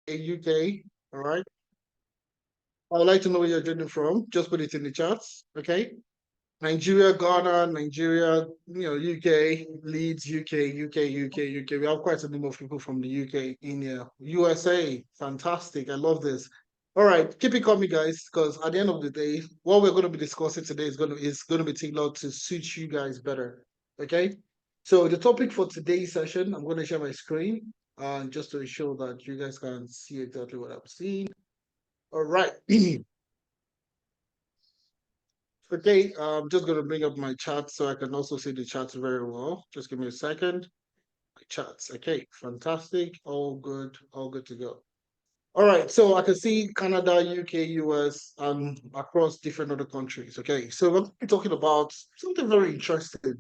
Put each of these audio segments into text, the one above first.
UK. All right. I would like to know where you're joining from. Just put it in the chats. Okay. Nigeria, Ghana, Nigeria, UK, Leeds, UK. We have quite a number of people from the UK in here. USA, fantastic. I love this. All right, keep it coming, guys, because at the end of the day, what we're going to be discussing today is going to be tailored to suit you guys better. Okay. So the topic for today's session, I'm going to share my screen, just to show that you guys can see exactly what I'm seeing. All right. Okay, I'm just going to bring up my chat so I can also see the chat very well. Just give me a second. My chats. Okay, fantastic. All good to go. All right, so I can see Canada, UK, US, and across different other countries. Okay, so we're going to be talking about something very interesting.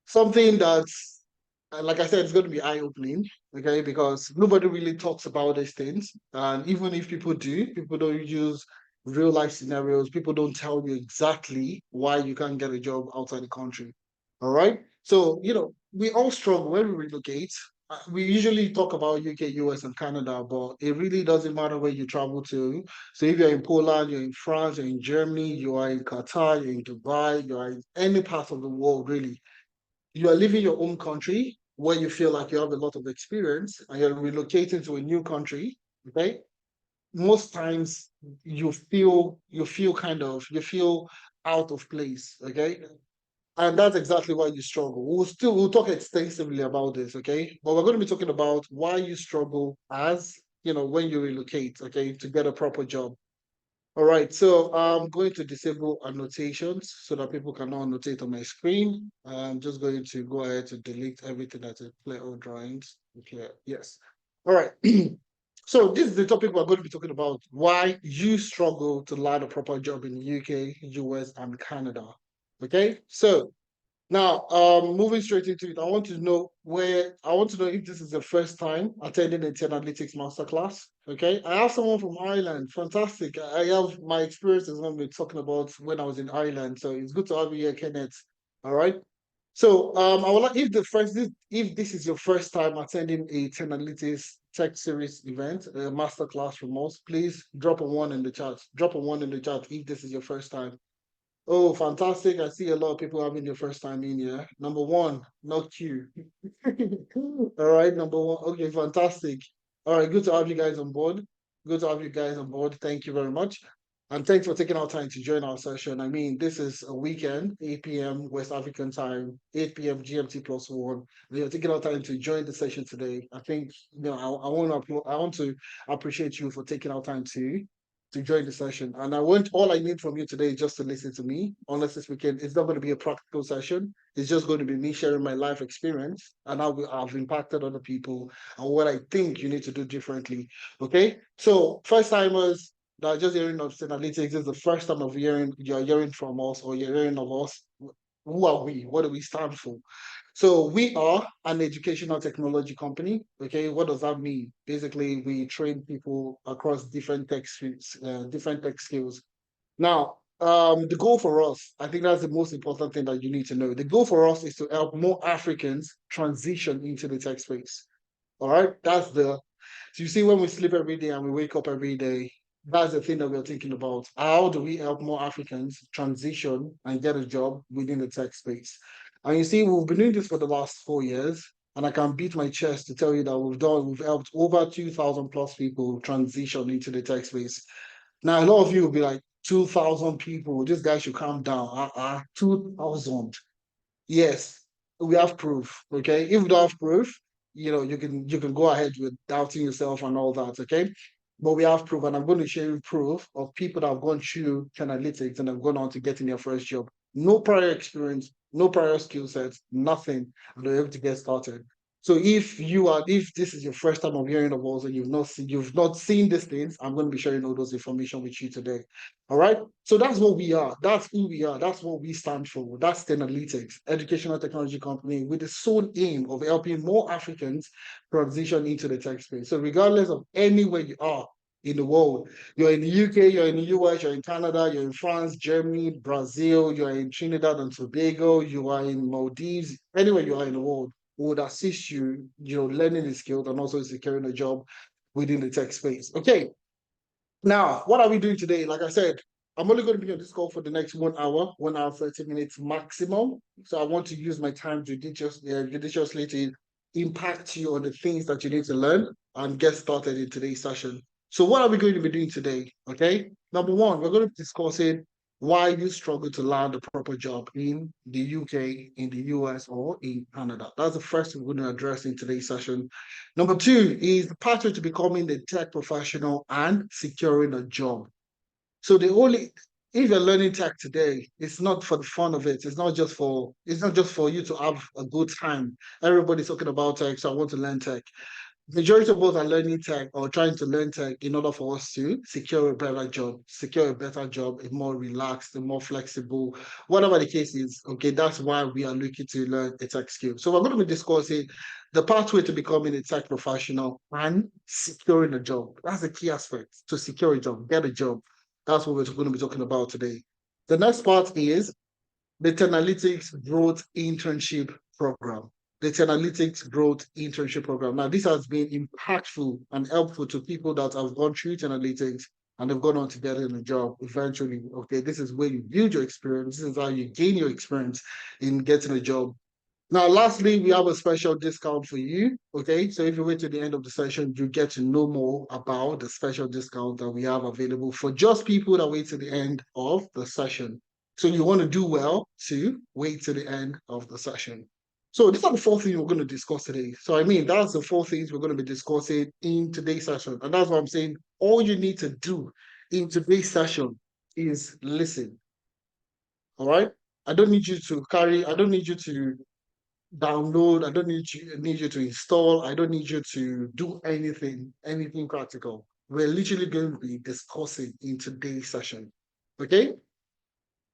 Something that's, like I said, it's going to be eye-opening. Okay, because nobody really talks about these things. And even if people do, people don't use real life scenarios. People don't tell you exactly why you can't get a job outside the country. All right. So, we all struggle when we relocate. We usually talk about UK, US, and Canada, but it really doesn't matter where you travel to. So if you're in Poland, you're in France, you're in Germany, you are in Qatar, you're in Dubai, you are in any part of the world, really. You are leaving your own country where you feel like you have a lot of experience and you're relocating to a new country, okay? Most times you feel out of place, okay? And that's exactly why you struggle. We'll talk extensively about this, okay? But we're going to be talking about why you struggle as when you relocate, okay, to get a proper job. All right, so I'm going to disable annotations so that people cannot annotate on my screen. I'm just going to go ahead to delete everything that is clear all drawings. Okay, yes. All right. So this is the topic we're going to be talking about, why you struggle to land a proper job in the UK, US, and Canada. Okay, so now, moving straight into it, I want to know if this is the first time attending a 10 analytics masterclass. Okay. I have someone from Ireland. Fantastic. I have my experiences when we're talking about when I was in Ireland. So it's good to have you here, Kenneth. All right. So I would like if this is your first time attending a 10 analytics tech series event, a masterclass from us, please drop a one in the chat. Drop a one in the chat if this is your first time. Oh, fantastic. I see a lot of people having their first time in here. Number one, not you. All right, number one. Okay, fantastic. All right, good to have you guys on board. Good to have you guys on board. Thank you very much. And thanks for taking our time to join our session. I mean, this is a weekend, 8 p.m. West African time, 8 p.m. GMT plus one. And you're taking our time to join the session today. I think, I want to appreciate you for taking our time to join the session. And all I need from you today is just to listen to me. Unless this weekend, it's not going to be a practical session. It's just going to be me sharing my life experience and how I've impacted other people and what I think you need to do differently. Okay. So first timers that are just hearing of analytics, this is the first time you're hearing from us or you're hearing of us. Who are we? What do we stand for? So we are an educational technology company. Okay, what does that mean? Basically, we train people across different tech skills. Now, the goal for us, I think that's the most important thing that you need to know. The goal for us is to help more Africans transition into the tech space. All right, so you see, when we sleep every day and we wake up every day, that's the thing that we're thinking about. How do we help more Africans transition and get a job within the tech space? And you see, we've been doing this for the last 4 years, and I can beat my chest to tell you that we've helped over 2,000 plus people transition into the tech space. Now, a lot of you will be like, 2,000 people, this guy should calm down. 2,000. Yes, we have proof. Okay. If we don't have proof, you can go ahead with doubting yourself and all that. Okay. But we have proof, and I'm going to show you proof of people that have gone through analytics and have gone on to getting their first job. No prior experience, no prior skill sets, nothing, and they're able to get started. So if this is your first time of hearing of us and you've not seen these things, I'm going to be sharing all those information with you today. All right. So that's what we are. That's who we are. That's what we stand for. That's the Analytics, educational technology company with the sole aim of helping more Africans transition into the tech space. So regardless of anywhere you are in the world, you're in the UK, you're in the US, you're in Canada, you're in France, Germany, Brazil, you're in Trinidad and Tobago, you are in Maldives, anywhere you are in the world, we would assist you, learning the skills and also securing a job within the tech space. Okay. Now, what are we doing today? Like I said, I'm only going to be on this call for the next 1 hour, 1 hour, 30 minutes maximum. So I want to use my time judiciously to impact you on the things that you need to learn and get started in today's session. So what are we going to be doing today? Okay. Number one, we're going to be discussing why you struggle to land a proper job in the UK, in the US, or in Canada. That's the first thing we're going to address in today's session. Number two is the pathway to becoming a tech professional and securing a job. So if you're learning tech today, it's not for the fun of it. It's not just for you to have a good time. Everybody's talking about tech, so I want to learn tech. Majority of us are learning tech or trying to learn tech in order for us to secure a better job, a more relaxed, a more flexible, whatever the case is. Okay, that's why we are looking to learn a tech skill. So we're going to be discussing the pathway to becoming a tech professional and securing a job. That's the key aspect to secure a job, get a job. That's what we're going to be talking about today. The next part is the Analytics Growth Internship Program. The Analytics Growth Internship Program. Now, this has been impactful and helpful to people that have gone through analytics and have gone on to get in a job eventually. Okay, this is where you build your experience. This is how you gain your experience in getting a job. Now, lastly, we have a special discount for you. Okay, so if you wait to the end of the session, you get to know more about the special discount that we have available for just people that wait to the end of the session. So you want to do well to wait to the end of the session. So these are the four things we're going to discuss today. So I mean, that's the four things we're going to be discussing in today's session. And that's what I'm saying. All you need to do in today's session is listen. All right. I don't need you to download. I don't need you to install. I don't need you to do anything practical. We're literally going to be discussing in today's session. Okay.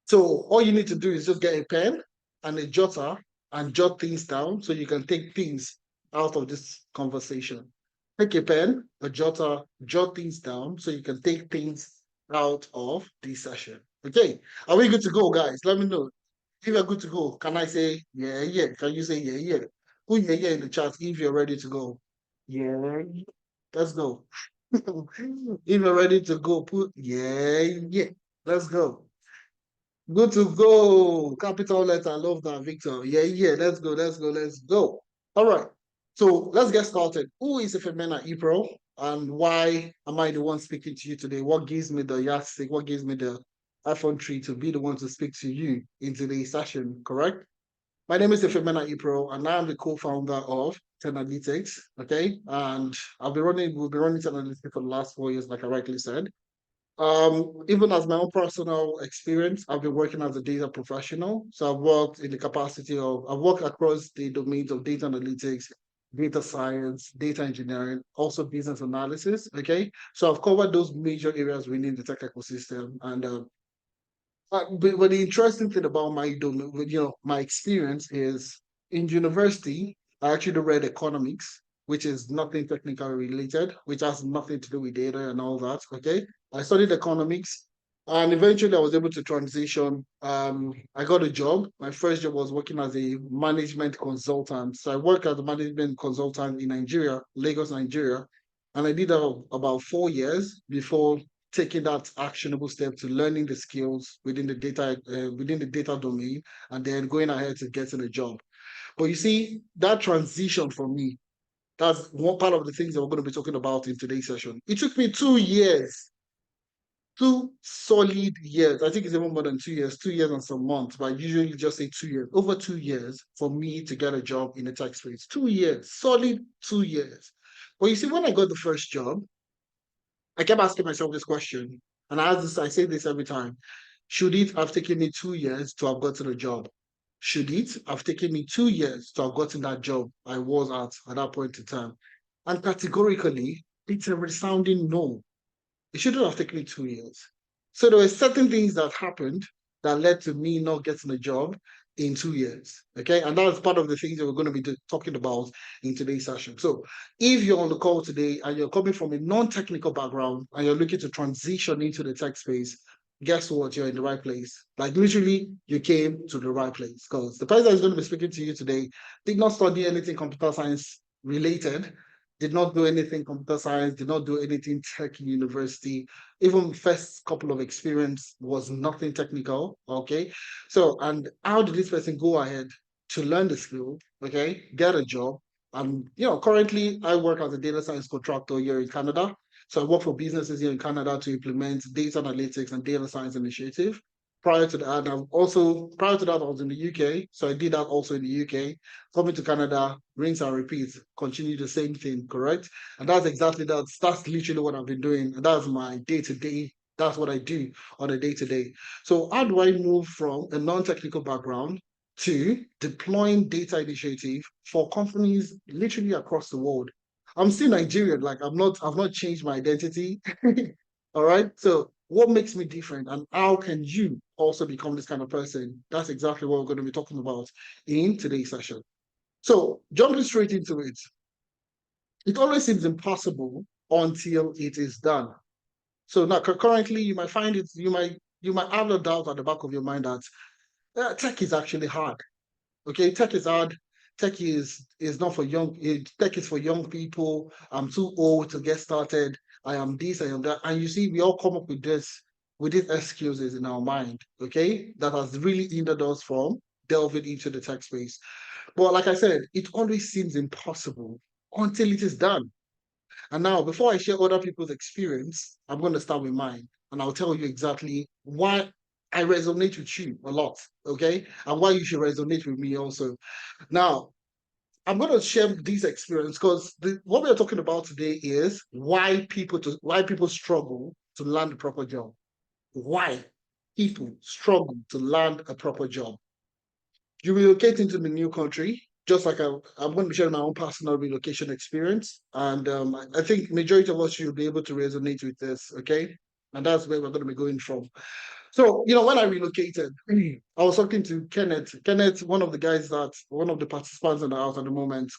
So all you need to do is just get a pen and a jotter and jot things down so you can take things out of this conversation. Take a pen, a jotter, jot things down so you can take things out of this session. Okay. Are we good to go, guys? Let me know. If you're good to go, can I say yeah, yeah? Can you say yeah, yeah? Put yeah, yeah in the chat if you're ready to go. Yeah, let's go. If you're ready to go, put yeah, yeah. Let's go. Good to go. Capital letter. I love that, Victor. Yeah, yeah. Let's go. Let's go. Let's go. All right. So let's get started. Who is Ifemena Ipro and why am I the one speaking to you today? What gives me the yardstick? What gives me the iPhone tree to be the one to speak to you in today's session? Correct. My name is Ifemena Ipro, and I am the co-founder of Analytics. Okay, and we'll be running Analytics for the last 4 years, like I rightly said. Even as my own personal experience, I've been working as a data professional. So I've worked across the domains of data analytics, data science, data engineering, also business analysis. Okay. So I've covered those major areas within the tech ecosystem. But the interesting thing about my domain, my experience is in university, I actually read economics, which is nothing technical related, which has nothing to do with data and all that. Okay. I studied economics and eventually I was able to transition. I got a job. My first job was working as a management consultant. So I worked as a management consultant in Nigeria, Lagos, Nigeria. And I did that about 4 years before taking that actionable step to learning the skills within the data domain and then going ahead to getting a job. But you see, that transition for me, that's one part of the things that we're going to be talking about in today's session. It took me 2 years, 2 solid years. I think it's even more than 2 years, 2 years and some months, but I usually just say 2 years, over 2 years for me to get a job in the tech space. 2 years, solid 2 years. But you see, when I got the first job, I kept asking myself this question, and I say this every time. Should it have taken me 2 years to have gotten a job? Should it have taken me 2 years to have gotten that job I was at that point in time? And categorically, it's a resounding no. It shouldn't have taken me 2 years. So there were certain things that happened that led to me not getting a job in 2 years. Okay. And that's part of the things that we're going to be talking about in today's session. So if you're on the call today and you're coming from a non-technical background and you're looking to transition into the tech space, guess what? You're in the right place. Like literally, you came to the right place because the person that is going to be speaking to you today did not study anything computer science related. did not do anything computer science, did not do anything tech in university. Even first couple of experience was nothing technical. Okay. So, and how did this person go ahead to learn the skill? Okay, get a job. And currently I work as a data science contractor here in Canada. So I work for businesses here in Canada to implement data analytics and data science initiative. Prior to that, I was in the UK. So I did that also in the UK. Coming to Canada, rinse and repeat, continue the same thing, correct? And that's exactly that. That's literally what I've been doing. And that's my day-to-day. That's what I do on a day-to-day. So how do I move from a non-technical background to deploying data initiative for companies literally across the world? I'm still Nigerian, like I've not changed my identity. All right. So what makes me different and how can you also become this kind of person? That's exactly what we're going to be talking about in today's session. So jumping straight into it, it always seems impossible until it is done. So now currently you might find it, you might have no doubt at the back of your mind that tech is actually hard. Okay, tech is hard. Tech is not for young. Tech is for young people. I'm too old to get started. I am this. I am that. And you see, we all come up with these excuses in our mind. Okay, that has really hindered us from delving into the tech space. But like I said, it always seems impossible until it is done. And now, before I share other people's experience, I'm going to start with mine, and I'll tell you exactly why I resonate with you a lot. Okay, and why you should resonate with me also. Now, I'm going to share these experiences because what we are talking about today is why people struggle to land a proper job. Why people struggle to land a proper job. You relocate into the new country, just like I'm going to be sharing my own personal relocation experience, and I think majority of us should be able to resonate with this. Okay, and that's where we're going to be going from. So, when I relocated, I was talking to Kenneth. Kenneth, one of the participants in the house at the moment,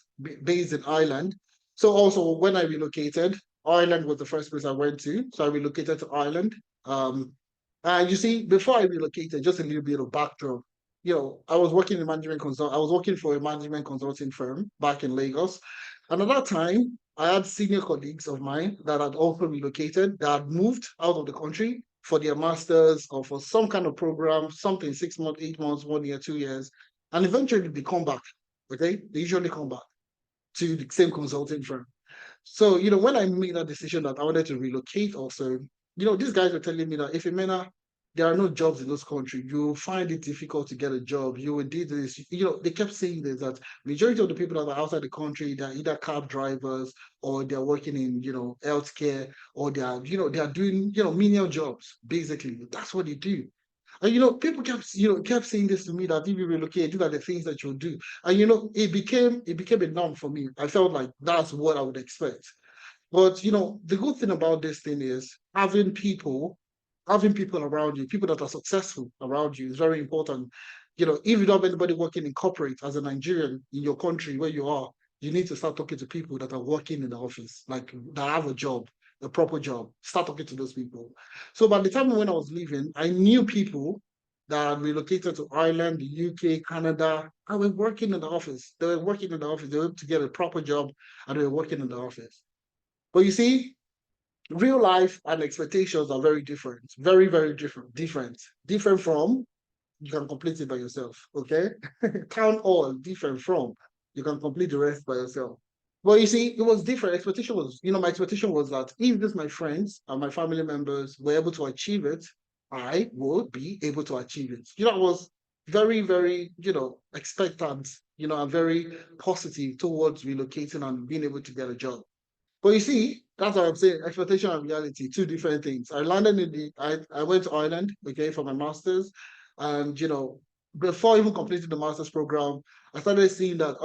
based in Ireland. So, also, when I relocated, Ireland was the first place I went to. So, I relocated to Ireland. And you see, before I relocated, just a little bit of backdrop. I was working for a management consulting firm back in Lagos. And at that time, I had senior colleagues of mine that had also relocated, that had moved out of the country for their masters or for some kind of program, something 6 months, 8 months, 1 year, 2 years, and eventually they come back. Okay, they usually come back to the same consulting firm. So, when I made that decision that I wanted to relocate also, these guys were telling me that if Imena, there are no jobs in this country, you find it difficult to get a job. You will do this. They kept saying this that majority of the people that are outside the country, they're either cab drivers or they're working in, healthcare or they are doing, menial jobs, basically. That's what they do. And people kept saying this to me that if you relocate, these are the things that you'll do. And it became a norm for me. I felt like that's what I would expect. But the good thing about this thing is having people around you, people that are successful around you is very important. If you don't have anybody working in corporate as a Nigerian in your country where you are, you need to start talking to people that are working in the office, like that have a job, a proper job. Start talking to those people. So by the time when I was leaving, I knew people that had relocated to Ireland, the UK, Canada, and were working in the office. They were working in the office. They were able to get a proper job and they were working in the office. But you see, real life and expectations are very different. Very, very different. Different. Different from you can complete it by yourself. Okay. Town hall, different from you can complete the rest by yourself. But you see, it was different. My expectation was that if this my friends and my family members were able to achieve it, I would be able to achieve it. I was very, very, expectant, and very positive towards relocating and being able to get a job. But you see, that's what I'm saying. Expectation and reality, two different things. I went to Ireland, okay, for my master's. And before even completing the master's program, I started seeing that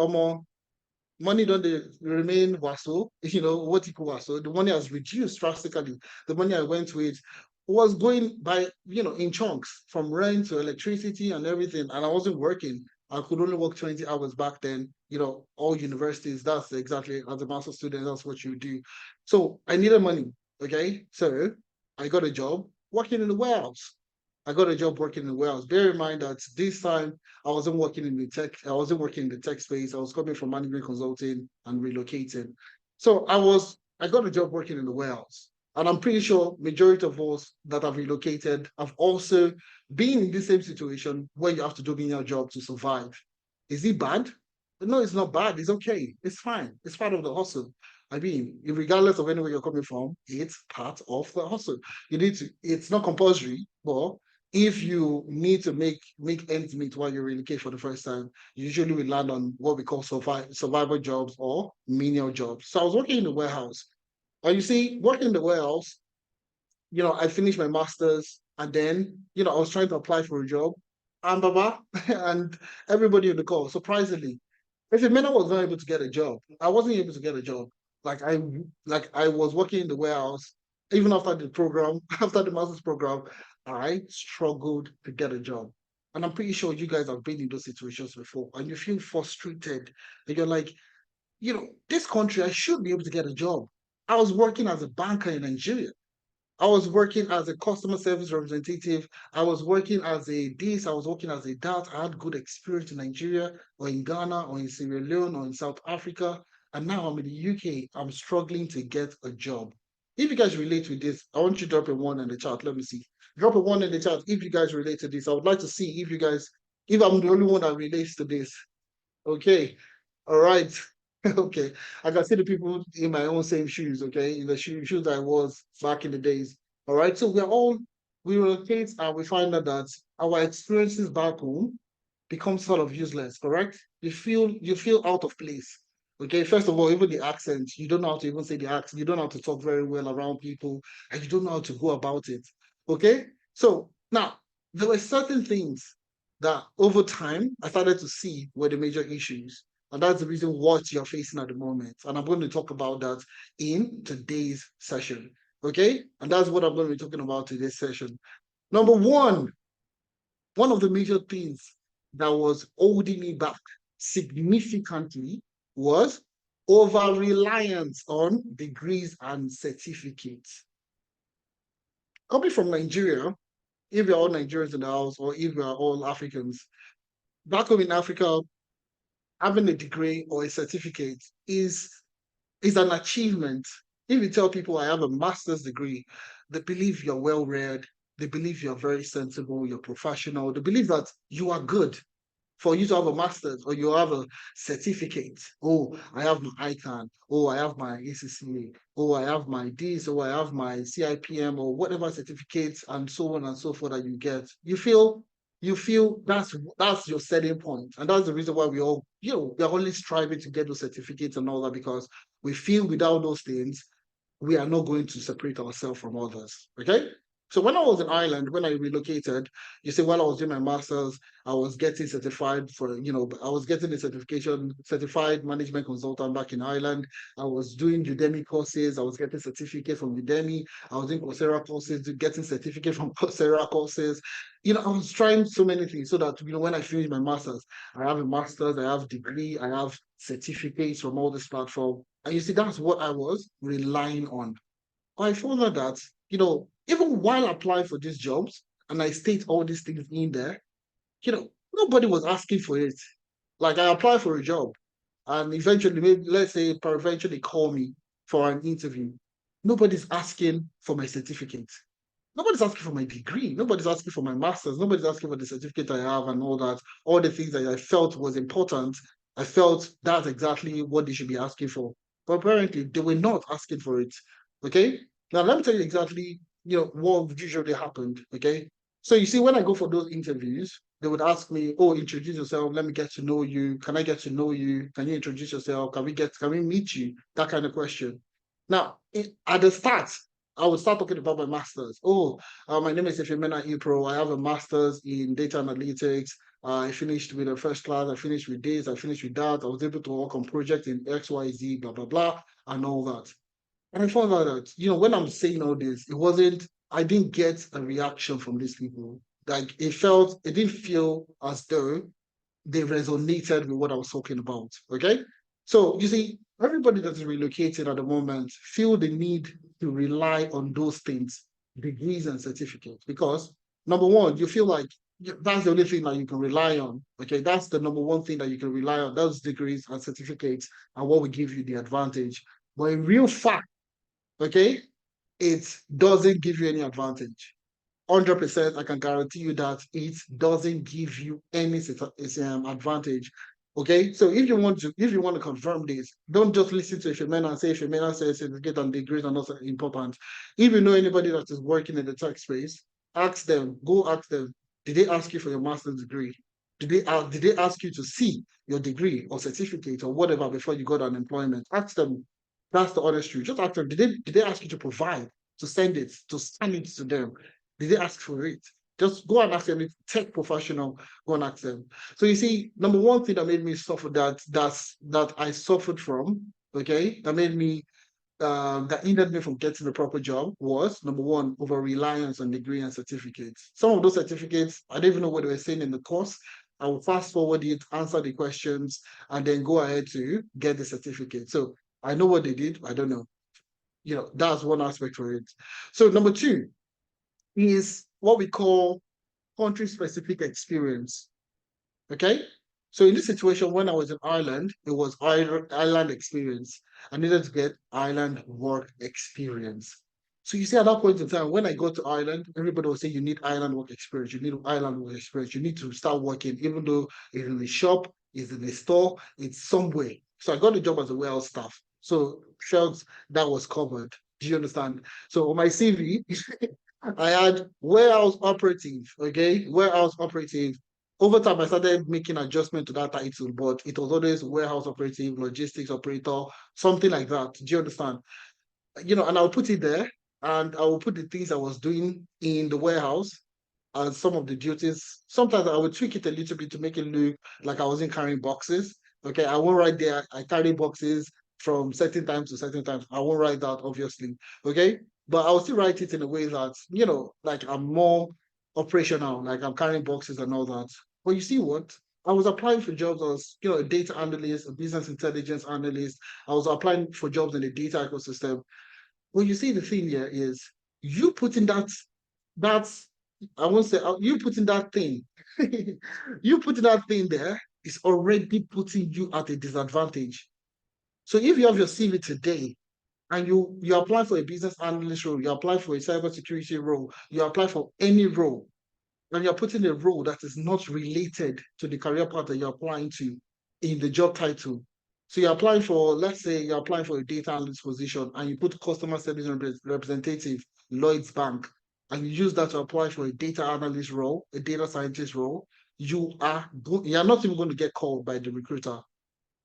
money don't they remain waso, what equal waso. The money has reduced drastically. The money I went with was going by, in chunks from rent to electricity and everything. And I wasn't working. I could only work 20 hours back then. All universities, that's exactly as a master student, that's what you do. So I needed money. Okay. So I got a job working in the warehouse. I got a job working in warehouse. Bear in mind that this time I wasn't working in the tech space. I was coming from management consulting and relocating. So I got a job working in the warehouse. And I'm pretty sure majority of us that have relocated have also been in the same situation where you have to do your job to survive. Is it bad? No, it's not bad. It's okay. It's fine. It's part of the hustle. I mean, regardless of anywhere you're coming from, it's part of the hustle. You need to, it's not compulsory, but if you need to make ends meet while you relocate for the first time, usually we land on what we call survival jobs or menial jobs. So I was working in the warehouse. And you see, working in the warehouse, I finished my master's and then, I was trying to apply for a job. And Baba, and everybody in the call, surprisingly, if it meant I was not able to get a job, I wasn't able to get a job. Like I was working in the warehouse, even after the program, after the master's program, I struggled to get a job. And I'm pretty sure you guys have been in those situations before, and you feel frustrated. And you're like, this country, I should be able to get a job. I was working as a banker in Nigeria. I was working as a customer service representative. I was working as a this, I was working as a that. I had good experience in Nigeria or in Ghana or in Sierra Leone or in South Africa. And now I'm in the UK. I'm struggling to get a job. If you guys relate with this, I want you to drop a one in the chat. Let me see. Drop a one in the chat if you guys relate to this. I would like to see if I'm the only one that relates to this. Okay. All right. Okay. I can see the people in my own same shoes, okay? In the shoes I was back in the days. All right. So we relocate and we find out that our experiences back home become sort of useless, correct? You feel out of place. Okay. First of all, even the accent, you don't know how to even say the accent, you don't know how to talk very well around people, and you don't know how to go about it. Okay. So now there were certain things that over time I started to see were the major issues. And that's the reason what you're facing at the moment. And I'm going to talk about that in today's session. Okay. And that's what I'm going to be talking about today's session. Number one of the major things that was holding me back significantly was over reliance on degrees and certificates. Coming from Nigeria, if you're all Nigerians in the house or if you're all Africans, back home in Africa, having a degree or a certificate is an achievement. If you tell people I have a master's degree, they believe you're well read, they believe you're very sensible, you're professional, they believe that you are good for you to have a master's or you have a certificate. Oh, I have my ICANN. Oh, I have my ACCA. Oh, I have my this. Oh, I have my CIPM or whatever certificates and so on and so forth that you get. You feel that's your setting point, and that's the reason why we all we're only striving to get those certificates and all that because we feel without those things we are not going to separate ourselves from others. Okay. So when I was in Ireland, when I relocated, you see, while I was doing my master's, I was getting certified I was getting a certification, certified management consultant back in Ireland. I was doing Udemy courses. I was getting certificate from Udemy. I was doing Coursera courses, getting certificate from Coursera courses. I was trying so many things so that, when I finish my master's, I have a master's, I have degree, I have certificates from all this platform. And you see, that's what I was relying on. I found out that, even while applying for these jobs, and I state all these things in there, nobody was asking for it. Like I applied for a job, and eventually, maybe let's say, eventually call me for an interview. Nobody's asking for my certificate. Nobody's asking for my degree. Nobody's asking for my master's. Nobody's asking for the certificate I have and all that. All the things that I felt was important. I felt that's exactly what they should be asking for. But apparently, they were not asking for it. Okay. Now, let me tell you exactly, what usually happened. Okay. So you see, when I go for those interviews, they would ask me, "Oh, introduce yourself. Let me get to know you. Can I get to know you? Can you introduce yourself? Can we meet you?" That kind of question. Now, at the start, I would start talking about my masters. Oh, my name is Ifemena Ipro. I have a master's in data analytics. I finished with a first class. I finished with this. I finished with that. I was able to work on projects in XYZ, blah, blah, blah, and all that. And I found out that, when I'm saying all this, I didn't get a reaction from these people. Like it didn't feel as though they resonated with what I was talking about. Okay. So you see, everybody that is relocating at the moment feel the need to rely on those things, degrees and certificates, because number one, you feel like that's the only thing that you can rely on. Okay, that's the number one thing that you can rely on. Those degrees and certificates are what will give you the advantage. But in real fact, okay, it doesn't give you any advantage. 100%, I can guarantee you that it doesn't give you any advantage. Okay, so if you want to confirm this, don't just listen to Shemena and say Shemena says certificate and degrees are not important. If you know anybody that is working in the tech space, ask them. Go ask them. Did they ask you for your master's degree? Did they ask you to see your degree or certificate or whatever before you got an employment? Ask them. That's the honest truth. Just ask them. Did they ask you to provide, to send it, to send it to them? Did they ask for it? Just go and ask any tech professional, go and ask them. So you see, number one thing that made me suffer that I suffered from, okay, that hindered me from getting a proper job was number one, over reliance on degree and certificates. Some of those certificates, I didn't even know what they were saying in the course. I will fast forward it, answer the questions, and then go ahead to get the certificate. So I know what they did, I don't know. That's one aspect for it. So number two, is what we call country specific experience. Okay. So in this situation, when I was in Ireland, it was island experience. I needed to get island work experience. So you see, at that point in time, when I got to Ireland, everybody will say you need island work experience. You need island work experience. You need to start working, even though it's in the shop, it's in the store, it's somewhere. So I got a job as a warehouse staff. So shelves that was covered. Do you understand? So on my CV, I had warehouse operative, okay? Warehouse operative. Over time, I started making adjustment to that title, but it was always warehouse operative, logistics operator, something like that. Do you understand? And I'll put it there, and I will put the things I was doing in the warehouse and some of the duties. Sometimes I would tweak it a little bit to make it look like I wasn't carrying boxes. Okay, I won't write there, I carry boxes from certain times to certain times. I won't write that, obviously. Okay, but I'll still write it in a way that, like I'm more operational, like I'm carrying boxes and all that. But you see what? I was applying for jobs as, a data analyst, a business intelligence analyst. I was applying for jobs in the data ecosystem. Well, you see, the thing here is you putting that's I won't say you putting that thing, you putting that thing there is already putting you at a disadvantage. So if you have your CV today and you apply for a business analyst role, you apply for a cybersecurity role, you apply for any role, and you're putting a role that is not related to the career path that you're applying to in the job title. So you're applying for, let's say you're applying for a data analyst position and you put customer service representative, Lloyd's Bank, and you use that to apply for a data analyst role, a data scientist role, you're not even going to get called by the recruiter.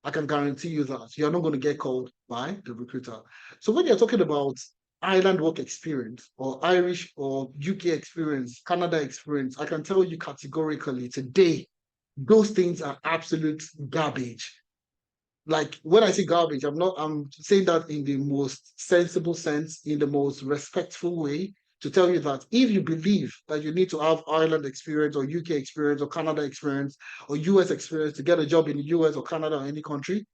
I can guarantee you that you're not going to get called by the recruiter. So when you're talking about island work experience or Irish or UK experience, Canada experience, I can tell you categorically today, those things are absolute garbage. Like when I say garbage, I'm saying that in the most sensible sense, in the most respectful way, to tell you that if you believe that you need to have Ireland experience or UK experience or Canada experience or US experience to get a job in the US or Canada or any country,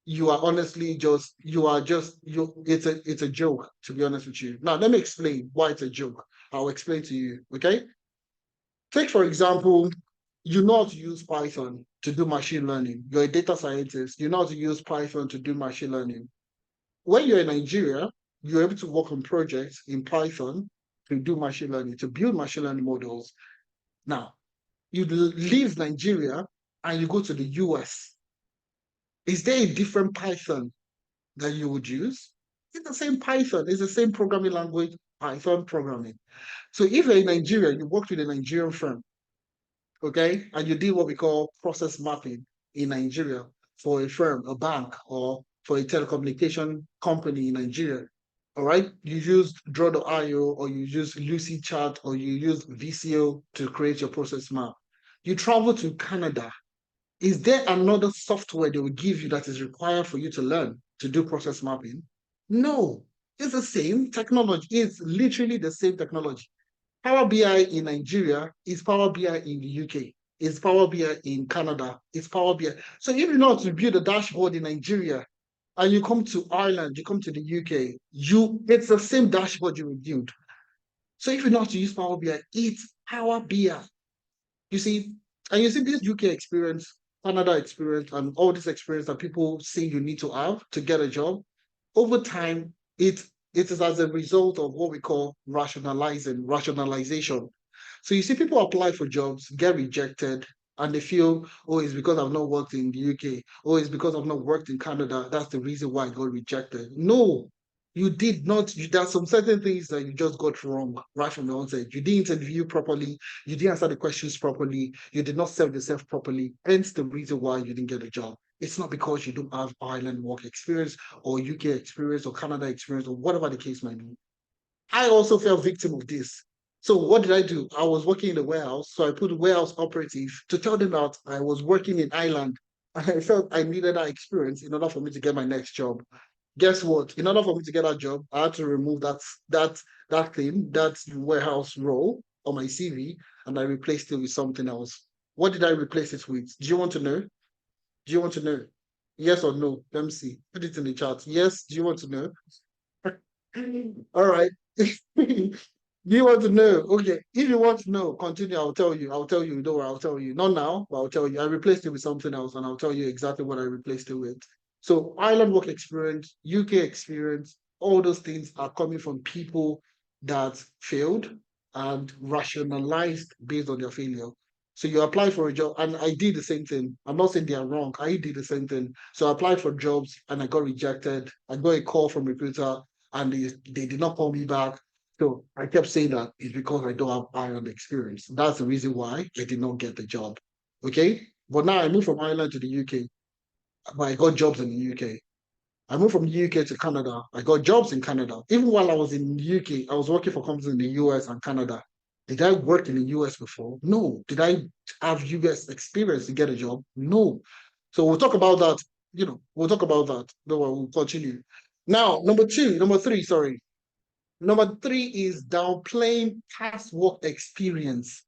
you are honestly it's a joke, to be honest with you. Now let me explain why it's a joke. I'll explain to you. Okay. Take for example, you know how to use Python to do machine learning. You're a data scientist, you know how to use Python to do machine learning. When you're in Nigeria, you're able to work on projects in Python to do machine learning, to build machine learning models. Now, you leave Nigeria and you go to the US. Is there a different Python that you would use? It's the same Python, it's the same programming language, Python programming. So if you're in Nigeria, you worked with a Nigerian firm, okay, and you did what we call process mapping in Nigeria for a firm, a bank, or for a telecommunication company in Nigeria. All right, you used Draw.io or you use Lucidchart or you use VCO to create your process map. You travel to Canada. Is there another software they will give you that is required for you to learn to do process mapping? No, it's the same technology. It's literally the same technology. Power BI in Nigeria is Power BI in the UK. It's Power BI in Canada. It's Power BI. So if you know how to build a dashboard in Nigeria and you come to Ireland, you come to the UK, it's the same dashboard you will build. So if you know how to use Power BI, it's Power BI. You see, and you see this UK experience, Canada experience, and all this experience that people say you need to have to get a job. over time, it is as a result of what we call rationalization. So you see people apply for jobs, get rejected, and they feel, oh, it's because I've not worked in the UK. Oh, it's because I've not worked in Canada. That's the reason why I got rejected. No, you did not. There's some certain things that you just got wrong right from the onset. You didn't interview properly. You didn't answer the questions properly. You did not sell yourself properly. Hence the reason why you didn't get a job. It's not because you don't have Ireland work experience or UK experience or Canada experience or whatever the case might be. I also fell victim of this. So what did I do? I was working in the warehouse, so I put warehouse operative to tell them that I was working in Ireland, and I felt I needed that experience in order for me to get my next job. Guess what? In order for me to get that job, I had to remove that warehouse role on my CV, and I replaced it with something else. What did I replace it with? Do you want to know? Do you want to know? Yes or no? Let me see. Put it in the chat. Yes. Do you want to know? All right. You want to know? Okay. If you want to know, continue. I'll tell you. I'll tell you. Don't worry. I'll tell you. Not now, but I'll tell you. I replaced it with something else, and I'll tell you exactly what I replaced it with. So, Ireland work experience, UK experience, all those things are coming from people that failed and rationalized based on their failure. So you apply for a job, and I did the same thing. I'm not saying they are wrong. I did the same thing. So I applied for jobs, and I got rejected. I got a call from recruiter, and they did not call me back. So I kept saying that it's because I don't have Ireland experience. That's the reason why I did not get the job. Okay. But now I moved from Ireland to the UK, but I got jobs in the UK. I moved from the UK to Canada. I got jobs in Canada. Even while I was in the UK, I was working for companies in the US and Canada. Did I work in the US before? No. Did I have US experience to get a job? No. So we'll talk about that. We'll talk about that. No, we'll continue. Now, number three, sorry. Number three is downplaying past work experience.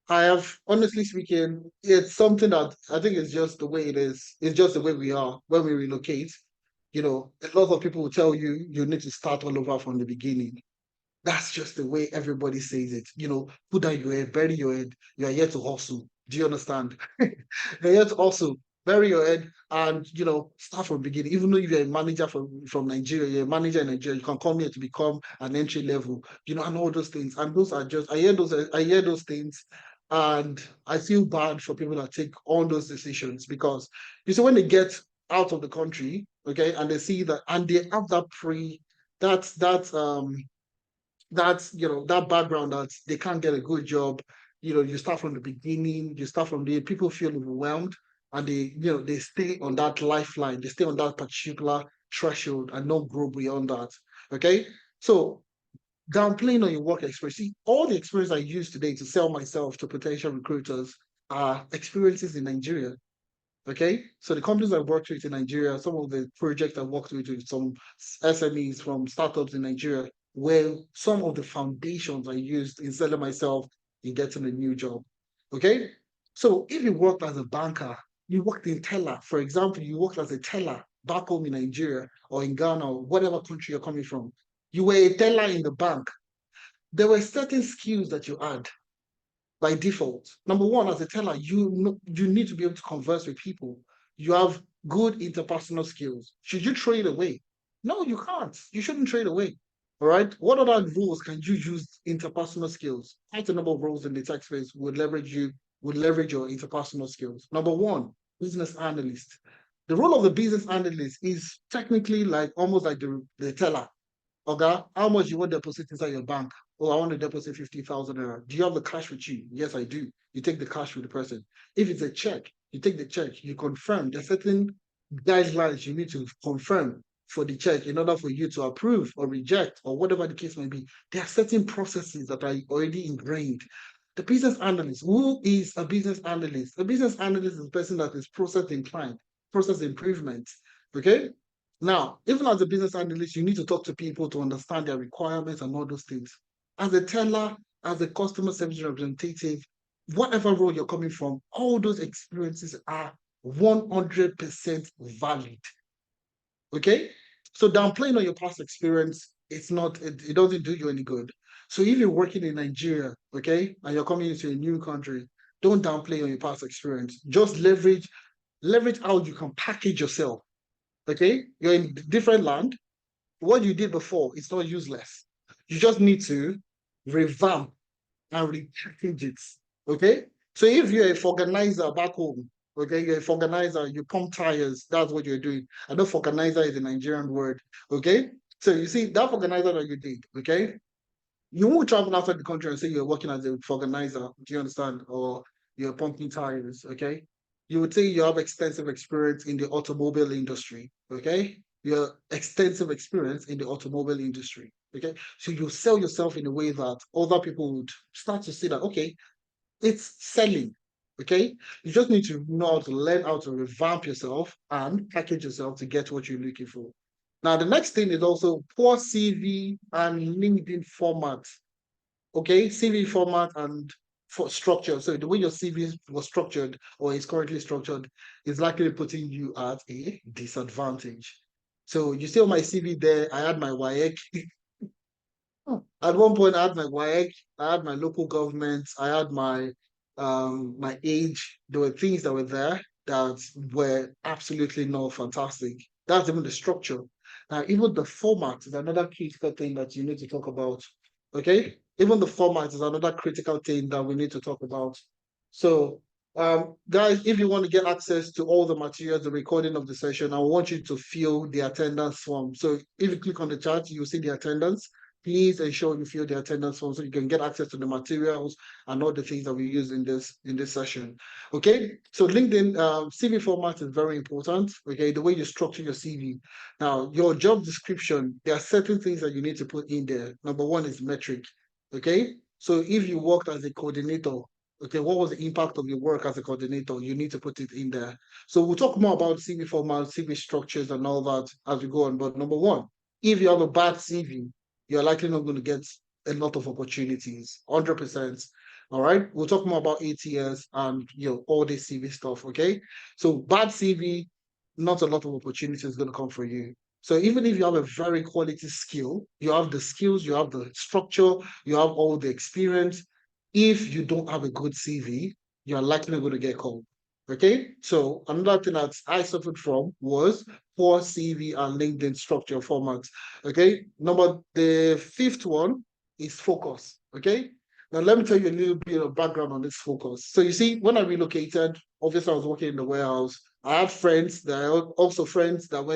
I have, honestly speaking, it's something that I think it's just the way it is. It's just the way we are when we relocate. A lot of people will tell you you need to start all over from the beginning. That's just the way everybody says it. Put down your head, bury your head. You are here to hustle. Do you understand? You're here to hustle, bury your head, and start from the beginning. Even though you're a manager from Nigeria, you're a manager in Nigeria, you can come here to become an entry level. And all those things. And those are just I hear those things, and I feel bad for people that take on those decisions because you see when they get out of the country, okay, and they see that and they have that background that they can't get a good job. You start from the beginning, you start from the people feel overwhelmed, and they stay on that lifeline, they stay on that particular threshold and not grow beyond that. Okay. So downplaying on your work experience. See, all the experience I use today to sell myself to potential recruiters are experiences in Nigeria. Okay, so the companies I've worked with in Nigeria, some of the projects I've worked with some SMEs from startups in Nigeria, where some of the foundations I used in selling myself in getting a new job. Okay, so if you worked as a banker, you worked in teller, for example, you worked as a teller back home in Nigeria or in Ghana or whatever country you're coming from, you were a teller in the bank. There were certain skills that you had by default. Number one, as a teller, you need to be able to converse with people. You have good interpersonal skills. Should you trade away? No, you can't. You shouldn't trade away. All right. What other roles can you use interpersonal skills? Quite a number of roles in the tech space would leverage your interpersonal skills. Number one, business analyst. The role of the business analyst is technically like almost like the teller. Okay, how much you want to deposit inside your bank? Oh, I want to deposit 50,000 naira. Do you have the cash with you? Yes, I do. You take the cash with the person. If it's a check, you take the check, you confirm. There's certain guidelines you need to confirm for the check in order for you to approve or reject or whatever the case may be. There are certain processes that are already ingrained. The business analyst, who is a business analyst? A business analyst is a person that is process inclined, process improvement. Okay, now, even as a business analyst, you need to talk to people to understand their requirements and all those things. As a teller, as a customer service representative, whatever role you're coming from, all those experiences are 100% valid. Okay? So downplaying on your past experience, it doesn't do you any good. So if you're working in Nigeria, okay, and you're coming into a new country, don't downplay on your past experience. Just leverage how you can package yourself. Okay, you're in different land. What you did before is not useless. You just need to revamp and repackage it. Okay. So if you're a organizer back home, okay, you're a organizer, you pump tires, that's what you're doing. I know organizer is a Nigerian word. Okay. So you see that organizer that you did, okay, you won't travel outside the country and say you're working as a organizer. Do you understand? Or you're pumping tires. Okay. You would say you have extensive experience in the automobile industry. Okay. Your extensive experience in the automobile industry. Okay. So you sell yourself in a way that other people would start to see that, okay, it's selling. Okay. You just need to know how to learn how to revamp yourself and package yourself to get what you're looking for. Now, the next thing is also poor CV and LinkedIn format. Okay, CV format and for structure. So the way your CV was structured or is currently structured is likely putting you at a disadvantage. So you see on my CV there, I had my WAEC. At one point, I had my WAEC, I had my local government, I had my age. There were things that were there that were absolutely not fantastic. That's even the structure. Now, even the format is another critical thing that you need to talk about. Okay? Even the format is another critical thing that we need to talk about. So, guys, if you want to get access to all the materials, the recording of the session, I want you to fill the attendance form. So if you click on the chat, you'll see the attendance. Please ensure you fill the attendance form so you can get access to the materials and all the things that we use in this session. Okay, so LinkedIn CV format is very important. Okay, the way you structure your CV. Now, your job description, there are certain things that you need to put in there. Number one is metric. Okay, so if you worked as a coordinator, okay, what was the impact of your work as a coordinator? You need to put it in there. So we'll talk more about CV format, CV structures, and all that as we go on. But number one, if you have a bad CV, you're likely not going to get a lot of opportunities, 100%. All right. We'll talk more about ATS and all this CV stuff. Okay. So bad CV, not a lot of opportunities is going to come for you. So even if you have a very quality skill, you have the skills, you have the structure, you have all the experience. If you don't have a good CV, you're likely not going to get called. Okay. So another thing that I suffered from was poor CV and LinkedIn structure formats. Okay. The fifth one is focus. Okay. Now, let me tell you a little bit of background on this focus. So, you see, when I relocated, obviously, I was working in the warehouse. I had friends that are also friends that were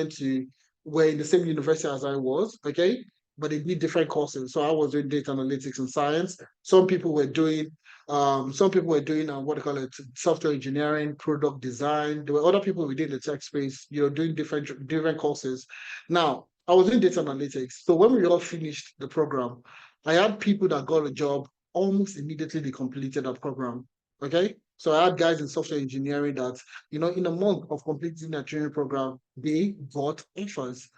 in the same university as I was. Okay. But they did different courses. So, I was doing data analytics and science. Some people were doing what they call it, software engineering, product design. There were other people within the tech space, doing different courses. Now, I was doing data analytics. So when we all finished the program, I had people that got a job almost immediately they completed that program. Okay. So I had guys in software engineering that, in a month of completing that training program, they got offers.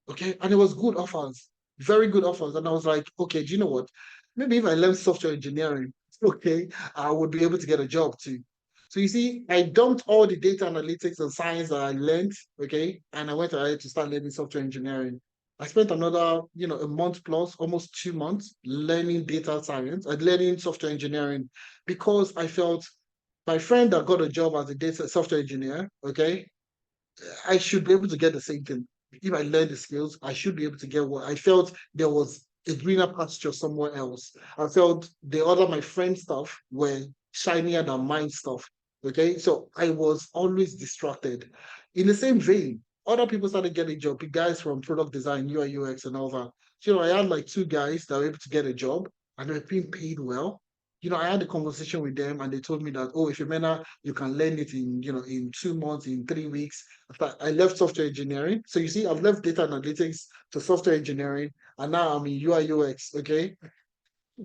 Okay. And it was good offers, very good offers. And I was like, okay, do you know what? Maybe if I learn software engineering, okay, I would be able to get a job too. So you see, I dumped all the data analytics and science that I learned, okay, and I went ahead to start learning software engineering. I spent another, a month plus, almost 2 months learning data science and learning software engineering because I felt my friend that got a job as a data software engineer, okay, I should be able to get the same thing. If I learn the skills, I should be able to get what I felt there was a greener pasture somewhere else. I felt the other my friend stuff were shinier than mine stuff. Okay. So I was always distracted. In the same vein, other people started getting job, guys from product design, UI, UX, and all that. So, I had like two guys that were able to get a job and they were being paid well. I had a conversation with them and they told me that, oh, if you're MENA, you can learn it in 2 months, in 3 weeks. After I left software engineering. So you see, I've left data analytics to software engineering and now I'm in UI UX. Okay.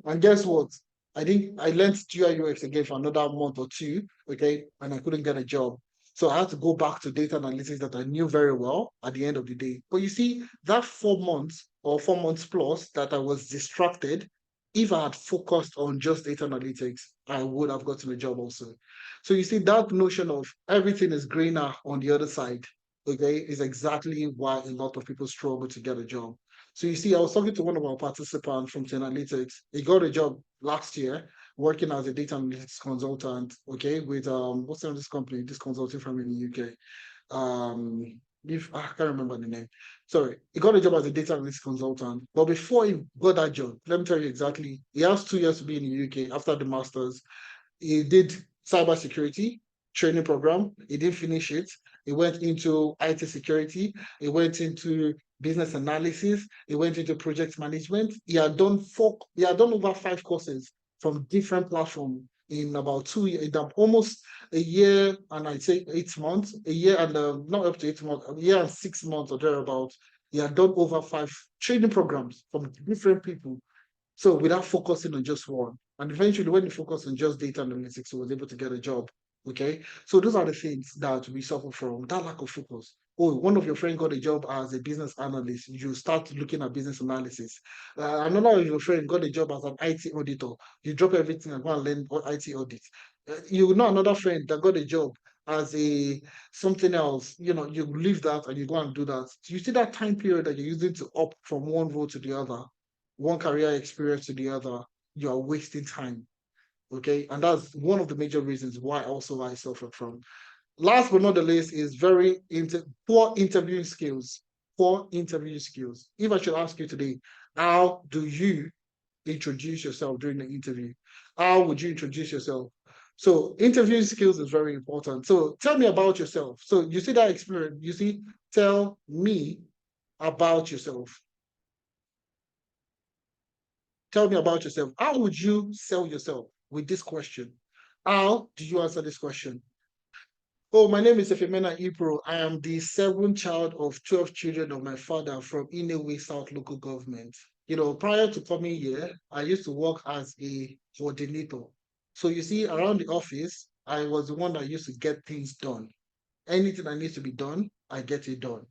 And guess what? I learned UI UX again for another month or two. Okay. And I couldn't get a job. So I had to go back to data analytics that I knew very well at the end of the day. But you see, that 4 months or 4 months plus that I was distracted, if I had focused on just data analytics, I would have gotten a job also. So you see, that notion of everything is greener on the other side, okay, is exactly why a lot of people struggle to get a job. So you see, I was talking to one of our participants from Ten Analytics. He got a job last year working as a data analytics consultant, okay, with what's the name of this company, this consulting firm in the UK. if I can't remember the name. Sorry, he got a job as a data analytics consultant. But before he got that job, let me tell you exactly. He has 2 years to be in the UK after the masters. He did cybersecurity training program. He didn't finish it. He went into IT security. He went into business analysis. He went into project management. He had done four. He had done over 5 courses from different platforms in about 2 years, in almost a year and I'd say 8 months, a year and not up to 8 months, a year and 6 months or thereabouts. He had done over 5 training programs from different people, so without focusing on just one. And eventually, when you focus on just data analytics, he was able to get a job. Okay. So those are the things that we suffer from, that lack of focus. Oh, one of your friends got a job as a business analyst. You start looking at business analysis. Another of your friend got a job as an IT auditor. You drop everything and go and learn IT audit. You know another friend that got a job as a something else. You leave that and you go and do that. You see that time period that you're using to up from one role to the other, one career experience to the other, you are wasting time. Okay. And that's one of the major reasons why also I suffer from. Last but not the least is poor interviewing skills. Poor interview skills. If I should ask you today, how do you introduce yourself during the interview? How would you introduce yourself? So interviewing skills is very important. So tell me about yourself. So you see that experience, tell me about yourself. Tell me about yourself. How would you sell yourself with this question? How do you answer this question? Oh, my name is Efemena Ipro. I am the seventh child of 12 children of my father from Inewe South Local Government. Prior to coming here, I used to work as a coordinator. So you see, around the office, I was the one that used to get things done. Anything that needs to be done, I get it done.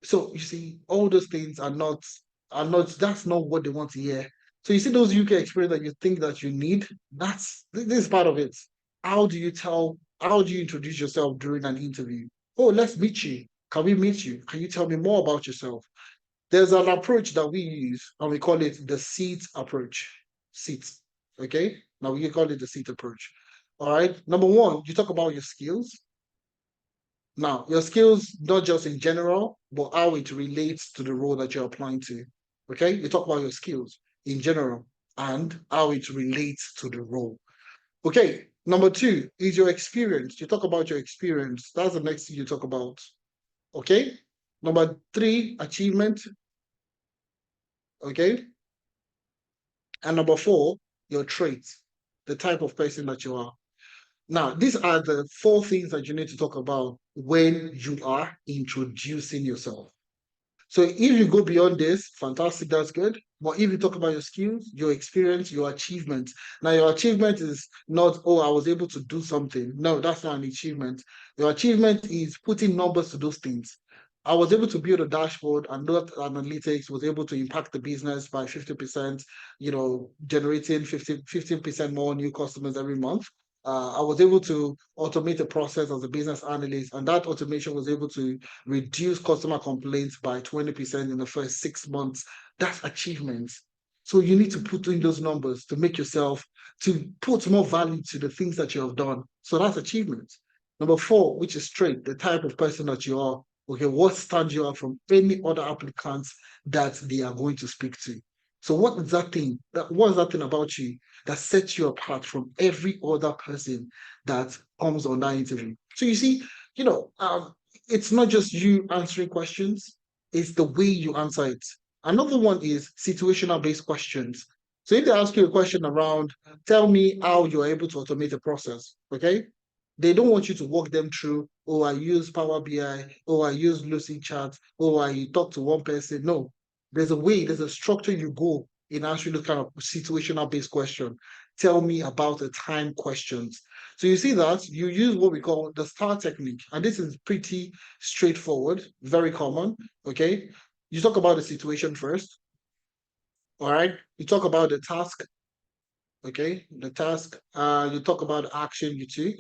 So you see, all those things that's not what they want to hear. So you see those UK experience that you think that you need, this is part of it. How do you introduce yourself during an interview? Oh, let's meet you. Can we meet you? Can you tell me more about yourself? There's an approach that we use and we call it the seat approach. Seat. Okay. Now we call it the seat approach. All right. Number one, you talk about your skills. Now, your skills, not just in general, but how it relates to the role that you're applying to. Okay? You talk about your skills in general and how it relates to the role. Okay, number two is your experience. You talk about your experience. That's the next thing you talk about. Okay? Number three, achievement. Okay? And number four, your traits, the type of person that you are. Now, these are the four things that you need to talk about when you are introducing yourself. So if you go beyond this, fantastic, that's good. But if you talk about your skills, your experience, your achievement, now your achievement is not, oh, I was able to do something. No, that's not an achievement. Your achievement is putting numbers to those things. I was able to build a dashboard and that analytics was able to impact the business by 50%, generating 15% more new customers every month. I was able to automate the process as a business analyst, and that automation was able to reduce customer complaints by 20% in the first 6 months. That's achievement. So you need to put in those numbers to make yourself, to put more value to the things that you have done. So that's achievement. Number four, which is straight, the type of person that you are. Okay, what stands you out from any other applicants that they are going to speak to? So what is that thing? What is that thing about you that sets you apart from every other person that comes on that interview? So you see, it's not just you answering questions, it's the way you answer it. Another one is situational based questions. So if they ask you a question around, tell me how you're able to automate a process, okay? They don't want you to walk them through, oh, I use Power BI, oh, I use Lucy Chat, oh, I talk to one person. No, there's a structure you go in answering the kind of situational based question. Tell me about the time questions. So you see that you use what we call the STAR technique, and this is pretty straightforward, very common. Okay, you talk about the situation first. All right, you talk about the task. Okay, the task. You talk about the action you took.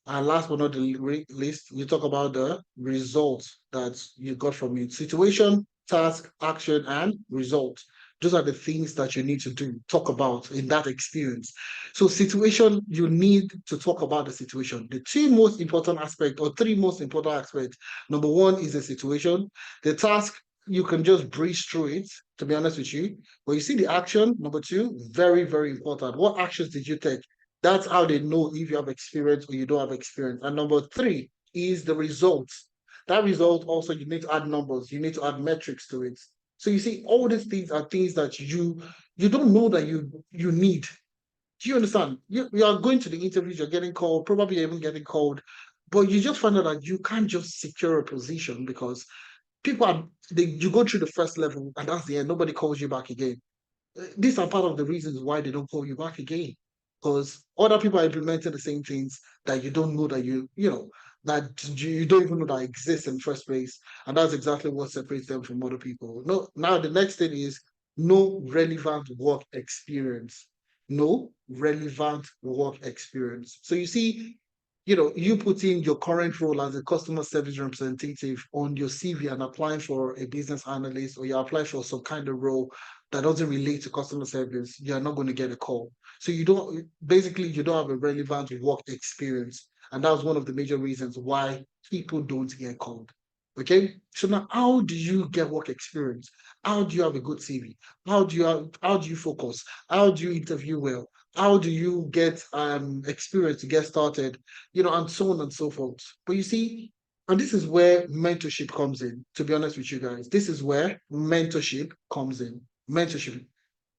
And last but not the least, you talk about the results that you got from it. Situation, task, action, and result. Those are the things that you need to do, talk about in that experience. So situation, you need to talk about the situation. The two most important aspects or three most important aspects. Number one is the situation. The task, you can just breeze through it, to be honest with you. But you see the action, number two, very, very important. What actions did you take? That's how they know if you have experience or you don't have experience. And number three is the results. That result also, you need to add numbers, you need to add metrics to it. So you see, all these things are things that you don't know that you need. Do you understand? You are going to the interviews, you're getting called, probably even getting called, but you just find out that you can't just secure a position because people are you go through the first level and that's the end. Nobody calls you back again. These are part of the reasons why they don't call you back again. Because other people are implementing the same things that you don't know that that you don't even know that exists in the first place. And that's exactly what separates them from other people. No, now the next thing is no relevant work experience. No relevant work experience. So you see, you put in your current role as a customer service representative on your CV and applying for a business analyst, or you apply for some kind of role that doesn't relate to customer service, you're not going to get a call. So you don't have a relevant work experience. And that's one of the major reasons why people don't get called. Okay. So now how do you get work experience? How do you have a good CV? How do you focus? How do you interview well? How do you get experience to get started? And so on and so forth. But you see, and this is where mentorship comes in, to be honest with you guys. This is where mentorship comes in. Mentorship.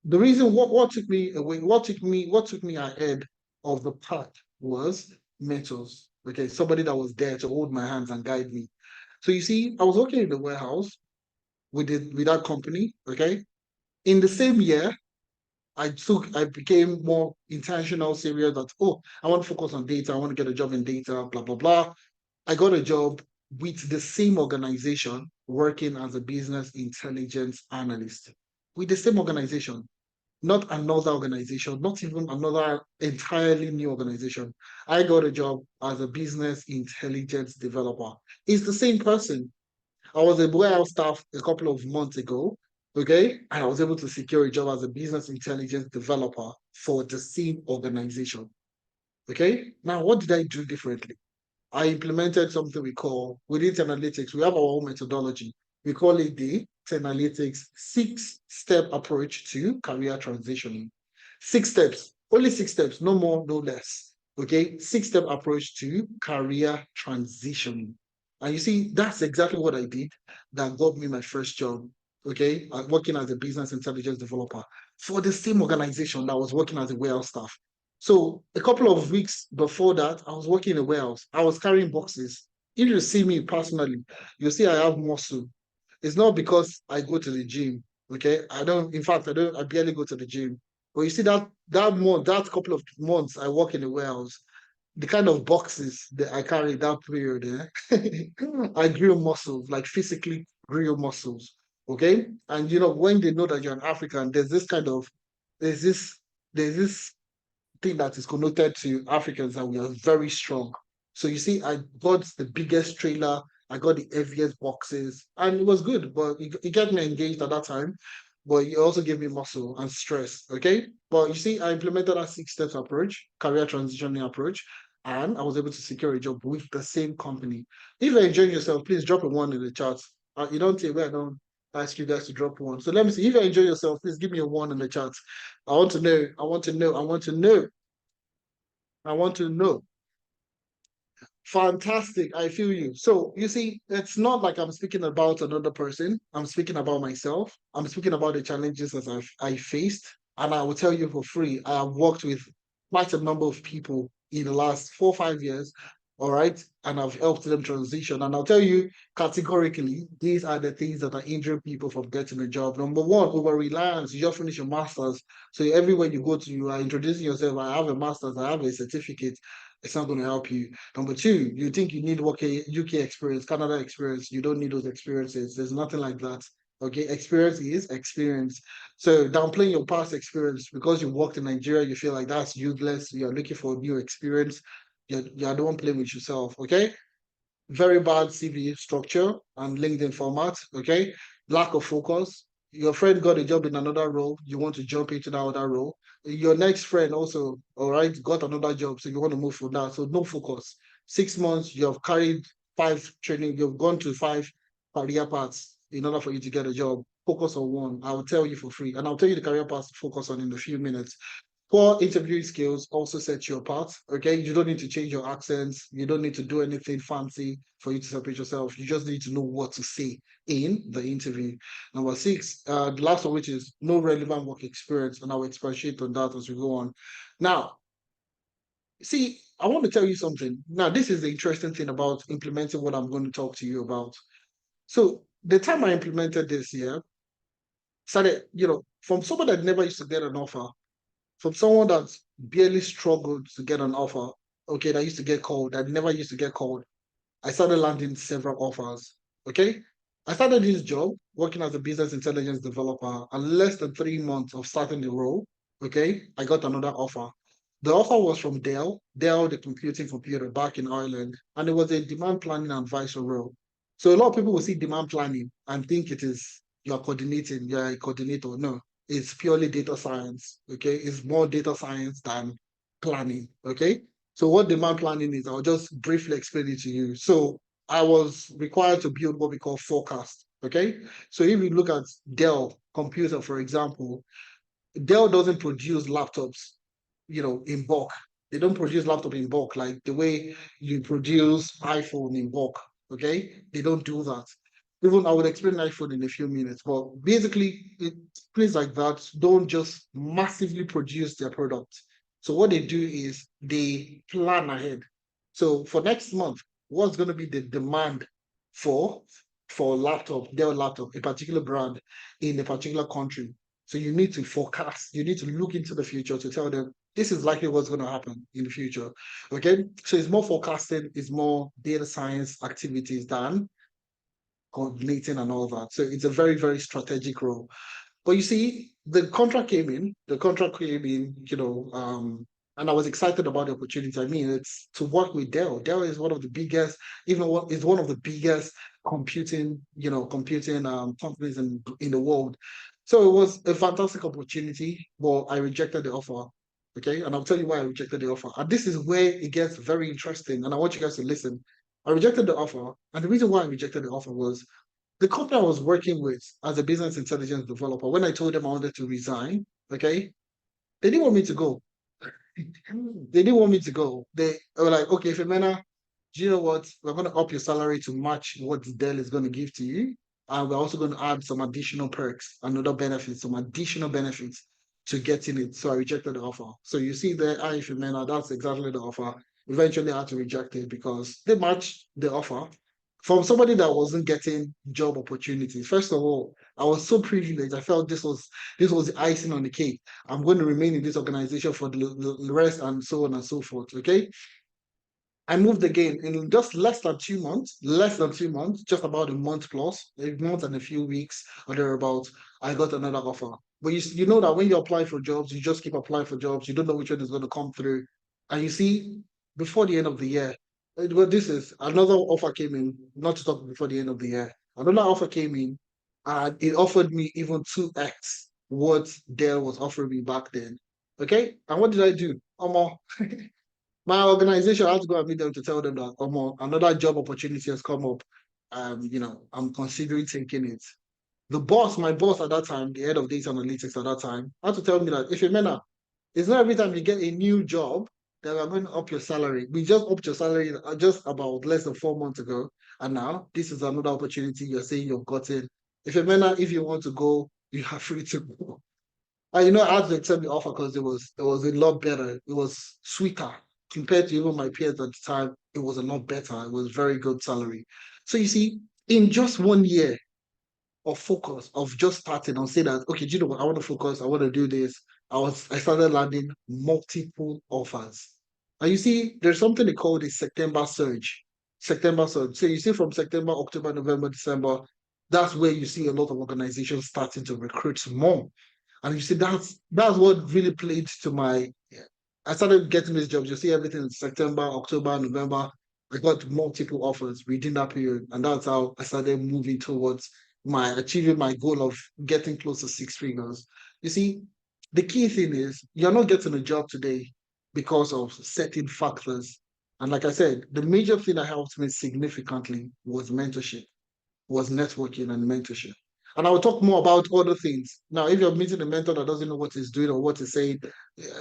The reason what took me away, what took me ahead of the path was mentors. Okay, somebody that was there to hold my hands and guide me. So you see, I was working in the warehouse with that company. Okay. In the same year, I became more intentional, serious that, oh, I want to focus on data, I want to get a job in data, blah, blah, blah. I got a job with the same organization working as a business intelligence analyst with the same organization, not another organization, not even another entirely new organization. I got a job as a business intelligence developer. It's the same person. I was a warehouse staff a couple of months ago, okay? And I was able to secure a job as a business intelligence developer for the same organization, okay? Now, what did I do differently? I implemented something within analytics, we have our own methodology. We call it the analytics 6-step approach to career transitioning. 6 steps, only 6 steps, no more, no less. Okay, 6-step approach to career transitioning. And you see, that's exactly what I did that got me my first job. Okay, working as a business intelligence developer for the same organization that was working as a warehouse staff. So a couple of weeks before that, I was working in a warehouse. I was carrying boxes. If you see me personally, you see I have muscle. It's not because I go to the gym. Okay. I don't, in fact, I barely go to the gym. But you see that couple of months I work in a warehouse, the kind of boxes that I carry that period, I grew muscles, like physically grew muscles. Okay. And when they know that you're an African, there's this, there's this thing that is connoted to Africans that we are very strong. So you see, I got the biggest trailer, I got the heaviest boxes, and it was good, but it got me engaged at that time. But it also gave me muscle and stress. Okay. But you see, I implemented that 6 steps approach, career transitioning approach, and I was able to secure a job with the same company. If you're enjoying yourself, please drop a one in the chat. You don't take where I don't ask you guys to drop one. So let me see. If you enjoy yourself, please give me a one in the chat. I want to know. I want to know. I want to know. I want to know. Fantastic. I feel you. So you see, it's not like I'm speaking about another person. I'm speaking about myself. I'm speaking about the challenges that I faced. And I will tell you for free, I have worked with quite a number of people in the last 4 or 5 years. All right. And I've helped them transition. And I'll tell you categorically, these are the things that are injuring people from getting a job. Number one, over reliance. You just finish your master's. So everywhere you go to, you are introducing yourself. I have a master's, I have a certificate. It's not going to help you. Number two, you think you need UK experience, Canada experience. You don't need those experiences. There's nothing like that. Okay, experience is experience. So downplaying your past experience because you worked in Nigeria, you feel like that's useless. You're looking for a new experience. You're the one playing with yourself. Okay, very bad CV structure and LinkedIn format. Okay, lack of focus. Your friend got a job in another role, you want to jump into that other role. Your next friend also, all right, got another job, so you want to move from that. So no focus. 6 months, you have carried five training, you've gone to five career paths in order for you to get a job. Focus on one. I'll tell you for free, and I'll tell you the career paths to focus on in a few minutes. Poor interviewing skills also set you apart. Okay, you don't need to change your accents. You don't need to do anything fancy for you to separate yourself. You just need to know what to say in the interview. Number six, the last one, which is no relevant work experience, and I'll expatiate on that as we go on. Now, see, I want to tell you something. Now, this is the interesting thing about implementing what I'm going to talk to you about. So, the time I implemented this, yeah, started, from someone that never used to get an offer, from someone that barely struggled to get an offer, okay, that used to get called, that never used to get called, I started landing several offers. Okay. I started this job working as a business intelligence developer, and less than 3 months of starting the role, okay, I got another offer. The offer was from Dell, the computing computer back in Ireland, and it was a demand planning advisor role. So a lot of people will see demand planning and think it is you're coordinating, you're a coordinator. No, it's purely data science. Okay. It's more data science than planning. Okay. So what demand planning is, I'll just briefly explain it to you. So I was required to build what we call forecast. Okay. So if you look at Dell computer, for example, Dell doesn't produce laptops, in bulk. They don't produce laptop in bulk like the way you produce iPhone in bulk. Okay. They don't do that. Even I would explain iPhone in a few minutes, but basically, places like that don't just massively produce their product. So what they do is they plan ahead. So for next month, what's going to be the demand for laptop, Dell laptop, a particular brand in a particular country? So you need to forecast, you need to look into the future to tell them this is likely what's going to happen in the future. Okay. So it's more forecasting, it's more data science activities than coordinating and all that. So it's a very, very strategic role. But you see, the contract came in, and I was excited about the opportunity. I mean, it's to work with Dell. Dell is one of the biggest, even what is one of the biggest computing companies in the world. So it was a fantastic opportunity, but I rejected the offer. Okay, and I'll tell you why I rejected the offer. And this is where it gets very interesting. And I want you guys to listen. I rejected the offer, and the reason why I rejected the offer was the company I was working with as a business intelligence developer, when I told them I wanted to resign, okay, they didn't want me to go. They didn't want me to go. They were like, okay, Femena, do you know what? We're going to up your salary to match what Dell is going to give to you. And we're also going to add some additional perks and other benefits, some additional benefits to getting it. So I rejected the offer. So you see there, I, Femena, that's exactly the offer. Eventually I had to reject it because they matched the offer from somebody that wasn't getting job opportunities. First of all, I was so privileged. I felt this was the icing on the cake. I'm going to remain in this organization for the rest and so on and so forth. Okay. I moved again in just less than 2 months, just about a month plus, a month and a few weeks or thereabouts, I got another offer. But you know that when you apply for jobs, you just keep applying for jobs. You don't know which one is going to come through. And you see, before the end of the year, well, this is another offer came in, not to talk before the end of the year. Another offer came in, and it offered me even 2x what Dell was offering me back then. Okay. And what did I do? My organization, I had to go and meet them to tell them that another job opportunity has come up. I'm considering taking it. My boss at that time, the head of data analytics at that time, had to tell me that if you mena, it's not every time you get a new job that we're going to up your salary. We just upped your salary just about less than 4 months ago. And now this is another opportunity you're saying you've gotten. If you want to go, you are free to go. And I had to accept the offer because it was a lot better. It was sweeter compared to even my peers at the time. It was a lot better. It was very good salary. So you see, in just 1 year of focus of just starting and say that, okay, do you know what? I want to focus. I want to do this. I started landing multiple offers. And you see, there's something they call the September surge. September surge. So you see from September, October, November, December, that's where you see a lot of organizations starting to recruit more. And you see, that's what really played to my. I started getting these jobs. You see, everything in September, October, November. I got multiple offers within that period, and that's how I started moving towards my achieving my goal of getting close to six figures. You see, the key thing is you're not getting a job today because of certain factors. And like I said, the major thing that helped me significantly was mentorship, was networking and mentorship. And I will talk more about other things. Now, if you're meeting a mentor that doesn't know what he's doing or what he's saying,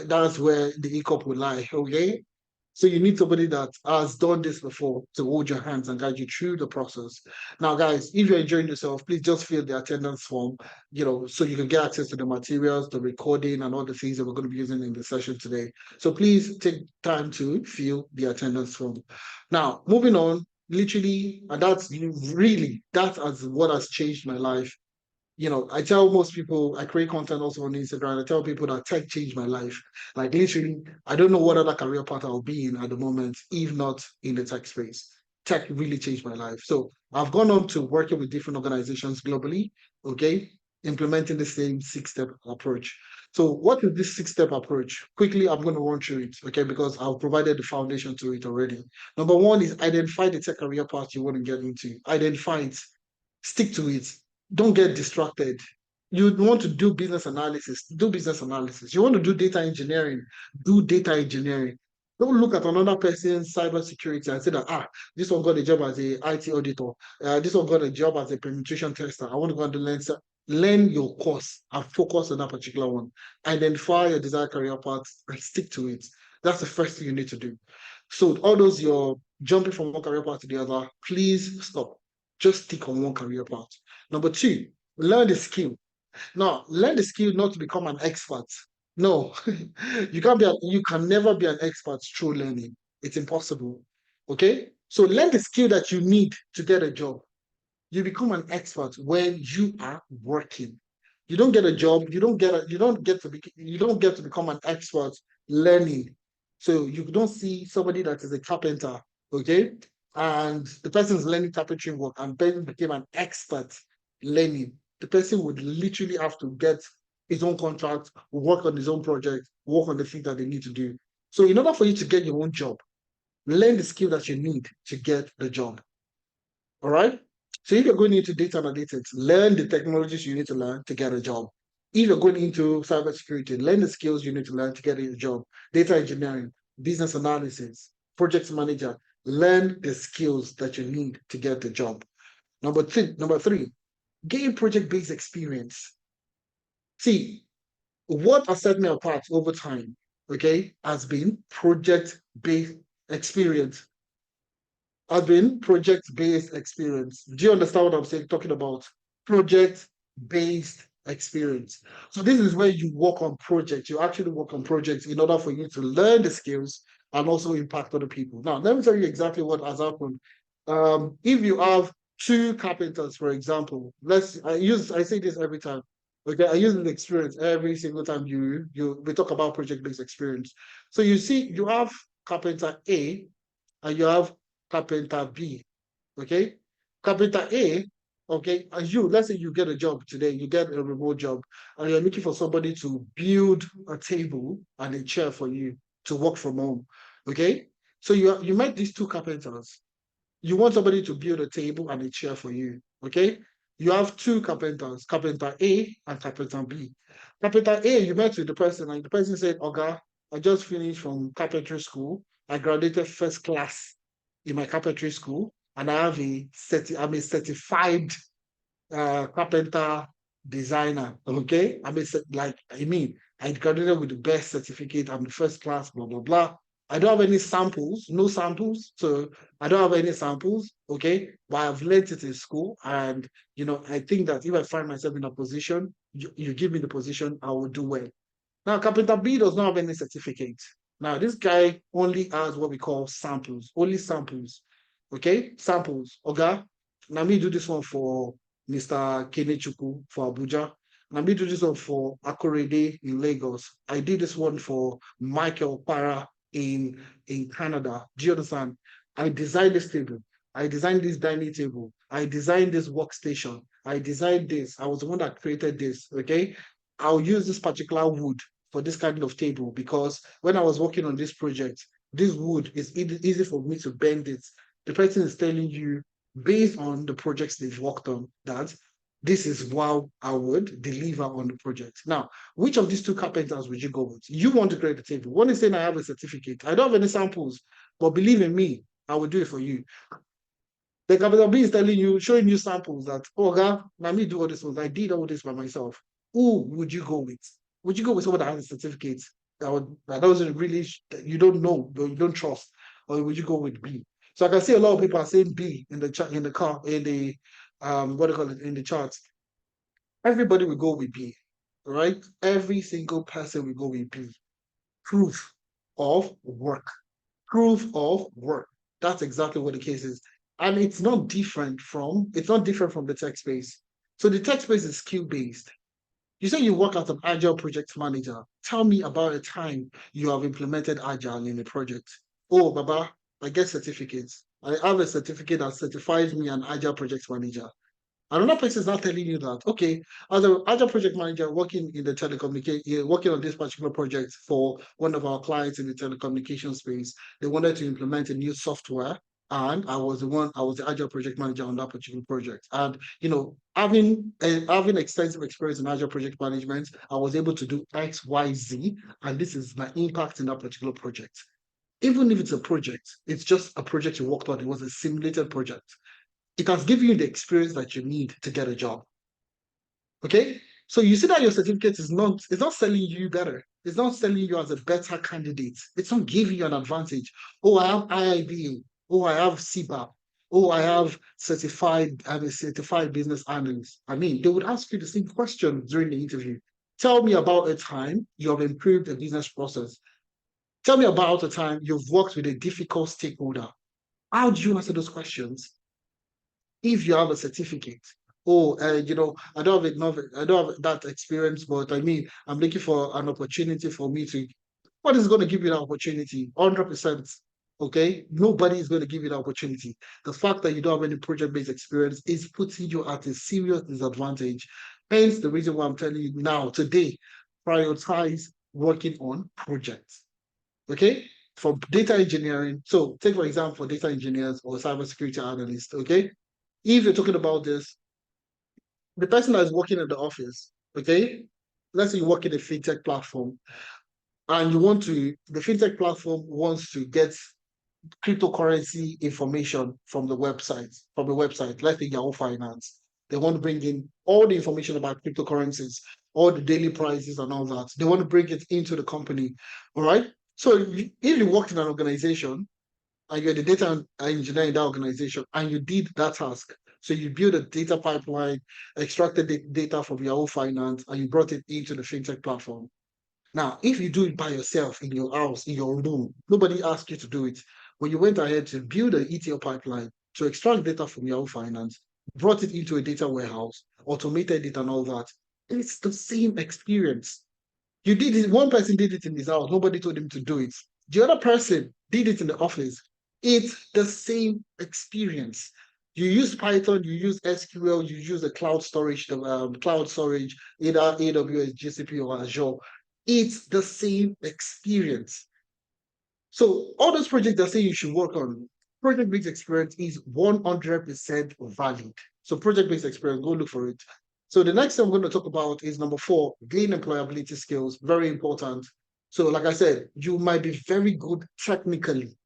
that's where the hiccup will lie. Okay. So you need somebody that has done this before to hold your hands and guide you through the process. Now, guys, if you're enjoying yourself, please just fill the attendance form, so you can get access to the materials, the recording, and all the things that we're going to be using in the session today. So please take time to fill the attendance form. Now, moving on, literally, and that's really, that is what has changed my life. I tell most people I create content also on Instagram. I tell people that tech changed my life. Like literally, I don't know what other career path I'll be in at the moment, if not in the tech space. Tech really changed my life. So I've gone on to working with different organizations globally, okay, implementing the same six-step approach. So what is this six-step approach? Quickly, I'm going to run through it, okay, because I've provided the foundation to it already. Number one is identify the tech career path you want to get into. Identify it, stick to it, don't get distracted. You want to do business analysis, do business analysis. You want to do data engineering, do data engineering. Don't look at another person's cybersecurity and say that, this one got a job as a IT auditor. This one got a job as a penetration tester. I want to go and learn. Learn your course and focus on that particular one. Identify your desired career path and stick to it. That's the first thing you need to do. So all those you're jumping from one career path to the other, please stop. Just stick on one career path. Number two, learn the skill. Now, learn the skill not to become an expert. No, you can never be an expert through learning. It's impossible. Okay? So learn the skill that you need to get a job. You become an expert when you are working. You don't get a job, you don't get to become an expert learning. So you don't see somebody that is a carpenter, okay? And the person is learning carpentry work and then became an expert learning. The person would literally have to get his own contract, work on his own project, work on the thing that they need to do. So in order for you to get your own job, learn the skill that you need to get the job. All right. So if you're going into data analytics, learn the technologies you need to learn to get a job. If you're going into cybersecurity, learn the skills you need to learn to get a job. Data engineering, business analysis, project manager, learn the skills that you need to get the job. Number three, gain project-based experience. See, what has set me apart over time, okay, has been project-based experience. Has been project-based experience. Do you understand what I'm saying? Talking about project-based experience. So this is where you work on projects. You actually work on projects in order for you to learn the skills and also impact other people. Now, let me tell you exactly what has happened. If you have two carpenters, for example, I say this every time. Okay, I use this experience every single time we talk about project-based experience. So you see, you have carpenter A and you have carpenter B. Okay. Carpenter A, okay, and let's say you get a job today, you get a remote job, and you're looking for somebody to build a table and a chair for you to work from home. Okay. So you met these two carpenters. You want somebody to build a table and a chair for you. Okay. You have two carpenters, carpenter A and carpenter B. Carpenter A, you met with the person, and the person said, "Oga, I just finished from carpentry school. I graduated first class in my carpentry school, and I'm a certified carpenter designer. Okay, I graduated with the best certificate. I'm the first class. Blah blah blah. I don't have any samples, no samples. So I don't have any samples. Okay, but I've learned it in school, and I think that if I find myself in a position, you give me the position, I will do well. Now, carpenter B does not have any certificate. Now, this guy only has what we call samples, only samples. Okay, samples. Okay, now me do this one for Mr. Kenechukwu for Abuja. Now me do this one for Akorede in Lagos. I did this one for Michael Para in Canada. Do you understand? I designed this table. I designed this dining table. I designed this workstation. I designed this. I was the one that created this. Okay. I'll use this particular wood for this kind of table because when I was working on this project, this wood is easy for me to bend it. The person is telling you based on the projects they've worked on that this is how I would deliver on the project. Now, which of these two carpenters would you go with? You want to create a table. One is saying I have a certificate. I don't have any samples, but believe in me, I will do it for you. The capital B is telling you, showing you samples that, oh, God, let me do all this. I did all this by myself. Who would you go with? Would you go with someone that has a certificate that doesn't really, that you don't know, or you don't trust, or would you go with B? So I can see a lot of people are saying B in the chat, in the car, in the what do you call it, in the charts. Everybody will go with B, right? Every single person will go with B. Proof of work. Proof of work. That's exactly what the case is. And it's not different from the tech space. So the tech space is skill based. You say you work as an agile project manager. Tell me about a time you have implemented agile in a project. Oh, Baba, I get certificates. I have a certificate that certifies me an agile project manager. Another person is not telling you that, okay, as an agile project manager working in the telecommunication, working on this particular project for one of our clients in the telecommunication space, they wanted to implement a new software. And I was the agile project manager on that particular project. And having extensive experience in agile project management, I was able to do X, Y, Z, and this is my impact in that particular project. Even if it's a project, it's just a project you worked on. It was a simulated project. It has given you the experience that you need to get a job. Okay? So you see that your certificate it's not selling you better. It's not selling you as a better candidate. It's not giving you an advantage. Oh, I have IIB. Oh, I have CBAP. Oh, I'm a certified business analyst. I mean, they would ask you the same question during the interview. Tell me about a time you have improved a business process. Tell me about a time you've worked with a difficult stakeholder. How do you answer those questions? If you have a certificate, oh, I don't have that experience, but I mean, I'm looking for an opportunity for me to. What is going to give you that opportunity? 100%. Okay, nobody is going to give you that opportunity. The fact that you don't have any project-based experience is putting you at a serious disadvantage. Hence, the reason why I'm telling you now today, prioritize working on projects. Okay, for data engineering. So, take for example, data engineers or cybersecurity analysts. Okay, if you're talking about this, the person that is working in the office, okay, let's say you work in a fintech platform and the fintech platform wants to get cryptocurrency information from the website, let's say Yahoo Finance. They want to bring in all the information about cryptocurrencies, all the daily prices and all that. They want to bring it into the company. All right. So if you work in an organization and you're the data engineer in that organization and you did that task. So you build a data pipeline, extracted the data from your own finance, and you brought it into the fintech platform. Now, if you do it by yourself in your house, in your room, nobody asked you to do it. When you went ahead to build an ETL pipeline to extract data from your own finance, brought it into a data warehouse, automated it and all that, it's the same experience. You did it, one person did it in his house, nobody told him to do it. The other person did it in the office. It's the same experience. You use Python, you use SQL, you use the cloud storage, either AWS, GCP, or Azure. It's the same experience. So all those projects that say you should work on, project-based experience is 100% valid. So project-based experience, go look for it. So the next thing I'm going to talk about is number 4, gain employability skills. Very important. So like I said, you might be very good technically.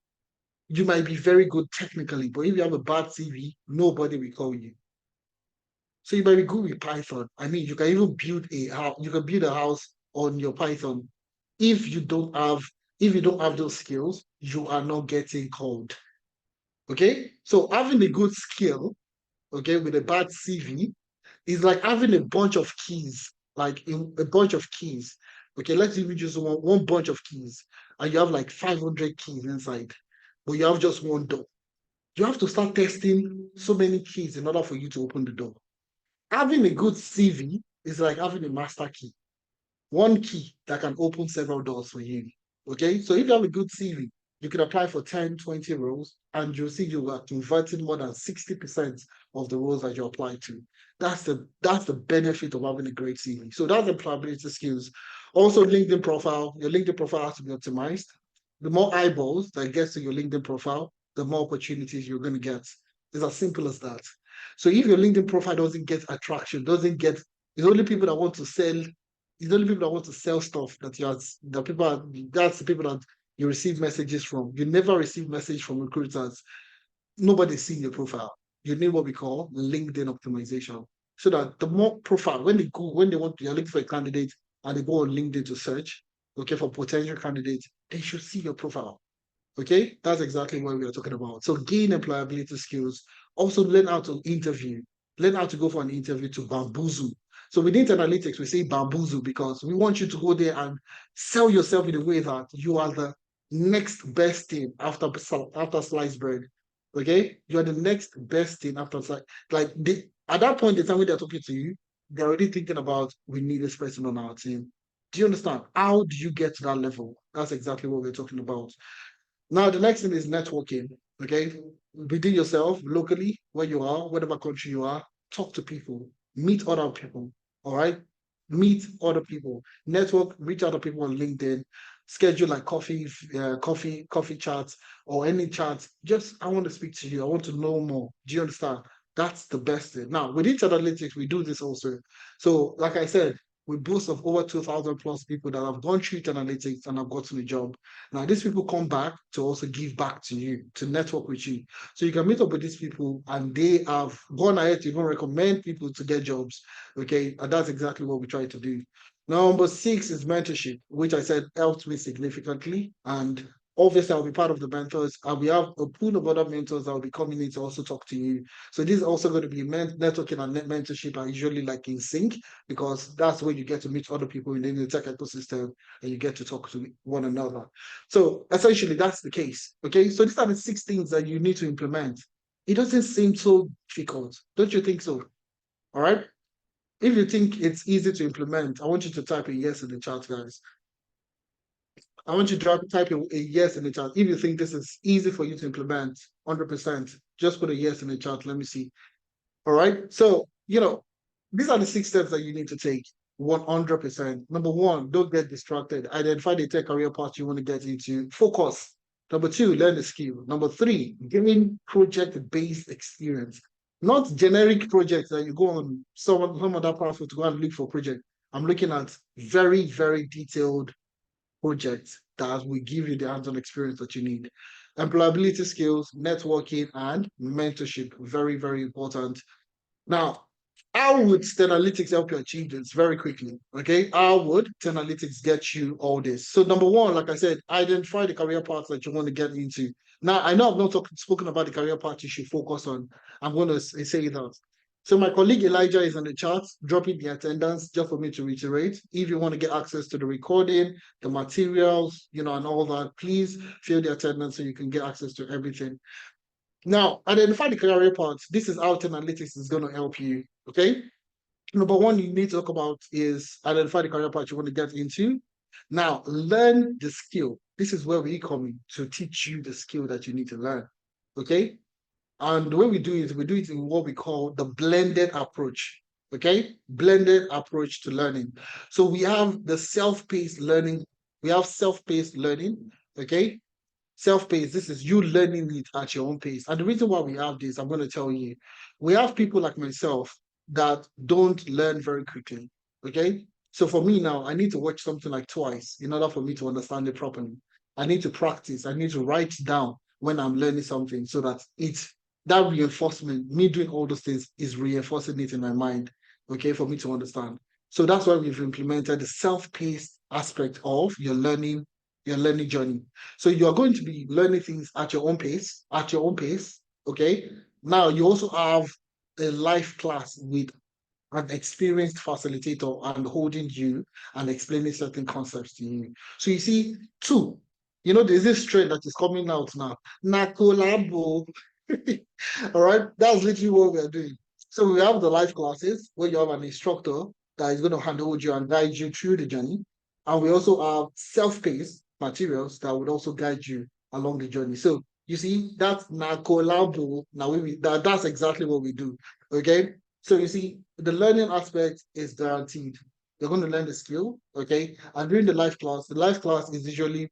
You might be very good technically, but if you have a bad CV, nobody will call you. So you might be good with Python. I mean, you can even build a house. You can build a house on your Python. If you don't have, if you don't have those skills, you are not getting called. Okay. So having a good skill, okay, with a bad CV is like having a bunch of keys, a bunch of keys. Okay, let's even just one bunch of keys, and you have like 500 keys inside, but you have just one door. You have to start testing so many keys in order for you to open the door. Having a good CV is like having a master key, one key that can open several doors for you. Okay, so if you have a good CV, you can apply for 10, 20 roles, and you'll see you are converting more than 60% of the roles that you apply to. That's the benefit of having a great CV. So that's employability skills. Also, LinkedIn profile. Your LinkedIn profile has to be optimized. The more eyeballs that gets to your LinkedIn profile, the more opportunities you're going to get. It's as simple as that. So if your LinkedIn profile doesn't get attraction, doesn't get, it's only people that want to sell, it's only people that want to sell stuff that you are, that people are, that's the people that you receive messages from. You never receive message from recruiters. Nobody's seeing your profile. You need what we call LinkedIn optimization. So that the more profile, when they go, when they want, you're looking for a candidate and they go on LinkedIn to search, okay, for potential candidates, they should see your profile. Okay, that's exactly what we are talking about. So gain employability skills. Also learn how to interview. Learn how to go for an interview to bamboozle. So within analytics, we say bamboozle because we want you to go there and sell yourself in a way that you are the next best thing after sliced bread. Okay, you are the next best thing after like at that point in time when they're talking to you, they're already thinking about we need this person on our team. Do you understand? How do you get to that level? That's exactly what we're talking about. Now, the next thing is networking. Okay. Within yourself, locally, where you are, whatever country you are, talk to people, meet other people. All right. Meet other people, network, reach other people on LinkedIn, schedule like coffee chats or any chats. Just, I want to speak to you. I want to know more. Do you understand? That's the best thing. Now, with each analytics, we do this also. So, like I said, we boast of over 2,000 plus people that have gone through analytics and have gotten a job. Now, these people come back to also give back to you, to network with you. So you can meet up with these people and they have gone ahead to even recommend people to get jobs. Okay. And that's exactly what we try to do. Now, number 6 is mentorship, which I said helped me significantly. And obviously, I'll be part of the mentors. And we have a pool of other mentors that will be coming in to also talk to you. So this is also going to be networking and mentorship are usually like in sync because that's where you get to meet other people in the tech ecosystem and you get to talk to one another. So essentially, that's the case. Okay. So these are the 6 things that you need to implement. It doesn't seem so difficult. Don't you think so? All right. If you think it's easy to implement, I want you to type a yes in the chat, guys. I want you to type a yes in the chat. If you think this is easy for you to implement, 100%, just put a yes in the chat. Let me see. All right. So, these are the 6 steps that you need to take 100%. Number 1, don't get distracted. Identify the tech career path you want to get into. Focus. Number 2, learn the skill. Number 3, giving project-based experience. Not generic projects that you go on some other platform to go and look for project. I'm looking at very, very detailed projects that will give you the hands-on experience that you need. Employability skills, networking, and mentorship. Very, very important. Now, how would Analytics help you achieve this very quickly? Okay, how would Analytics get you all this? So, number 1, like I said, identify the career paths that you want to get into. Now, I know I've not spoken about the career path you should focus on. I'm going to say that. So, my colleague Elijah is on the chat, dropping the attendance just for me to reiterate. If you want to get access to the recording, the materials, and all that, please fill the attendance so you can get access to everything. Now, identify the career paths. This is how analytics is going to help you. Okay. Number 1 you need to talk about is identify the career path you want to get into. Now, learn the skill. This is where we come in to teach you the skill that you need to learn. Okay. And the way we do it in what we call the blended approach. Okay. Blended approach to learning. So we have the self-paced learning. We have self-paced learning. Okay. Self-paced, this is you learning it at your own pace. And the reason why we have this, I'm going to tell you, we have people like myself that don't learn very quickly. Okay. So for me now, I need to watch something like twice in order for me to understand it properly. I need to practice. I need to write down when I'm learning something so that that reinforcement, me doing all those things is reinforcing it in my mind. Okay. For me to understand. So that's why we've implemented the self-paced aspect of your learning journey. So you're going to be learning things at your own pace, Okay. Now you also have a live class with an experienced facilitator and holding you and explaining certain concepts to you. So you see, 2, there's this trend that is coming out now. Na collabo. All right. That's literally what we're doing. So we have the live classes where you have an instructor that is going to handhold you and guide you through the journey. And we also have self-paced materials that would also guide you along the journey. So you see, that's na collabo. Now that's exactly what we do. Okay. So you see, the learning aspect is guaranteed. You're going to learn the skill, okay? And during the live class is usually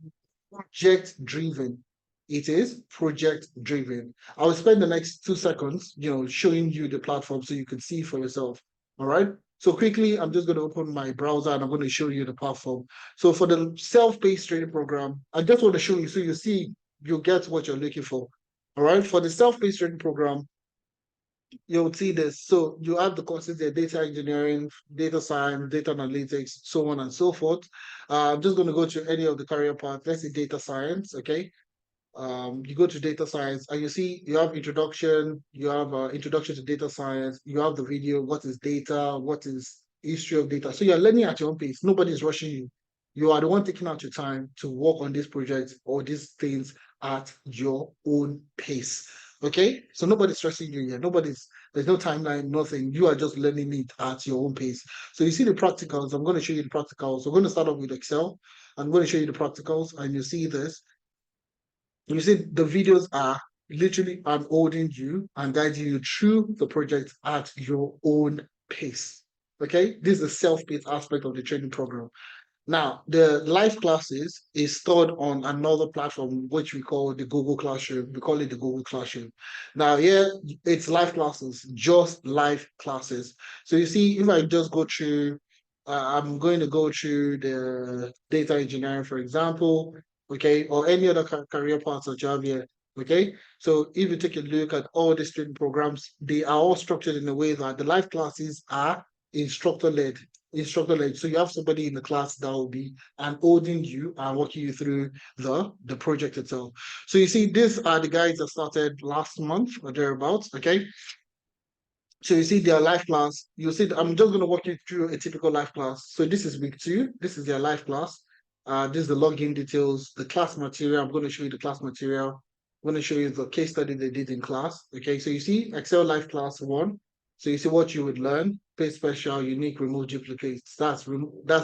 project driven. It is project driven. I will spend the next 2 seconds, showing you the platform so you can see for yourself. All right. So quickly, I'm just going to open my browser and I'm going to show you the platform. So for the self-paced training program, I just want to show you so you see, you get what you're looking for. All right. For the self-paced training program, you'll see this. So you have the courses there, data engineering, data science, data analytics, so on and so forth. I'm just going to go to any of the career paths. Let's say data science. Okay. You go to data science and you see you have introduction, you have introduction to data science, you have the video, what is data, what is history of data. So you're learning at your own pace. Nobody's rushing you. You are the one taking out your time to work on these projects or these things at your own pace. Okay? So nobody's stressing you here. There's no timeline, nothing. You are just learning it at your own pace. So you see the practicals. I'm going to show you the practicals. So we're going to start off with Excel. I'm going to show you the practicals and you see this. You see, the videos are literally unholding you and guiding you through the project at your own pace. Okay, this is the self-paced aspect of the training program. Now, the live classes is stored on another platform, which we call the Google Classroom. We call it the Google Classroom. Now, here it's live classes, just live classes. So you see, if I just go through, I'm going to go through the data engineering, for example, okay, or any other career paths that you have here. Okay, so if you take a look at all the student programs, they are all structured in a way that the live classes are instructor led. So you have somebody in the class that will be holding you and walking you through the project itself. So you see, these are the guys that started last month or thereabouts. Okay. So you see their live class. You see, I'm just going to walk you through a typical live class. So this is week 2. This is their live class. This is the login details, the class material. I'm going to show you the class material. I'm going to show you the case study they did in class. Okay, so you see Excel live class 1. So you see what you would learn: paste special, unique, remove duplicates. That's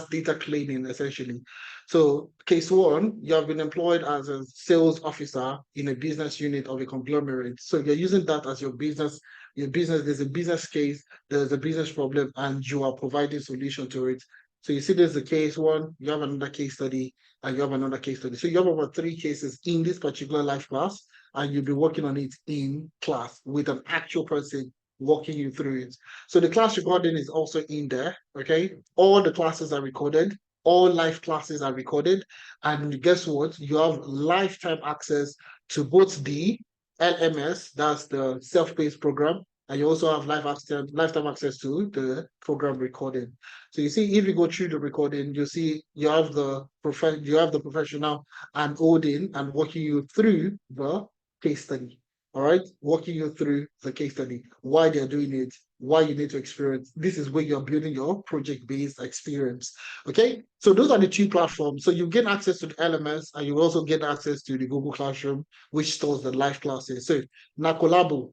data cleaning essentially. So case 1, you have been employed as a sales officer in a business unit of a conglomerate. So you're using that as your business. There's a business case, there's a business problem, and you are providing solution to it. So you see, there's the case 1, you have another case study, and you have another case study. So you have about 3 cases in this particular live class, and you'll be working on it in class with an actual person walking you through it. So the class recording is also in there. Okay, all the classes are recorded, all live classes are recorded, and guess what? You have lifetime access to both the LMS, that's the self-paced program, and you also have lifetime access to the program recording. So you see, if you go through the recording, you see you have the professional and holding and walking you through the case study. All right, walking you through the case study, why they're doing it, why you need to experience. This is where you're building your project-based experience. Okay, so those are the 2 platforms. So you get access to the LMS and you also get access to the Google Classroom, which stores the live classes. So Nakolabo,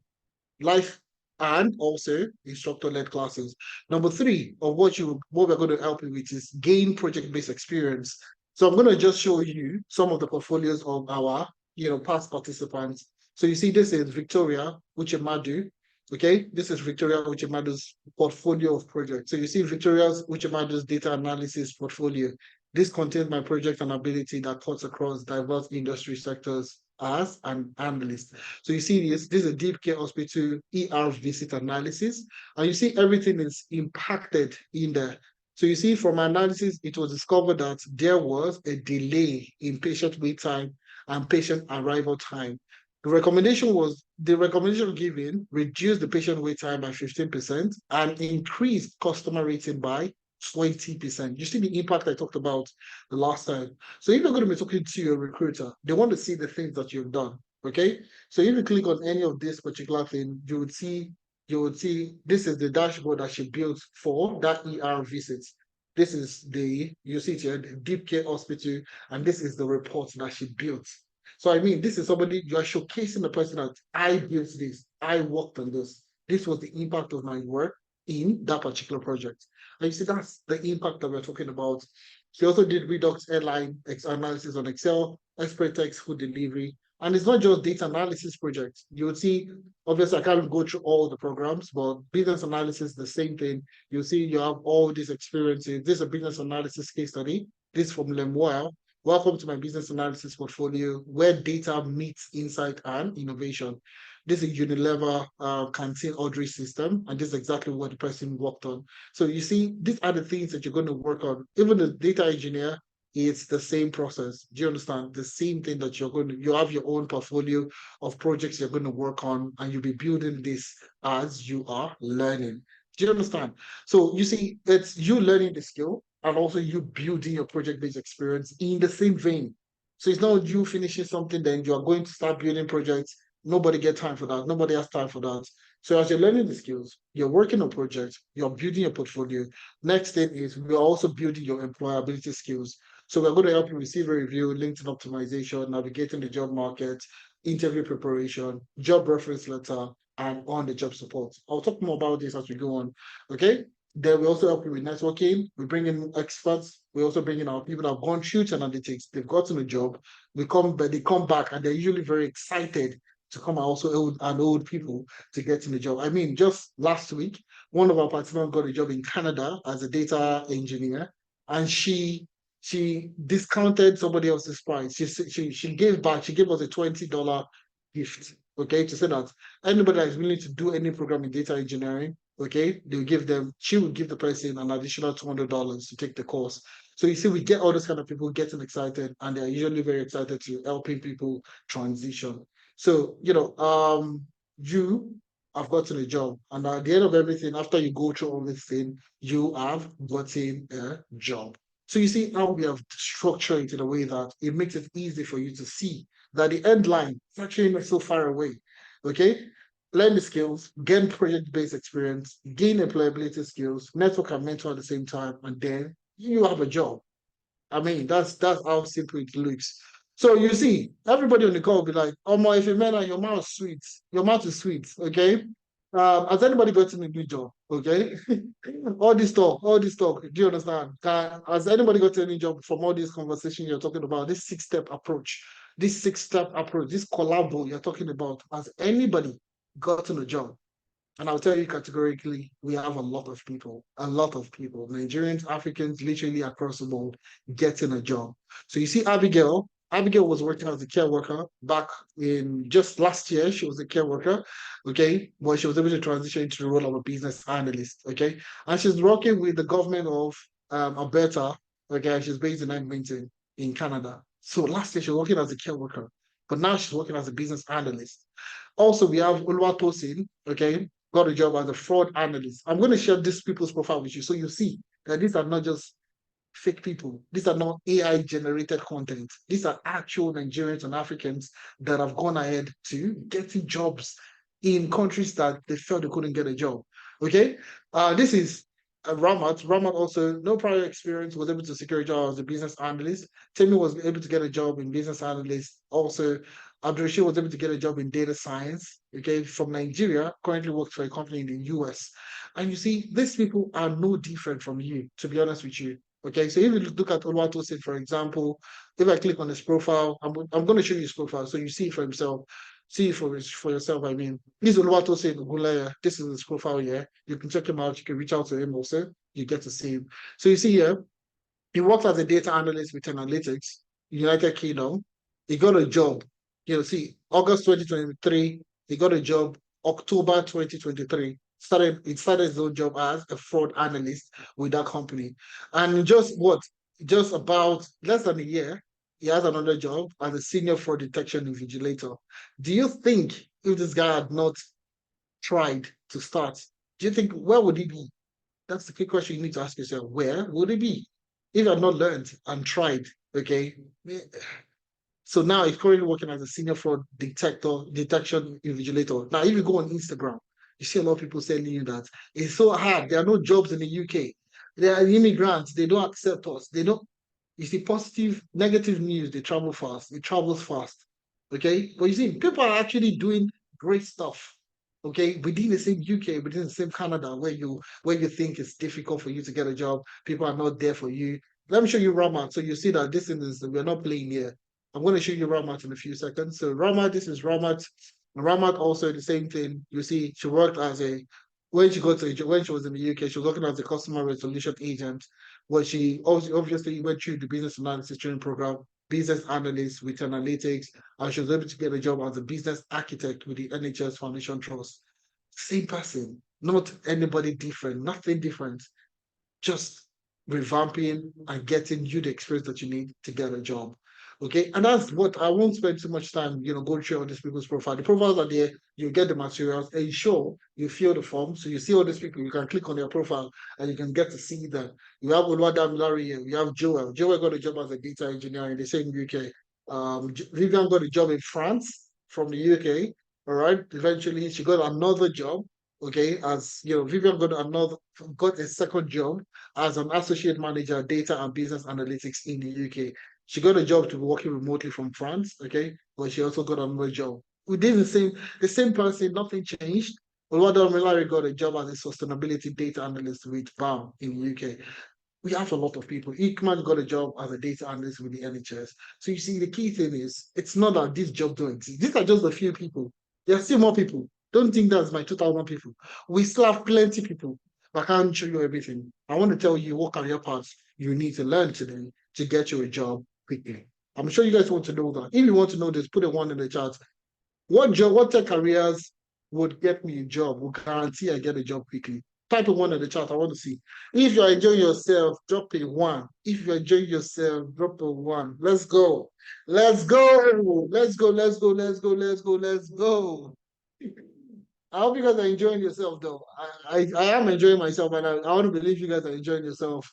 live and also instructor-led classes. Number 3 of what we're going to help you with is gain project-based experience. So I'm going to just show you some of the portfolios of our past participants. So you see, this is Victoria Uchemadu. Okay, this is Victoria Uchemadu's portfolio of projects. So you see Victoria's Uchemadu's data analysis portfolio. This contains my project and ability that cuts across diverse industry sectors as an analyst. So you see this is a deep care hospital ER visit analysis, and you see everything is impacted in there. So you see, from analysis, it was discovered that there was a delay in patient wait time and patient arrival time. The recommendation given reduced the patient wait time by 15% and increased customer rating by 20%. You see the impact I talked about the last time. So if you're going to be talking to your recruiter, they want to see the things that you've done. Okay. So if you click on any of this particular thing, you would see this is the dashboard that she built for that ER visit. This is you see it here, the deep care hospital, and this is the report that she built. So I mean, this is somebody, you are showcasing the person that I built this, I worked on this. This was the impact of my work in that particular project. And you see, that's the impact that we're talking about. She also did Redux airline analysis on Excel, expert text food delivery. And it's not just data analysis projects. You would see, obviously, I can't go through all the programs, but business analysis, the same thing. You see, you have all these experiences. This is a business analysis case study. This is from Lemoire. welcome to my business analysis portfolio, where data meets insight and innovation. This is Unilever canteen ordering system, and this is exactly what the person worked on. So you see, these are the things that you're going to work on. Even the data engineer, it's the same process. Do you understand? The same thing that you have your own portfolio of projects you're going to work on, and you'll be building this as you are learning. Do you understand? So you see, it's you learning the skill and also you building your project-based experience in the same vein. So it's not you finishing something, then you are going to start building projects. Nobody get time for that. Nobody has time for that. So as you're learning the skills, you're working on projects, you're building your portfolio. Next thing is we're also building your employability skills. So we're going to help you receive a review, LinkedIn optimization, navigating the job market, interview preparation, job reference letter, and on the job support. I'll talk more about this as we go on. Okay. Then we also help you with networking. We bring in experts. We also bring in our people that have gone through analytics. They've gotten a job. But they come back and they're usually very excited to come and also old people to get in the job. I mean, just last week, one of our participants got a job in Canada as a data engineer, and she discounted somebody else's price. She gave back. She gave us a $20 gift. Okay, to say that anybody that is willing to do any program in data engineering, okay, she will give the person an additional $200 to take the course. So you see, we get all those kind of people getting excited, and they're usually very excited to helping people transition. So, you have gotten a job, and at the end of everything, after you go through all this thing, you have gotten a job. So you see how we have structured it in a way that it makes it easy for you to see that the end line is actually not so far away. Okay? Learn the skills, gain project-based experience, gain employability skills, network and mentor at the same time, and then you have a job. I mean, that's how simple it looks. So you see, everybody on the call will be like, "Oh my, if you man, your mouth is sweet, your mouth is sweet." Okay. Has anybody gotten a new job? Okay. all this talk. Do you understand? Has anybody gotten a new job from all this conversation you're talking about? This six-step approach, this collabo you're talking about. Has anybody gotten a job? And I'll tell you categorically, we have a lot of people, Nigerians, Africans, literally across the board, getting a job. So you see, Abigail. Abigail was working as a care worker back in just last year. She was a care worker, okay, but she was able to transition into the role of a business analyst, okay, and she's working with the government of Alberta, okay. She's based in Edmonton, in Canada. So last year she was working as a care worker, but now she's working as a business analyst. Also, we have Oluwatosin, okay, got a job as a fraud analyst. I'm going to share these people's profile with you so you see that these are not just fake people. These are not AI generated content. These are actual Nigerians and Africans that have gone ahead to getting jobs in countries that they felt they couldn't get a job. Okay. This is Ramat. Ramat also, no prior experience, was able to secure a job as a business analyst. Timmy was able to get a job in business analyst. Also, Abdurrashid was able to get a job in data science, okay, from Nigeria, currently works for a company in the US. And you see, these people are no different from you, to be honest with you. Okay, so if you look at Oluwatosin, for example, if I click on his profile, I'm going to show you his profile so you see it for himself. See it for yourself. I mean, this is Oluwatosin Ogunleye. This is his profile here. You can check him out. You can reach out to him also. You get to see him. So you see here, he worked as a data analyst with analytics, United Kingdom. He got a job. See, August 2023, he got a job. October 2023, he started his own job as a fraud analyst with that company. And just about less than a year, he has another job as a senior fraud detection invigilator. Do you think if this guy had not tried to start, do you think where would he be? That's the key question you need to ask yourself. Where would it be? If you had not learned and tried, okay. So now he's currently working as a senior fraud detection invigilator. Now, if you go on Instagram, you see a lot of people telling you that it's so hard. There are no jobs in the UK. They are immigrants. They don't accept us. They don't. You see, positive, negative news, they travel fast. It travels fast. Okay. But you see, people are actually doing great stuff. Okay, within the same UK, within the same Canada, where you think it's difficult for you to get a job, people are not there for you. Let me show you Ramat. So you see that this is we're not playing here. I'm going to show you Ramat in a few seconds. So Ramat, this is Ramat. Ramat also the same thing. You see, she worked as when she was in the UK, she was working as a customer resolution agent. Where she also obviously went through the business analysis training program. business analyst with analytics, and she was able to get a job as a business architect with the NHS Foundation Trust. Same person, not anybody different, nothing different, just revamping and getting you the experience that you need to get a job. Okay, and that's what I won't spend too much time, going through all these people's profile. The profiles are there, you get the materials, ensure you fill the form. So you see all these people, you can click on their profile and you can get to see them. You have Oluwadam Larry here, you have Joel. Joel got a job as a data engineer in the same UK. Vivian got a job in France from the UK. All right. Eventually she got another job. Okay, as Vivian got a second job as an associate manager, data and business analytics in the UK. She got a job to be working remotely from France, okay, but she also got another job. We did the same person, nothing changed. Oluwado Milari got a job as a sustainability data analyst with BAM in the UK. We have a lot of people. Ikman got a job as a data analyst with the NHS. So you see, the key thing is, it's not that this job don't exist. These are just a few people. There are still more people. Don't think that's my 2,000 people. We still have plenty of people. But I can't show you everything. I want to tell you what career paths you need to learn today to get you a job quickly. I'm sure you guys want to know that. If you want to know this, put a one in the chat. What tech careers would get me a job, would guarantee I get a job quickly? Type a one in the chat. I want to see. If you're enjoying yourself, drop a one. If you're enjoying yourself, drop a one. Let's go. Let's go. Let's go. Let's go. Let's go. Let's go. Let's go. I hope you guys are enjoying yourself, though. I am enjoying myself, and I want to believe you guys are enjoying yourself.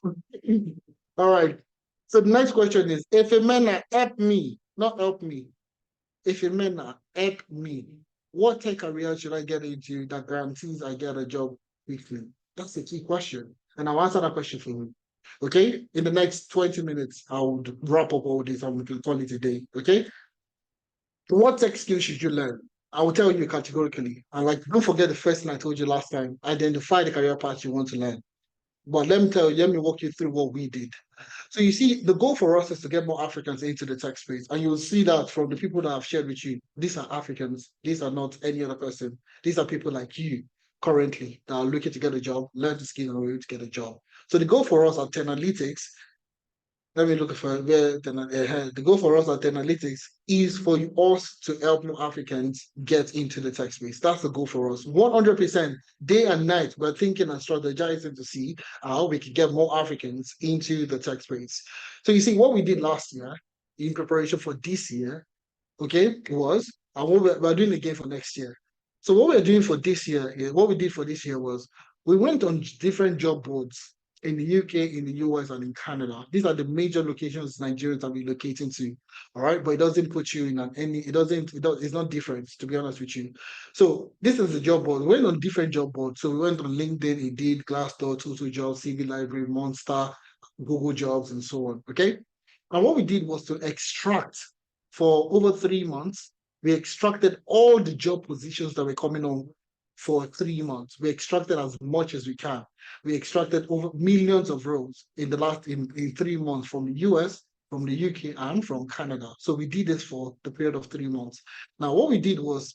All right. So the next question is, if a man help me, not help me, if a man help me, what tech career should I get into that guarantees I get a job quickly? That's the key question. And I'll answer that question for you. Okay? In the next 20 minutes, I would wrap up all this and we can call it a day. Okay? What tech skills should you learn? I will tell you categorically. And don't forget the first thing I told you last time. Identify the career path you want to learn. But let me walk you through what we did. So you see, the goal for us is to get more Africans into the tech space. And you'll see that from the people that I've shared with you. These are Africans. These are not any other person. These are people like you currently that are looking to get a job, learn the skill, and ready to get a job. So the goal for us at Analytics, let me look for where the goal for us at Analytics is for us to help more Africans get into the tech space. That's the goal for us. 100% day and night, we're thinking and strategizing to see how we can get more Africans into the tech space. So you see, what we did last year in preparation for this year, okay, was, and what we're doing again for next year. So what we're doing for this year is, what we did for this year was, we went on different job boards in the UK, in the US, and in Canada. These are the major locations Nigerians are relocating to. All right, but it doesn't put you in it's not different, to be honest with you. So this is the job board. We went on different job boards. So we went on LinkedIn, Indeed, Glassdoor, Total Jobs, CV Library, Monster, Google Jobs, and so on. Okay. And what we did was to extract for over 3 months. We extracted all the job positions that were coming on for 3 months. We extracted as much as we can. We extracted over millions of roles in 3 months from the US, from the UK, and from Canada. So we did this for the period of 3 months. Now, what we did was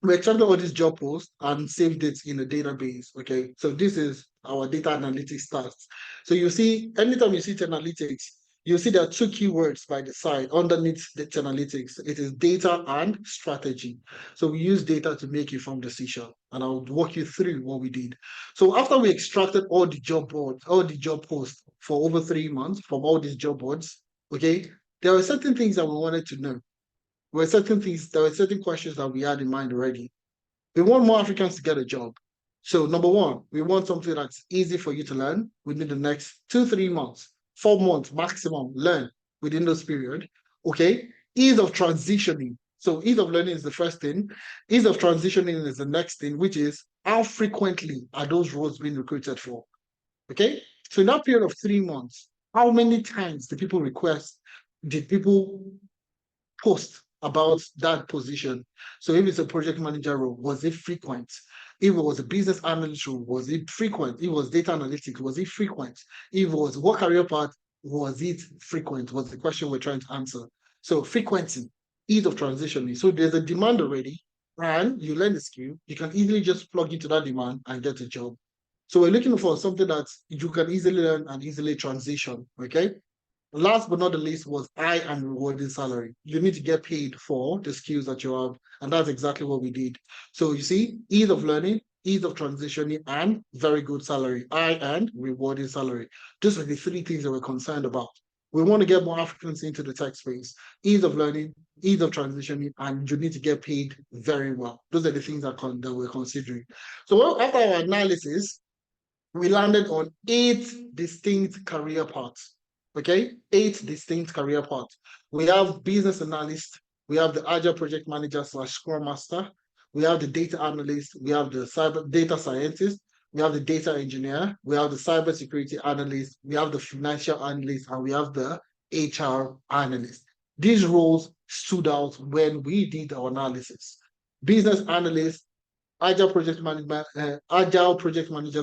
we extracted all these job posts and saved it in a database. Okay, so this is our data analytics stats. So you see, anytime you see analytics, you see there are two keywords by the side underneath the analytics. It is data and strategy. So we use data to make informed decision. And I'll walk you through what we did. So after we extracted all the job boards, all the job posts for over 3 months from all these job boards, okay, there were certain things that we wanted to know. There were certain questions that we had in mind already. We want more Africans to get a job. So number one, we want something that's easy for you to learn within the next 2-3 months. 4 months maximum, learn within those period. Okay, ease of transitioning. So ease of learning is the first thing. Ease of transitioning is the next thing, which is how frequently are those roles being recruited for? Okay, so in that period of 3 months, how many times did people post about that position? So if it's a project manager role, was it frequent? If it was a business analyst role, was it frequent? If it was data analytics, was it frequent? If it was what career path, was it frequent? Was the question we're trying to answer. So frequency, ease of transitioning. So there's a demand already, and you learn the skill, you can easily just plug into that demand and get a job. So we're looking for something that you can easily learn and easily transition. Okay. Last but not the least was high and rewarding salary. You need to get paid for the skills that you have. And that's exactly what we did. So you see, ease of learning, ease of transitioning, and very good salary, high and rewarding salary. Those are the three things that we're concerned about. We want to get more Africans into the tech space, ease of learning, ease of transitioning, and you need to get paid very well. Those are the things that we're considering. So after our analysis, we landed on 8 distinct career paths. Okay, 8 distinct career paths. We have business analyst, we have the agile project manager slash scrum master, we have the data analyst, we have the cyber data scientist, we have the data engineer, we have the cyber security analyst, we have the financial analyst, and we have the HR analyst. These roles stood out when we did our analysis. Business analyst, agile project manager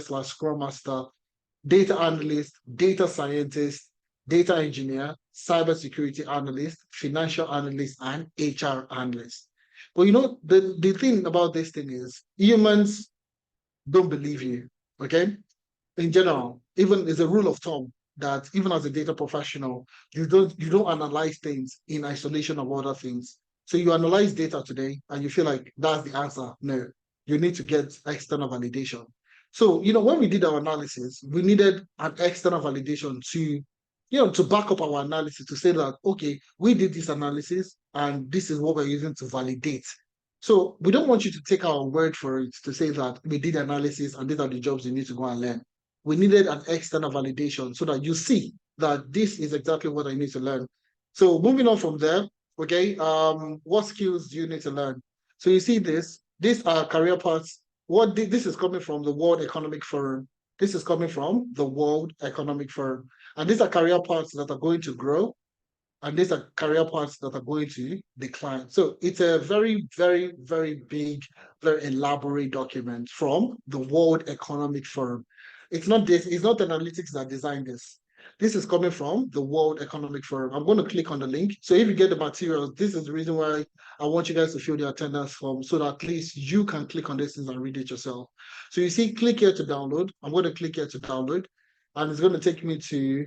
slash scrum master, data analyst, data scientist, data engineer, cybersecurity analyst, financial analyst, and HR analyst. But you know, the thing about this thing is humans don't believe you. Okay. In general, even as a rule of thumb that even as a data professional, you don't analyze things in isolation of other things. So you analyze data today and you feel like that's the answer. No, you need to get external validation. So, when we did our analysis, we needed an external validation to back up our analysis to say that, okay, we did this analysis and this is what we're using to validate. So we don't want you to take our word for it to say that we did analysis and these are the jobs you need to go and learn. We needed an external validation so that you see that this is exactly what I need to learn. So moving on from there, okay, what skills do you need to learn? So you see these are career paths. This is coming from the World Economic Forum. This is coming from the World Economic Forum. And these are career paths that are going to grow, and these are career paths that are going to decline. So it's a very, very, very big, very elaborate document from the World Economic Forum. It's not analytics that designed this. This is coming from the World Economic Forum. I'm going to click on the link. So if you get the materials, this is the reason why I want you guys to fill the attendance form so that at least you can click on this and read it yourself. So you see, click here to download. I'm going to click here to download, and it's going to take me to,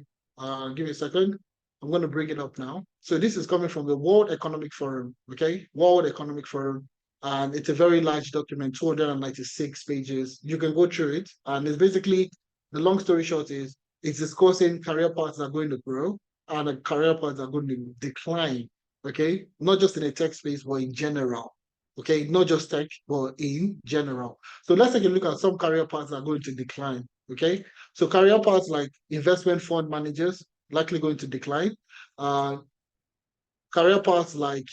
give me a second. I'm going to bring it up now. So this is coming from the World Economic Forum, okay? World Economic Forum. And it's a very large document, 296 pages. You can go through it. And it's basically, the long story short is, it's discussing career paths that are going to grow and career paths that are going to decline, okay? Not just in a tech space, but in general, okay? Not just tech, but in general. So let's take a look at some career paths that are going to decline, okay? So career paths like investment fund managers, likely going to decline. Uh, Career paths like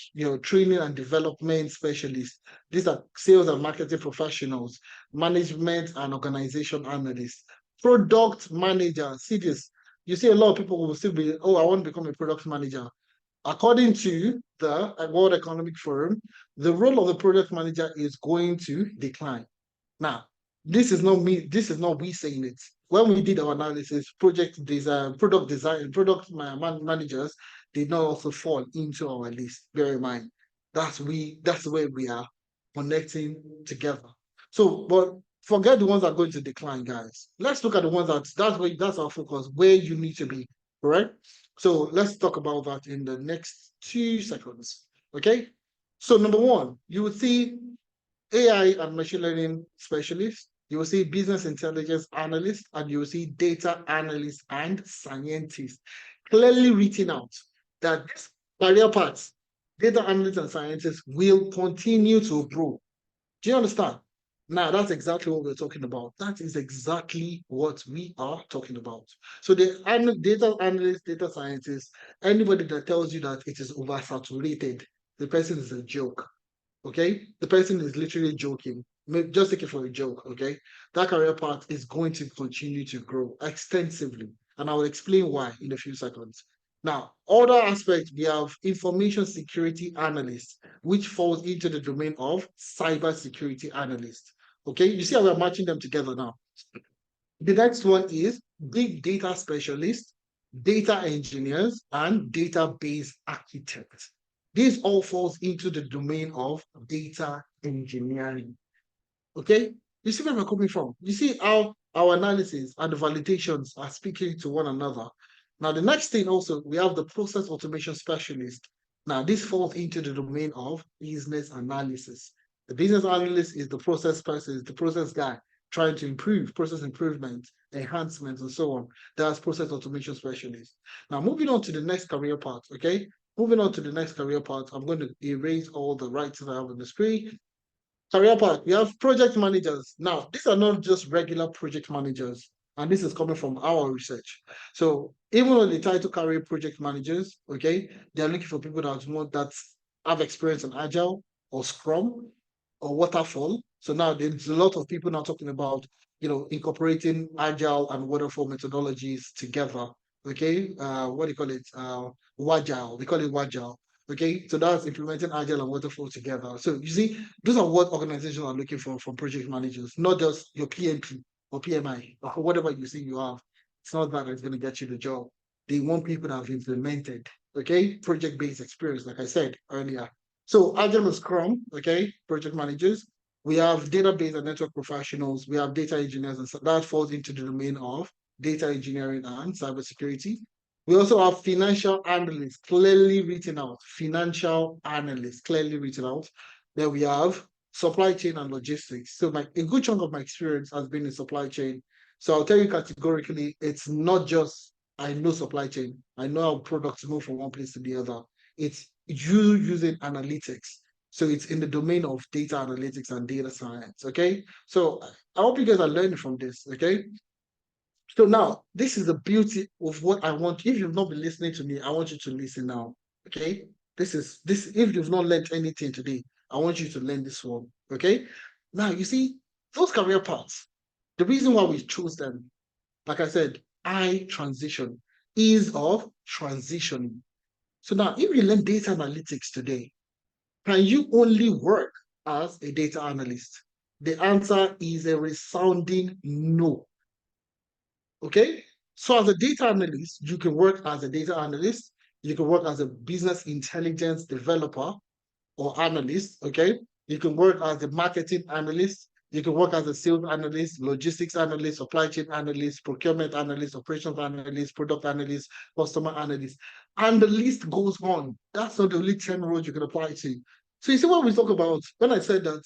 training and development specialists. These are sales and marketing professionals, management and organization analysts, product manager. See this. You see a lot of people will still be, oh, I want to become a product manager. According to the World Economic Forum, the role of the product manager is going to decline. Now, this is not me, this is not we saying it. When we did our analysis, product design, product managers did not also fall into our list. Bear in mind, that's where we are connecting together. So, but forget the ones that are going to decline, guys. Let's look at the ones that's our focus, where you need to be, correct? So let's talk about that in the next 2 seconds. Okay. So number one, you would see AI and machine learning specialist, you will see business intelligence analyst, and you will see data analyst and scientist. Clearly written out that this career paths, data analyst and scientists will continue to grow. Do you understand? Now, that's exactly what we're talking about. That is exactly what we are talking about. So the data analyst, data scientist, anybody that tells you that it is oversaturated, the person is a joke. Okay, the person is literally joking. Just take it for a joke. Okay, that career path is going to continue to grow extensively, and I will explain why in a few seconds. Now, other aspects, we have information security analyst, which falls into the domain of cyber security analyst. Okay, you see how we're matching them together now. The next one is big data specialist, data engineers, and database architects. This all falls into the domain of data engineering. Okay, you see where we're coming from. You see how our analysis and the validations are speaking to one another. Now, the next thing also, we have the process automation specialist. Now, this falls into the domain of business analysis. The business analyst is the process person, is the process guy trying to improve, process improvement, enhancements, and so on. That's process automation specialist. Now, moving on to the next career path, okay? Moving on to the next career path, I'm going to erase all the writings I have on the screen. Career path, we have project managers. Now, these are not just regular project managers, and this is coming from our research. So even though the title carry project managers, okay, they're looking for people that have experience in Agile or Scrum or Waterfall. So now there's a lot of people now talking about, incorporating Agile and Waterfall methodologies together. Okay, what do you call it? Wagile. They call it Wagile. Okay, so that's implementing Agile and Waterfall together. So you see, those are what organizations are looking for from project managers, not just your PMP or PMI or whatever you see you have. It's not that it's going to get you the job. They want people that have implemented, okay, project-based experience, like I said earlier. So Agile and Scrum, okay, project managers. We have database and network professionals. We have data engineers, and so that falls into the domain of data engineering and cybersecurity. We also have financial analysts clearly written out. Financial analysts clearly written out. Then we have supply chain and logistics. So a good chunk of my experience has been in supply chain. So I'll tell you categorically, it's not just I know supply chain. I know how products move from one place to the other. It's you using analytics. So it's in the domain of data analytics and data science. Okay. So I hope you guys are learning from this. Okay. So now, this is the beauty of what I want. If you've not been listening to me, I want you to listen now. Okay? This. If you've not learned anything today, I want you to learn this one. Okay? Now, you see, those career paths, the reason why we chose them, like I said, I transition, ease of transitioning. So now, if you learn data analytics today, can you only work as a data analyst? The answer is a resounding no. Okay. So as a data analyst, you can work as a data analyst, you can work as a business intelligence developer or analyst. Okay. You can work as a marketing analyst, you can work as a sales analyst, logistics analyst, supply chain analyst, procurement analyst, operations analyst, product analyst, customer analyst. And the list goes on. That's not the only 10 roles you can apply to. So you see what we talk about when I said that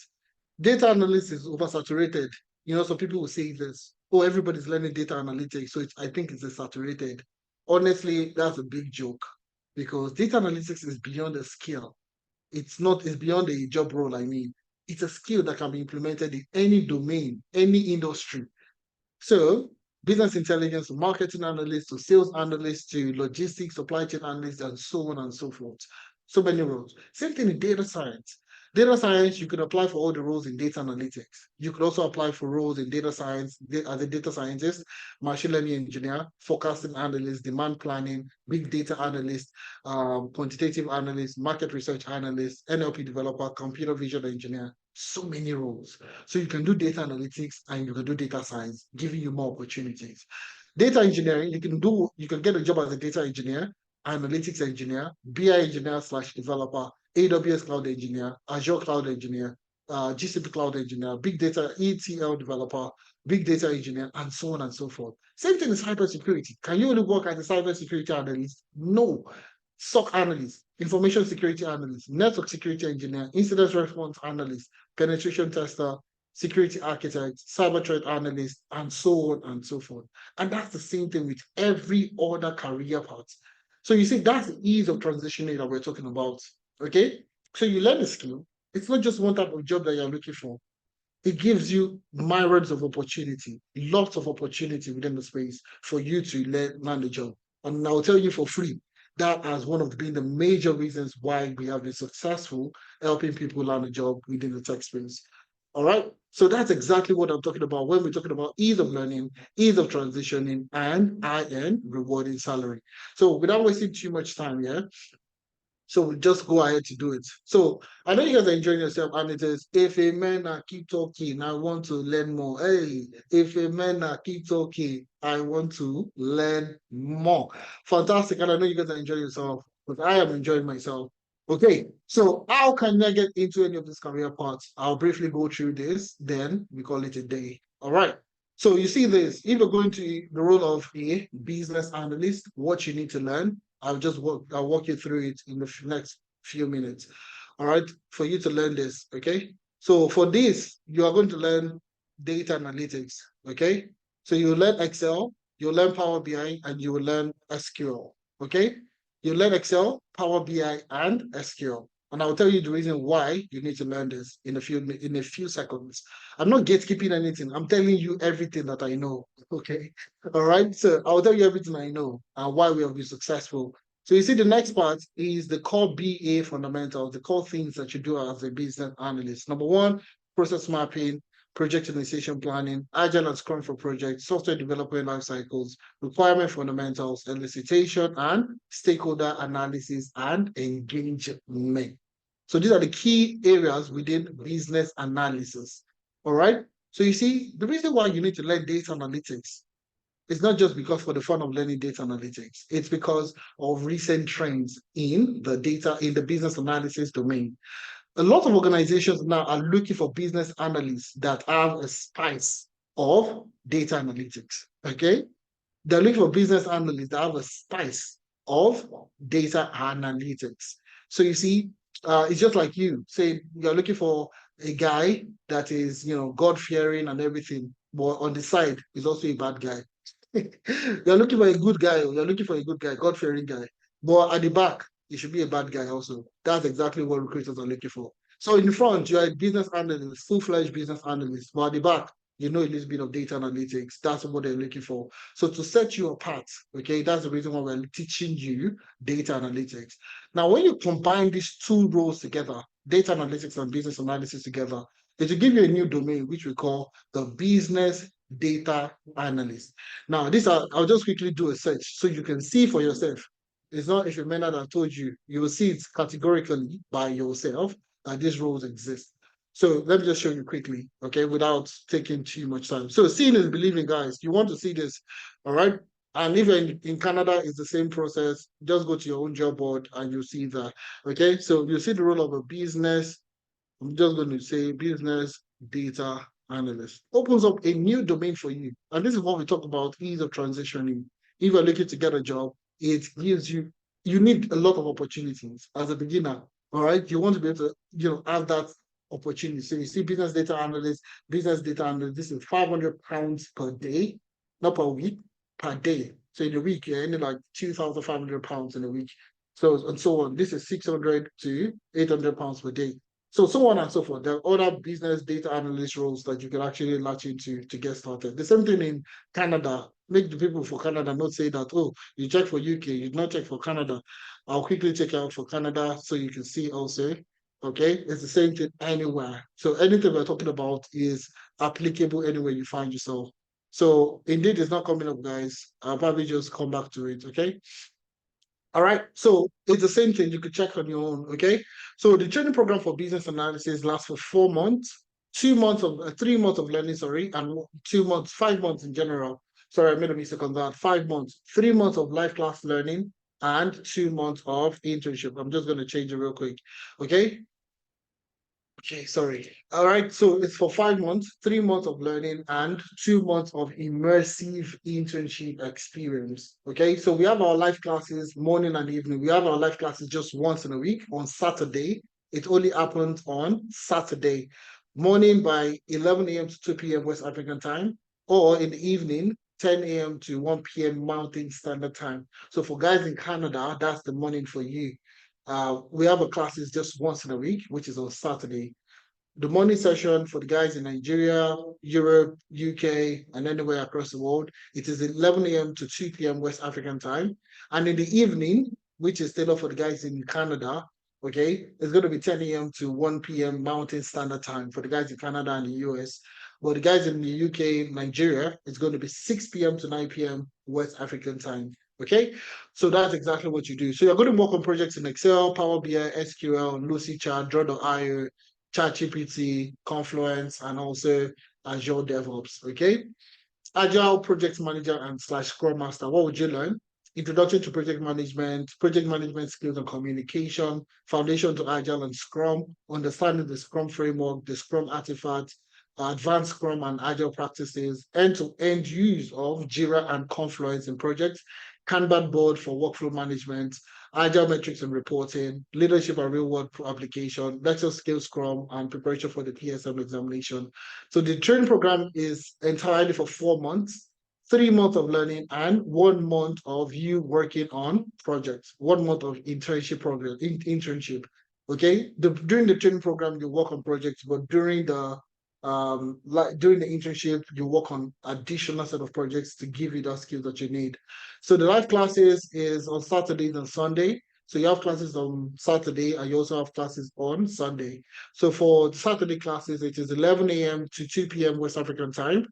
data analysis is oversaturated. Some people will say this, oh, everybody's learning data analytics, so I think it's saturated. Honestly, that's a big joke because data analytics is beyond a skill. It's beyond a job role, I mean. It's a skill that can be implemented in any domain, any industry. So business intelligence, marketing analyst to sales analyst to logistics, supply chain analyst, and so on and so forth. So many roles. Same thing in data science. Data science, you can apply for all the roles in data analytics. You could also apply for roles in data science as a data scientist, machine learning engineer, forecasting analyst, demand planning, big data analyst, quantitative analyst, market research analyst, NLP developer, computer vision engineer. So many roles. So you can do data analytics and you can do data science, giving you more opportunities. Data engineering, you can get a job as a data engineer, analytics engineer, BI engineer slash developer, AWS cloud engineer, Azure cloud engineer, GCP cloud engineer, big data ETL developer, big data engineer, and so on and so forth. Same thing with cybersecurity. Can you only work as a cybersecurity analyst? No. SOC analyst, information security analyst, network security engineer, incident response analyst, penetration tester, security architect, cyber threat analyst, and so on and so forth. And that's the same thing with every other career path. So you see, that's the ease of transitioning that we're talking about. Okay? So you learn a skill. It's not just one type of job that you're looking for. It gives you myriads of opportunity, lots of opportunity within the space for you to land a job. And I'll tell you for free, that has one of been the major reasons why we have been successful helping people land a job within the tech space. All right. So that's exactly what I'm talking about when we're talking about ease of learning, ease of transitioning, and high-end rewarding salary. So without wasting too much time, yeah. So we just go ahead to do it. So I know you guys are enjoying yourself, and it is if a man keep talking, I want to learn more. Hey, if a man keep talking, I want to learn more. Fantastic, and I know you guys are enjoying yourself, but I am enjoying myself. Okay, so how can I get into any of these career paths? I'll briefly go through this, then we call it a day. All right. So you see this, if you're going to the role of a business analyst, what you need to learn, I'll walk you through it in the next few minutes. All right, for you to learn this, okay? So for this, you are going to learn data analytics, okay? So you learn Excel, you learn Power BI, and you will learn SQL, okay? You learn Excel, Power BI, and SQL. And I'll tell you the reason why you need to learn this in a few seconds. I'm not gatekeeping anything. I'm telling you everything that I know. Okay. All right. So I'll tell you everything I know and why we have been successful. So you see, the next part is the core BA fundamentals, the core things that you do as a business analyst. Number one, process mapping, project initiation planning, agile and scrum for projects, software development life cycles, requirement fundamentals, elicitation, and stakeholder analysis and engagement. So these are the key areas within business analysis. All right. So you see, the reason why you need to learn data analytics is not just because for the fun of learning data analytics. It's because of recent trends in the business analysis domain. A lot of organizations now are looking for business analysts that have a spice of data analytics. Okay. They're looking for business analysts that have a spice of data analytics. So you see, it's just like you say you're looking for a guy that is, God fearing and everything, but on the side is also a bad guy. You're looking for a good guy, or you're looking for a good guy, God fearing guy, but at the back, he should be a bad guy also. That's exactly what recruiters are looking for. So in the front, you're a business analyst, full-fledged business analyst, but at the back, you know a little bit of data analytics. That's what they're looking for. So to set you apart, okay, that's the reason why we're teaching you data analytics. Now, when you combine these two roles together, data analytics and business analysis together, it will give you a new domain, which we call the business data analyst. Now, I'll just quickly do a search so you can see for yourself. It's not if a man that I told you, you will see it categorically by yourself that these roles exist. So let me just show you quickly, okay, without taking too much time. So seeing is believing, guys. You want to see this, all right? And even in Canada, it's the same process. Just go to your own job board and you'll see that, okay? So you see the role of a business. I'm just going to say business data analyst. Opens up a new domain for you. And this is what we talk about, ease of transitioning. If you're looking to get a job, it gives you need a lot of opportunities as a beginner. All right. You want to be able to, have that opportunity. So you see business data analyst, this is £500 per day, not per week, per day. So in a week, you're earning like £2,500 in a week. So and so on. This is 600 to £800 per day. So on and so forth. There are other business data analyst roles that you can actually latch into to get started. The same thing in Canada. Make the people for Canada not say that, oh, you check for UK, you not check for Canada. I'll quickly check out for Canada so you can see also. Okay, it's the same thing anywhere. So anything we're talking about is applicable anywhere you find yourself. So indeed, it's not coming up, guys. I'll probably just come back to it. Okay. All right. So it's the same thing. You could check on your own. Okay. So the training program for business analysis lasts for 4 months, 2 months of 3 months of learning, sorry, and 2 months, 5 months in general. Sorry, I made a mistake on that. 5 months, 3 months of live class learning, and 2 months of internship. I'm just going to change it real quick. Okay. Okay, sorry. All right, so it's for 5 months, 3 months of learning, and 2 months of immersive internship experience. Okay, so we have our live classes morning and evening. We have our live classes just once in a week on Saturday. It only happens on Saturday morning by 11 a.m. to 2 p.m. West African time, or in the evening, 10 a.m. to 1 p.m. Mountain Standard Time. So for guys in Canada, that's the morning for you. We have a classes just once in a week, which is on Saturday. The morning session for the guys in Nigeria, Europe, UK, and anywhere across the world, it is 11 a.m. to 2 p.m. West African time. And in the evening, which is still up for the guys in Canada, okay, it's going to be 10 a.m. to 1 p.m. Mountain Standard Time for the guys in Canada and the US. But the guys in the UK, Nigeria, it's going to be 6 p.m. to 9 p.m. West African time. Okay, so that's exactly what you do. So you're going to work on projects in Excel, Power BI, SQL, Lucidchart, Draw.io, ChatGPT, Confluence, and also Azure DevOps. Okay, Agile Project Manager and slash Scrum Master. What would you learn? Introduction to project management skills and communication, foundation to Agile and Scrum, understanding the Scrum framework, the Scrum artifact, advanced Scrum and Agile practices, end-to-end use of Jira and Confluence in projects, Kanban board for workflow management, Agile metrics and reporting, leadership and real-world application, lecture skill Scrum, and preparation for the PSM examination. So the training program is entirely for 4 months. 3 months of learning and 1 month of you working on projects, 1 month of internship program, internship. Okay. During the training program, you work on projects, but during the internship, you work on additional set of projects to give you that skill that you need. So the live classes is on Saturdays and Sunday. So you have classes on Saturday and you also have classes on Sunday. So for Saturday classes, it is 11 a.m. to 2 p.m. West African time.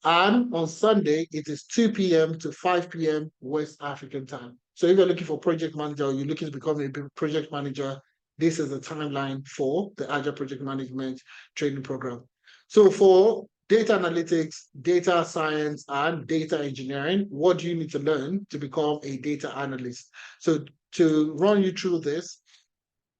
And on Sunday, it is 2 p.m. to 5 p.m. West African time. So if you're looking for project manager or you're looking to become a project manager, this is the timeline for the Agile Project Management training program. So for data analytics, data science, and data engineering, what do you need to learn to become a data analyst? So to run you through this,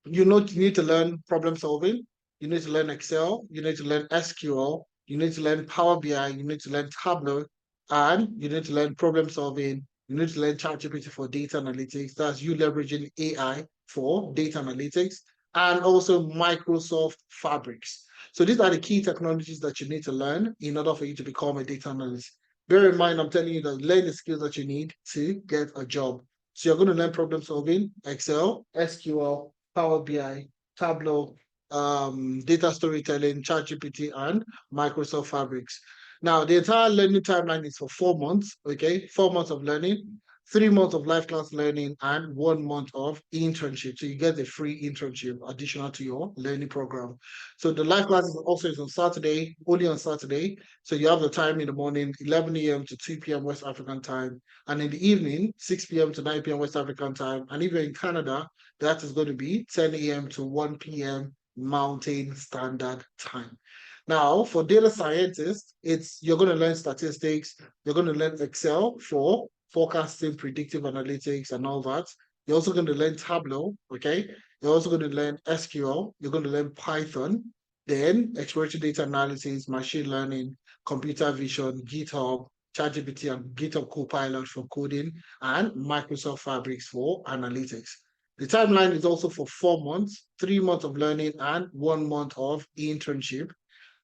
you need to learn problem solving, you need to learn Excel, you need to learn SQL, you need to learn Power BI, you need to learn Tableau, and you need to learn problem solving. You need to learn ChatGPT for data analytics. That's you leveraging AI for data analytics, and also Microsoft Fabrics. So these are the key technologies that you need to learn in order for you to become a data analyst. Bear in mind, I'm telling you that learn the skills that you need to get a job. So you're going to learn problem solving, Excel, SQL, Power BI, Tableau, data storytelling, ChatGPT, and Microsoft Fabrics. Now, the entire learning timeline is for 4 months, okay? 4 months of learning, 3 months of live class learning, and 1 month of internship. So you get the free internship additional to your learning program. So the live class is also on Saturday, only on Saturday. So you have the time in the morning, 11 a.m. to 2 p.m. West African time, and in the evening, 6 p.m. to 9 p.m. West African time. And if you're in Canada, that is going to be 10 a.m. to 1 p.m. Mountain Standard Time. Now, for data scientists, you're going to learn statistics, you're going to learn Excel for forecasting, predictive analytics, and all that. You're also going to learn Tableau, okay? You're also going to learn SQL, you're going to learn Python, then exploratory data analysis, machine learning, computer vision, GitHub, ChatGPT, and GitHub Copilot for coding, and Microsoft Fabrics for analytics. The timeline is also for 4 months, 3 months of learning, and 1 month of internship.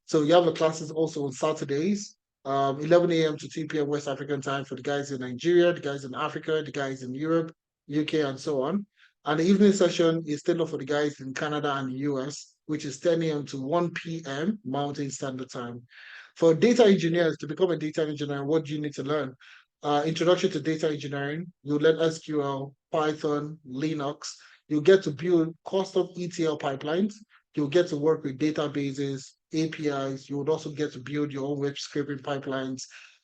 So you have the classes also on Saturdays, 11 a.m. to 2 p.m. West African time for the guys in Nigeria, the guys in Africa, the guys in Europe, UK, and so on. And the evening session is still for the guys in Canada and the US, which is 10 a.m. to 1 p.m. Mountain Standard Time. For data engineers, to become a data engineer, what do you need to learn? Introduction to data engineering, you learn SQL, Python, Linux. You get to build custom ETL pipelines. You'll get to work with databases, APIs. You would also get to build your own web scraping pipelines.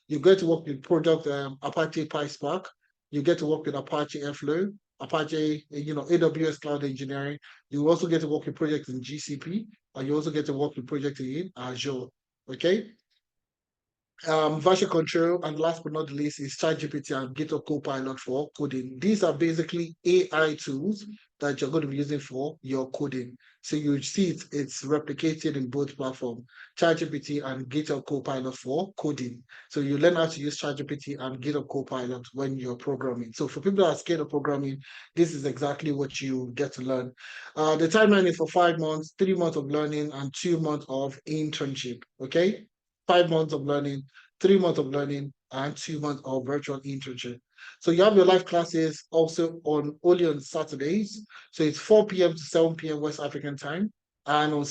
You get to work with product Apache PySpark. You get to work with Apache Airflow, Apache, AWS Cloud Engineering. You also get to work with projects in GCP, and you also get to work with projects in Azure. Okay. Version control, and last but not least is ChatGPT and GitHub Copilot for coding. These are basically AI tools that you're going to be using for your coding. So you see it's replicated in both platforms, ChatGPT and GitHub Copilot for coding. So you learn how to use ChatGPT and GitHub Copilot when you're programming. So for people that are scared of programming, this is exactly what you get to learn. The timeline is for 5 months, 3 months of learning, and 2 months of internship. Okay. 5 months of learning, 3 months of learning, and 2 months of virtual internship. So you have your live classes also only on Saturdays. So it's 4 p.m. to 7 p.m. West African time. And on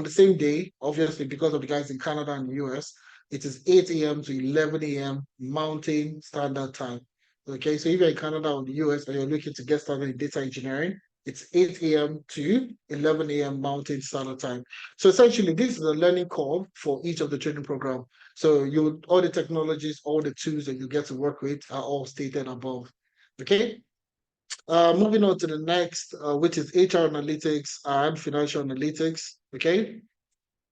the same day, obviously because of the guys in Canada and the US, it is 8 a.m. to 11 a.m. Mountain Standard Time. Okay, so if you're in Canada or the US and you're looking to get started in data engineering, it's 8 a.m. to 11 a.m. Mountain Standard Time. So essentially, this is a learning curve for each of the training program. So all the technologies, all the tools that you get to work with are all stated above. Okay. Moving on to the next, which is HR analytics and financial analytics. Okay.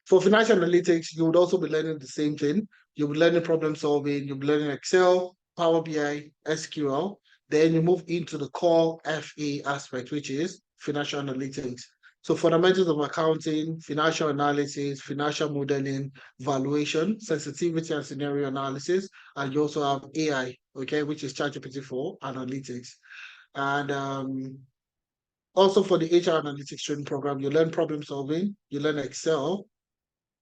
For financial analytics, you would also be learning the same thing. You'll be learning problem solving, you'll be learning Excel, Power BI, SQL. Then you move into the core FA aspect, which is financial analytics. So fundamentals of accounting, financial analysis, financial modeling, valuation, sensitivity and scenario analysis, and you also have AI, okay, which is ChatGPT for analytics. And also for the HR analytics training program, you learn problem solving, you learn Excel,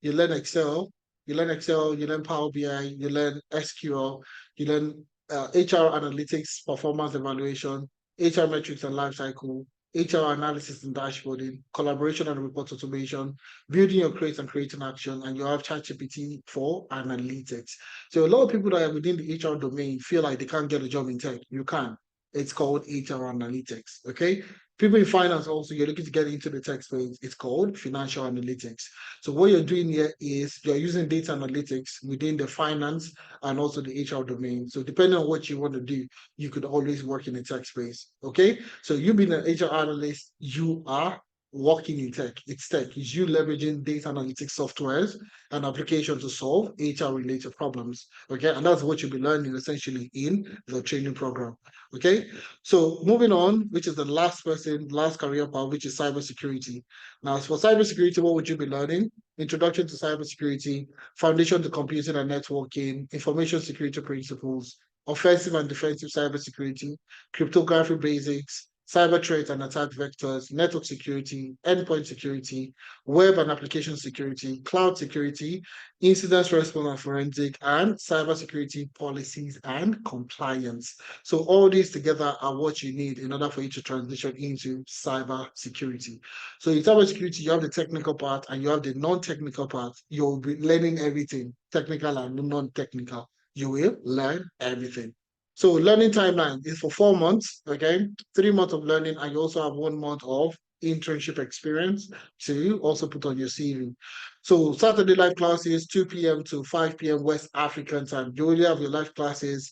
you learn Excel, you learn Power BI, you learn SQL, you learn HR analytics, performance evaluation, HR metrics and life cycle, HR analysis and dashboarding, collaboration and report automation, building your crate and creating action, and you have ChatGPT for analytics. So a lot of people that are within the HR domain feel like they can't get a job in tech. You can. It's called HR analytics. Okay. People in finance also, you're looking to get into the tech space. It's called financial analytics. So what you're doing here is you're using data analytics within the finance and also the HR domain. So depending on what you want to do, you could always work in the tech space. Okay. So you being an HR analyst, you are working in tech. It's tech. It's you leveraging data analytics softwares and applications to solve HR related problems. Okay. And that's what you'll be learning essentially in the training program. Okay. So moving on, which is the last career path, which is cybersecurity. Now, for cybersecurity, what would you be learning? Introduction to cybersecurity, foundation to computing and networking, information security principles, offensive and defensive cybersecurity, cryptography basics, cyber threat and attack vectors, network security, endpoint security, web and application security, cloud security, incident response and forensic, and cybersecurity policies and compliance. So all these together are what you need in order for you to transition into cybersecurity. So in cybersecurity, you have the technical part and you have the non-technical part. You'll be learning everything, technical and non-technical. You will learn everything. So learning timeline is for 4 months, okay? 3 months of learning, and you also have 1 month of internship experience to also put on your CV. So Saturday live classes, 2 p.m. to 5 p.m. West African time. You only have your live classes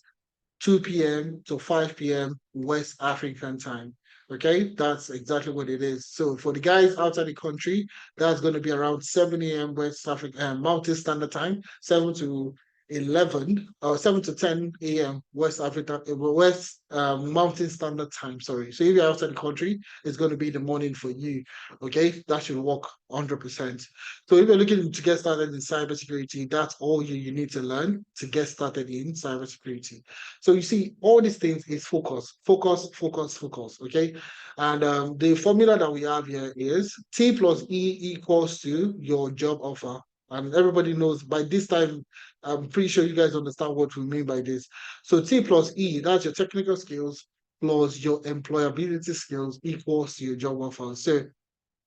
2 p.m. to 5 p.m. West African time. Okay, that's exactly what it is. So for the guys outside the country, that's going to be around 7 a.m. West African Mountain Standard Time, 7 to 11 or 7 to 10 a.m. West Africa, West Mountain Standard Time. Sorry. So if you're outside the country, it's going to be the morning for you. Okay, that should work 100%. So if you're looking to get started in cybersecurity, that's all you need to learn to get started in cybersecurity. So you see, all these things is focus, focus, focus, focus. Okay, and the formula that we have here is T plus E equals to your job offer. And everybody knows by this time, I'm pretty sure you guys understand what we mean by this. So T plus E, that's your technical skills plus your employability skills equals to your job offer. So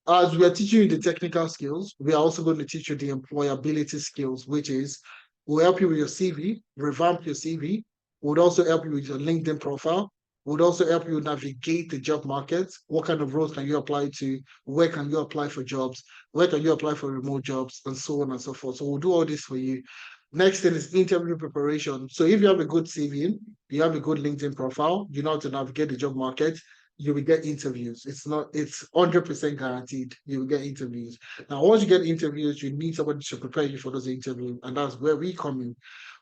as we are teaching you the technical skills, we are also going to teach you the employability skills, which is we'll help you with your CV, revamp your CV. We'll also help you with your LinkedIn profile. We'll also help you navigate the job market. What kind of roles can you apply to? Where can you apply for jobs? Where can you apply for remote jobs? And so on and so forth. So we'll do all this for you. Next thing is interview preparation. So if you have a good CV, you have a good LinkedIn profile, you know how to navigate the job market, you will get interviews. It's 100% guaranteed you will get interviews. Now, once you get interviews, you need somebody to prepare you for those interviews, and that's where we come in.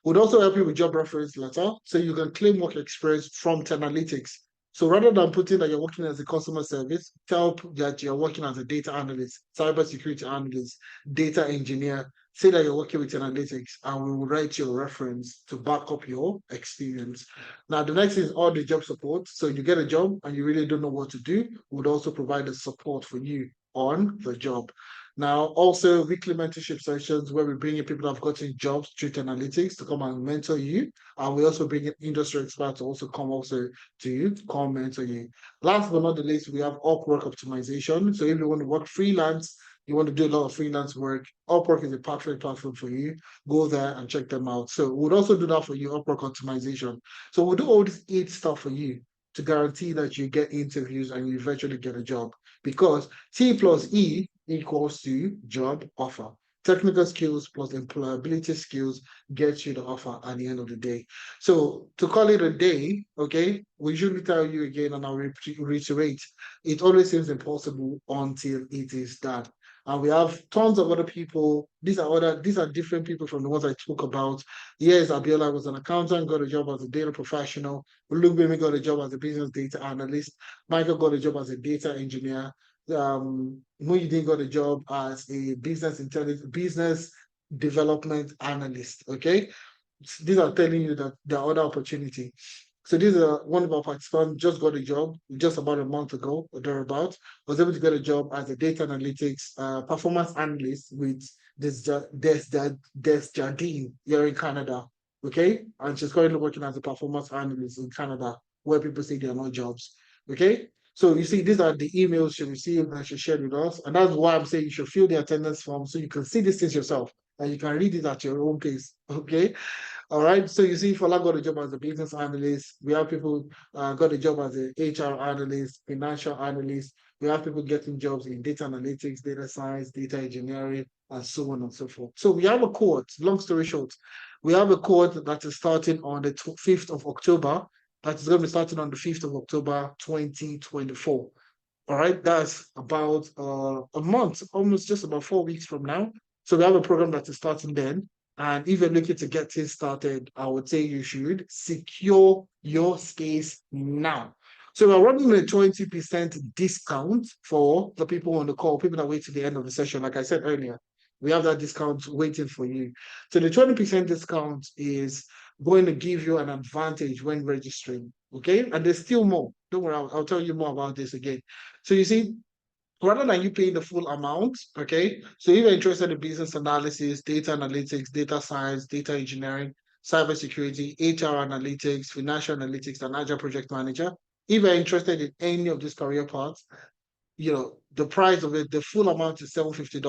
We'd also help you with job reference letter, so you can claim work experience from Analytics. So rather than putting that you're working as a customer service, tell that you're working as a data analyst, cybersecurity analyst, data engineer, say that you're working with analytics, and we will write your reference to back up your experience. Now, the next is all the job support. So you get a job and you really don't know what to do, we would also provide the support for you on the job. Now, also weekly mentorship sessions where we bring in people that have gotten jobs through analytics to come and mentor you. And we also bring in industry experts to also come to come mentor you. Last but not the least, we have Upwork optimization. So if you want to work freelance, you want to do a lot of freelance work, Upwork is a perfect platform for you. Go there and check them out. So we'll also do that for you, Upwork optimization. So we'll do all this 8 stuff for you to guarantee that you get interviews and you eventually get a job, because T plus E equals to job offer. Technical skills plus employability skills get you the offer at the end of the day. So to call it a day, okay, we usually tell you again, and I'll reiterate, it always seems impossible until it is done. And we have tons of other people. These are different people from the ones I spoke about. Yes, Abiola was an accountant, got a job as a data professional. Luke Bimi got a job as a business data analyst. Michael got a job as a data engineer. when you didn't got a job as a business development analyst. Okay, these are telling you that there are other opportunity. So this is one of our participants just got a job just about a month ago or thereabout. Was able to get a job as a data analytics performance analyst with Desjardins here in Canada. Okay, and she's currently working as a performance analyst in Canada, where people say there are no jobs. Okay, so you see, these are the emails she received and she shared with us, and that's why I'm saying you should fill the attendance form so you can see these things yourself and you can read it at your own pace. Okay, all right. So you see, Fola got a job as a business analyst. We have people got a job as a HR analyst, financial analyst. We have people getting jobs in data analytics, data science, data engineering, and so on and so forth. So we have a cohort. Long story short, we have a cohort that is starting on the 5th of October. That is going to be starting on the 5th of October, 2024. All right, that's about a month, almost just about 4 weeks from now. So we have a program that is starting then. And if you're looking to get things started, I would say you should secure your space now. So we're running a 20% discount for the people on the call, people that wait to the end of the session. Like I said earlier, we have that discount waiting for you. So the 20% discount is going to give you an advantage when registering. Okay. And there's still more. Don't worry, I'll tell you more about this again. So you see, rather than you paying the full amount, okay? So if you're interested in business analysis, data analytics, data science, data engineering, cybersecurity, HR analytics, financial analytics, and agile project manager, if you're interested in any of these career paths, the price of it, the full amount is $750,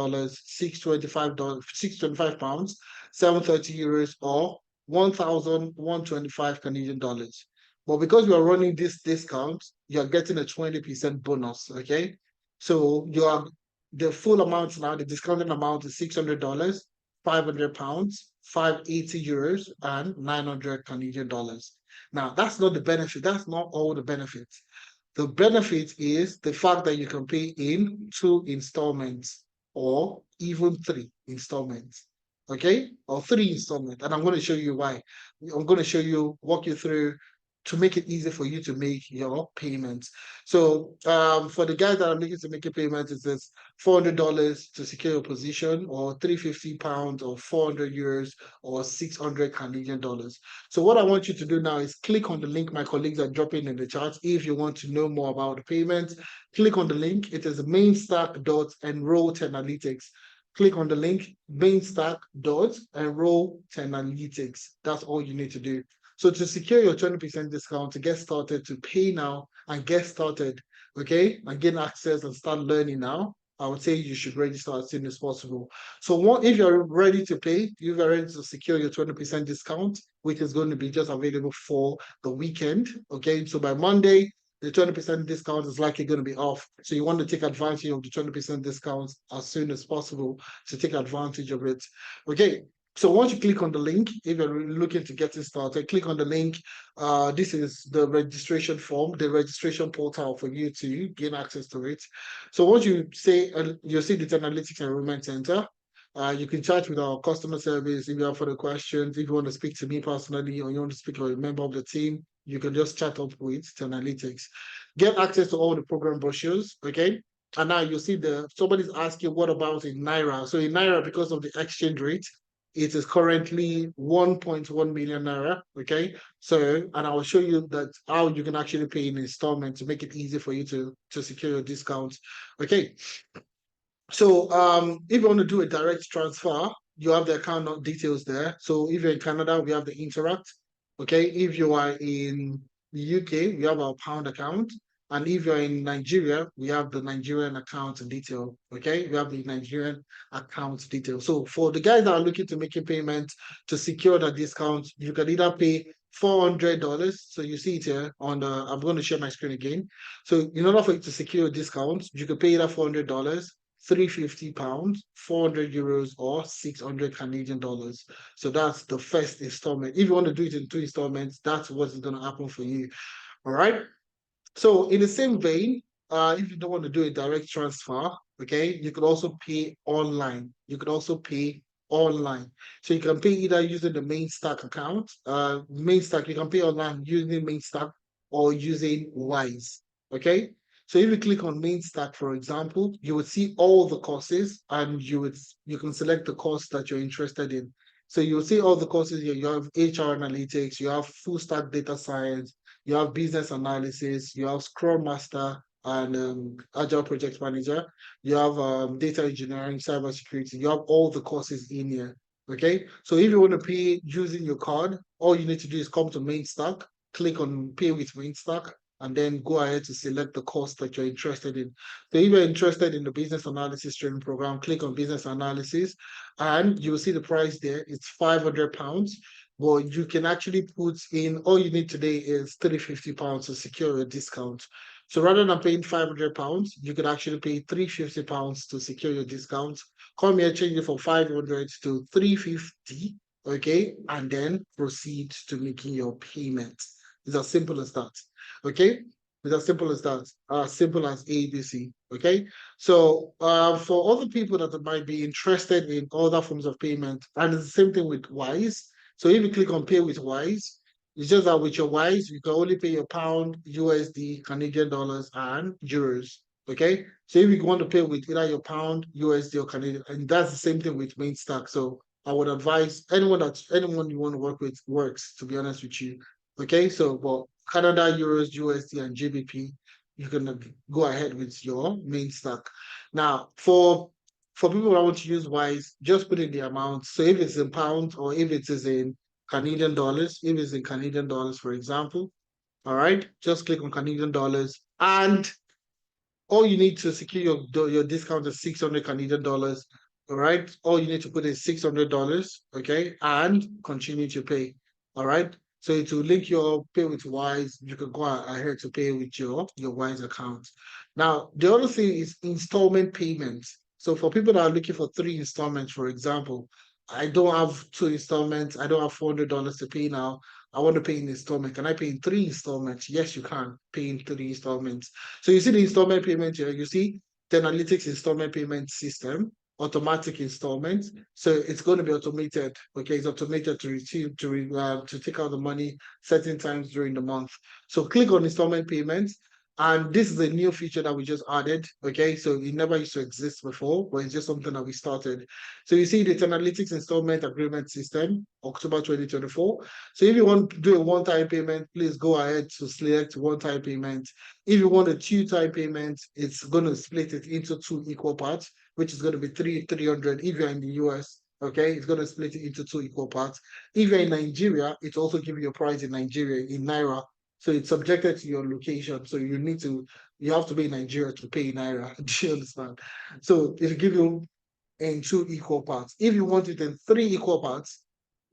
$625, £625, 730 euros, or 1,125 Canadian dollars. But because we are running this discount, you're getting a 20% bonus. Okay. So the full amount now, the discounted amount is $600, £500, 580 euros, and 900 Canadian dollars. Now, that's not the benefit. That's not all the benefits. The benefit is the fact that you can pay in 2 installments or even 3 installments. Okay? Or 3 installments. And I'm going to show you why. I'm going to walk you through to make it easy for you to make your payments. So for the guys that are looking to make a payment, it says $400 to secure your position, or £350, or 400 euros, or 600 Canadian dollars. So what I want you to do now is click on the link my colleagues are dropping in the chat. If you want to know more about the payment, click on the link. It is mainstack.enroll10analytics. Click on the link, mainstack.enroll10analytics. That's all you need to do. So to secure your 20% discount, to get started, to pay now and get started, okay, and gain access and start learning now, I would say you should register as soon as possible. So if you're ready to pay, you're ready to secure your 20% discount, which is going to be just available for the weekend. Okay, so by Monday, the 20% discount is likely going to be off. So you want to take advantage of the 20% discount as soon as possible to take advantage of it. Okay, so once you click on the link, if you're looking to get it started, click on the link. This is the registration form, the registration portal for you to gain access to it. So once you say, you see the Analytics Enrollment Center, you can chat with our customer service if you have further questions. If you want to speak to me personally or you want to speak to a member of the team, you can just chat up with Analytics. Get access to all the program brochures, okay? And now you see somebody's asking, what about in Naira? So in Naira, because of the exchange rate, it is currently 1.1 million naira. Okay. So, and I will show you that how you can actually pay in installment to make it easy for you to secure your discount. Okay. So if you want to do a direct transfer, you have the account details there. So if you're in Canada, we have the Interact. Okay. If you are in the UK, we have our pound account. And if you're in Nigeria, we have the Nigerian account detail. Okay, we have the Nigerian account detail. So for the guys that are looking to make a payment to secure that discount, you can either pay $400. So you see it here on the, I'm going to share my screen again. So in order for you to secure a discount, you could pay either $400, £350, 400 euros, or 600 Canadian dollars. So that's the first installment. If you want to do it in 2 installments, that's what is going to happen for you. All right. So in the same vein, if you don't want to do a direct transfer, okay, you could also pay online. You could also pay online. So you can pay either using the Mainstack account, Mainstack, you can pay online using Mainstack or using Wise, okay? So if you click on main stack, for example, you would see all the courses and you can select the course that you're interested in. So you'll see all the courses here. You have HR analytics, you have full stack data science, you have business analysis, you have Scrum Master and Agile Project Manager, you have data engineering, cybersecurity, you have all the courses in here. Okay. So if you want to pay using your card, all you need to do is come to main stack, click on pay with main stack, and then go ahead to select the course that you're interested in. So if you're interested in the business analysis training program, click on business analysis and you'll see the price there. It's £500. But you can actually put in, all you need today is £350 to secure a discount. So rather than paying £500, you could actually pay £350 to secure your discount. Come here, change it from 500 to 350, okay? And then proceed to making your payment. It's as simple as that. Okay, it's as simple as that, as simple as ABC. Okay, so for other people that might be interested in other forms of payment, and it's the same thing with Wise. So if you click on pay with Wise, it's just that with your Wise, you can only pay your pound, USD, Canadian dollars, and euros. Okay, so if you want to pay with either your pound, USD, or Canadian, and that's the same thing with main stack. So I would advise anyone you want to work with works, to be honest with you. Okay, so but Canada, Euros, USD, and GBP, you can go ahead with your main stack. Now, for people that want to use Wise, just put in the amount. So if it's in pounds or if it is in Canadian dollars, if it's in Canadian dollars, for example, all right, just click on Canadian dollars and all you need to secure your discount is 600 Canadian dollars. All right. All you need to put is $600. Okay. And continue to pay. All right. So to link your pay with Wise, you can go ahead to pay with your Wise account. Now, the other thing is installment payments. So for people that are looking for 3 installments, for example, I don't have 2 installments. I don't have $400 to pay now. I want to pay in installment. Can I pay in 3 installments? Yes, you can pay in 3 installments. So you see the installment payment here. You see the analytics installment payment system, automatic installment. So it's going to be automated. Okay, it's automated to receive to take out the money certain times during the month. So click on installment payments. And this is a new feature that we just added. Okay, so it never used to exist before, but it's just something that we started. So you see the analytics installment agreement system, October 2024. So if you want to do a one-time payment, please go ahead to select one-time payment. If you want a two-time payment, it's going to split it into 2 equal parts, which is going to be 300 if you're in the US. Okay, it's going to split it into 2 equal parts. If you're in Nigeria, it's also giving you a price in Nigeria in Naira. So it's subjected to your location. So you have to be in Nigeria to pay in Naira. Do you understand? So it'll give you in 2 equal parts. If you want it in 3 equal parts,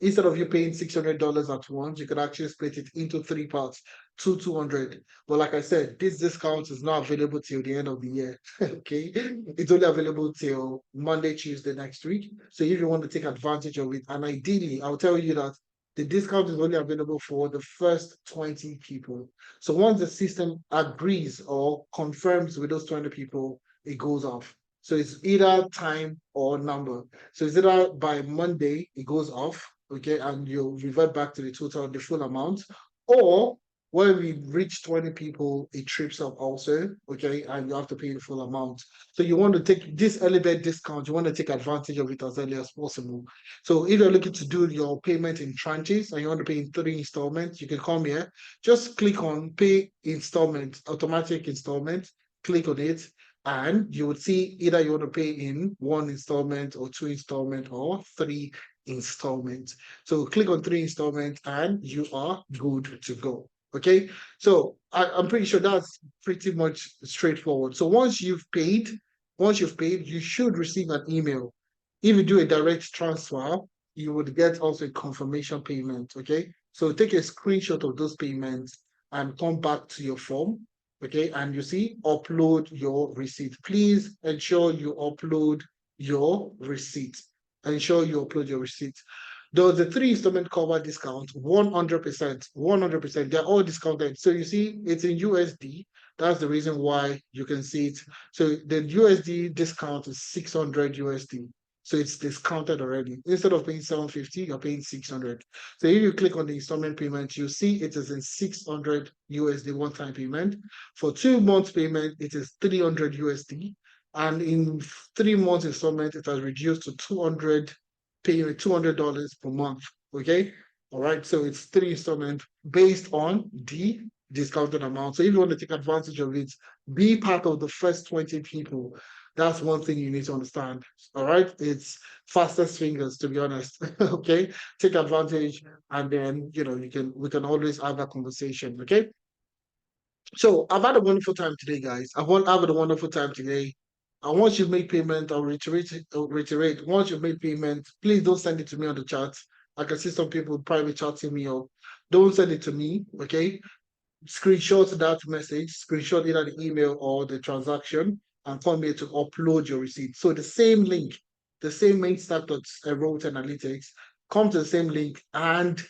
instead of you paying $600 at once, you can actually split it into 3 parts, 200. But like I said, this discount is not available till the end of the year. Okay, it's only available till Monday, Tuesday next week. So if you want to take advantage of it, and ideally, I'll tell you that the discount is only available for the first 20 people. So once the system agrees or confirms with those 20 people, it goes off. So it's either time or number. So it's either by Monday it goes off, okay, and you revert back to the total, the full amount, or when we reach 20 people, it trips up also, okay, and you have to pay the full amount. So you want to take this early bird discount, you want to take advantage of it as early as possible. So if you're looking to do your payment in tranches and you want to pay in 3 installments, you can come here, just click on pay installment, automatic installment, click on it, and you would see either you want to pay in 1 installment or 2 installment or 3 installments. So click on 3 installments and you are good to go. Okay, so I'm pretty sure that's pretty much straightforward. So once you've paid, you should receive an email. If you do a direct transfer, you would get also a confirmation payment. Okay, so take a screenshot of those payments and come back to your form. Okay, and you see, upload your receipt. Please ensure you upload your receipt. Ensure you upload your receipt. Though the 3 installment cover discount, 100%, 100%, they're all discounted. So you see, it's in USD. That's the reason why you can see it. So the USD discount is 600 USD. So it's discounted already. Instead of paying 750, you're paying 600. So if you click on the installment payment, you see it is in 600 USD one-time payment. For 2 months payment, it is 300 USD. And in 3 months installment, it has reduced to 200 payment, $200 per month. Okay. All right. So it's three installment based on the discounted amount. So if you want to take advantage of it, be part of the first 20 people. That's one thing you need to understand. All right. It's fastest fingers, to be honest. Okay. Take advantage, and then we can always have that conversation. Okay. So I've had a wonderful time today, guys. I've had a wonderful time today. And once you've made payment, I'll reiterate. Once you've made payment, please don't send it to me on the chat. I can see some people private chatting me up. Don't send it to me, okay? Screenshot that message, screenshot either the email or the transaction, and come here to upload your receipt. So the same link, the same main stack that wrote analytics, come to the same link and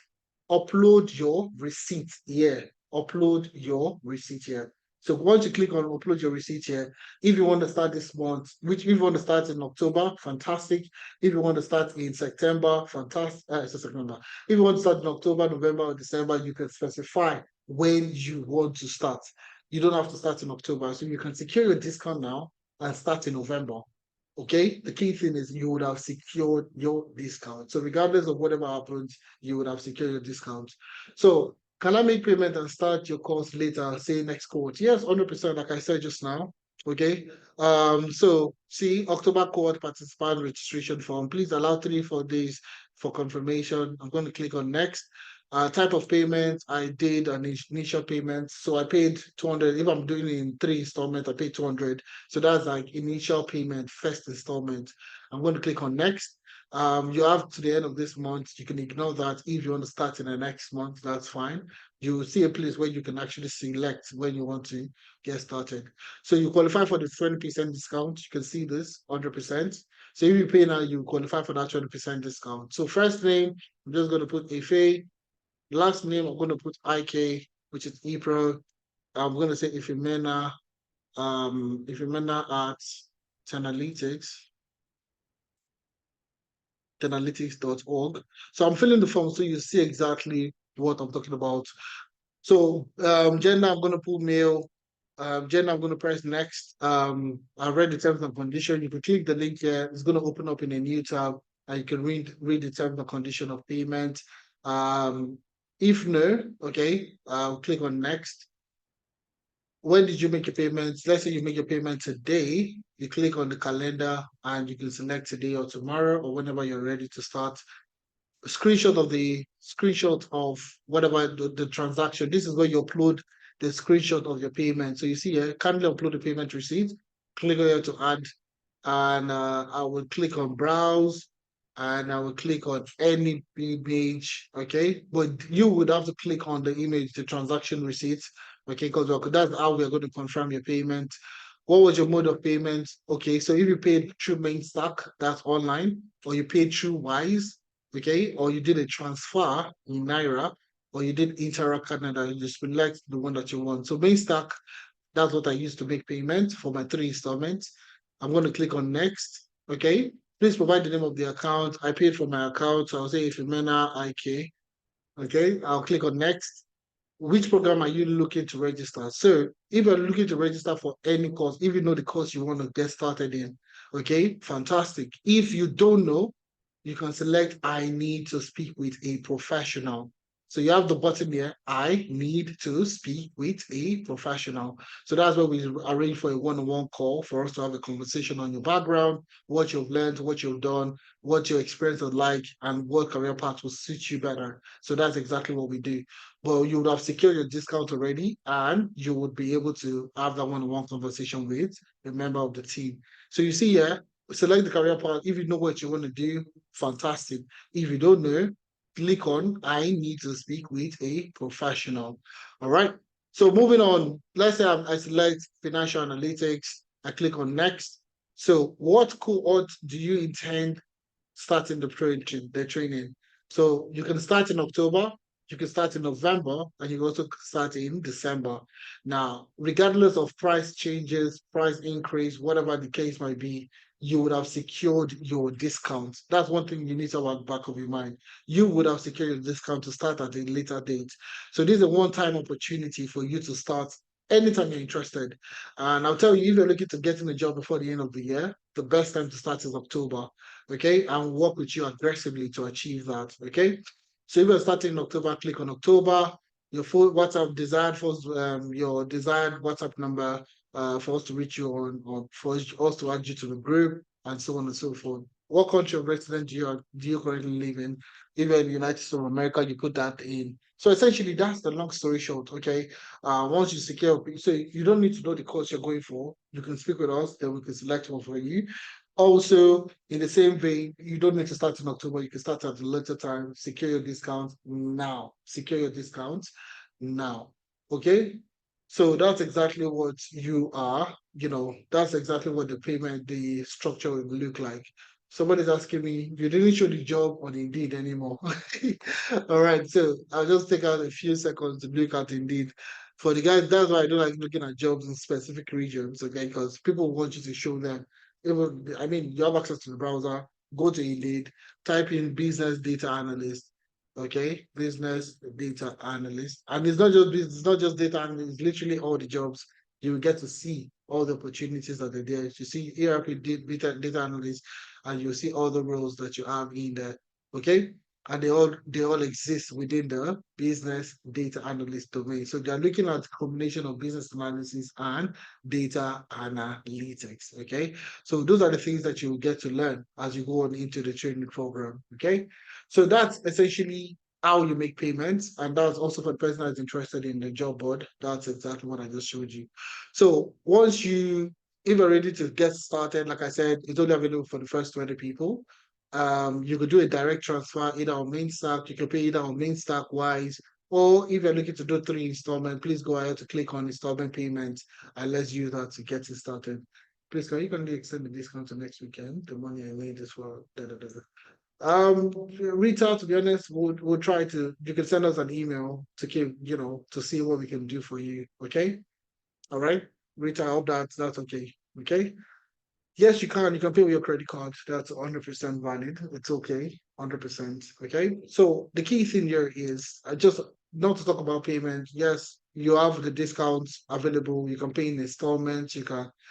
upload your receipt here. Upload your receipt here. So once you click on upload your receipt here, if you want to start this month, which if you want to start in October, fantastic. If you want to start in September, fantastic. It's September. If you want to start in October, November, or December, you can specify when you want to start. You don't have to start in October. So you can secure your discount now and start in November. Okay, the key thing is you would have secured your discount. So regardless of whatever happens, you would have secured your discount. So can I make payment and start your course later, say next cohort? Yes, 100%, like I said just now. Okay. So see, October cohort participant registration form. Please allow 3 4 days for confirmation. I'm going to click on next. Type of payment, I did an initial payment. So I paid 200. If I'm doing it in 3 installments, I paid 200. So that's like initial payment, first installment. I'm going to click on next. You have to the end of this month. You can ignore that. If you want to start in the next month, that's fine. You will see a place where you can actually select when you want to get started. So you qualify for the 20% discount. You can see this 100%. So if you pay now, you qualify for that 20% discount. So first name, I'm just going to put Ife. Last name, I'm going to put IK, which is April. I'm going to say Ifemena, Ifemena at Tenalytics, tenalytics.org. So I'm filling the form so you see exactly what I'm talking about. So gender, I'm going to put male. Gender, I'm going to press next. I read the terms and condition. You can click the link here. It's going to open up in a new tab, and you can read the terms and condition of payment. If no, okay, I'll click on next. When did you make your payments? Let's say you make your payment today. You click on the calendar and you can select today or tomorrow or whenever you're ready to start. A screenshot of whatever the transaction. This is where you upload the screenshot of your payment. So you see here, kindly upload the payment receipt. Click here to add, and I will click on browse, and I will click on any image. Okay, but you would have to click on the image, the transaction receipt. Okay, because that's how we're going to confirm your payment. What was your mode of payment? Okay, so if you paid through main stack, that's online, or you paid through Wise, okay, or you did a transfer in Naira, or you did Interact Canada, you just select the one that you want. So main stack, that's what I used to make payment for my 3 installments. I'm going to click on next. Okay. Please provide the name of the account. I paid for my account. So I'll say Ifemena IK. Okay. I'll click on next. Which program are you looking to register? So if you're looking to register for any course, if you know the course you want to get started in, okay, fantastic. If you don't know, you can select I need to speak with a professional. So you have the button here, I need to speak with a professional. So that's where we arrange for a one-on-one call for us to have a conversation on your background, what you've learned, what you've done, what your experience is like, and what career path will suit you better. So that's exactly what we do. But you would have secured your discount already, and you would be able to have that one-on-one conversation with a member of the team. So you see here, select the career path. If you know what you want to do, fantastic. If you don't know, click on I need to speak with a professional. All right. So moving on, let's say I select financial analytics. I click on next. So what cohort do you intend starting the training? So you can start in October, you can start in November, and you can also start in December. Now, regardless of price changes, price increase, whatever the case might be, you would have secured your discount. That's one thing you need to have at the back of your mind. You would have secured your discount to start at a later date. So this is a one-time opportunity for you to start anytime you're interested. And I'll tell you, if you're looking to get in a job before the end of the year, the best time to start is October. Okay. And work with you aggressively to achieve that. Okay. So if you're starting in October, click on October, your full WhatsApp desired for your desired WhatsApp number for us to reach you on for us to add you to the group and so on and so forth. What country of residence do you currently live in? Even in the United States of America, you put that in. So essentially, that's the long story short. Okay, once you secure, so you don't need to know the course you're going for. You can speak with us, then we can select one for you. Also, in the same vein, you don't need to start in October. You can start at a later time. Secure your discount now. Secure your discount now. Okay. So that's exactly what you are. That's exactly what the payment, the structure will look like. Somebody's asking me, you didn't show the job on Indeed anymore. All right. So I'll just take out a few seconds to look at Indeed. For the guys, that's why I don't like looking at jobs in specific regions, okay? Because people want you to show them even, I mean, you have access to the browser, go to Indeed, type in business data analyst, okay? Business data analyst. And it's not just data analyst, it's literally all the jobs. You will get to see all the opportunities that are there. You see ERP data analyst, and you see all the roles that you have in there, okay? And they all exist within the business data analyst domain. So they're looking at a combination of business analysis and data analytics. Okay. So those are the things that you will get to learn as you go on into the training program. Okay. So that's essentially how you make payments. And that's also for the person that's interested in the job board. That's exactly what I just showed you. So if you're ready to get started, like I said, it's only available for the first 20 people. You could do a direct transfer either on main stack, you can pay either on main stack wise, or if you're looking to do 3 installment, please go ahead to click on installment payments and let's use that to get it started. Please, can you kindly extend the discount to next weekend? The money I made is for da, da, da, da. Rita, to be honest, we'll try to. You can send us an email to keep, to see what we can do for you. Okay, all right, Rita. I hope that's okay. Okay. Yes, you can. You can pay with your credit card. That's 100% valid. It's okay. 100%. Okay. So the key thing here is just not to talk about payment. Yes, you have the discounts available. You can pay in installments.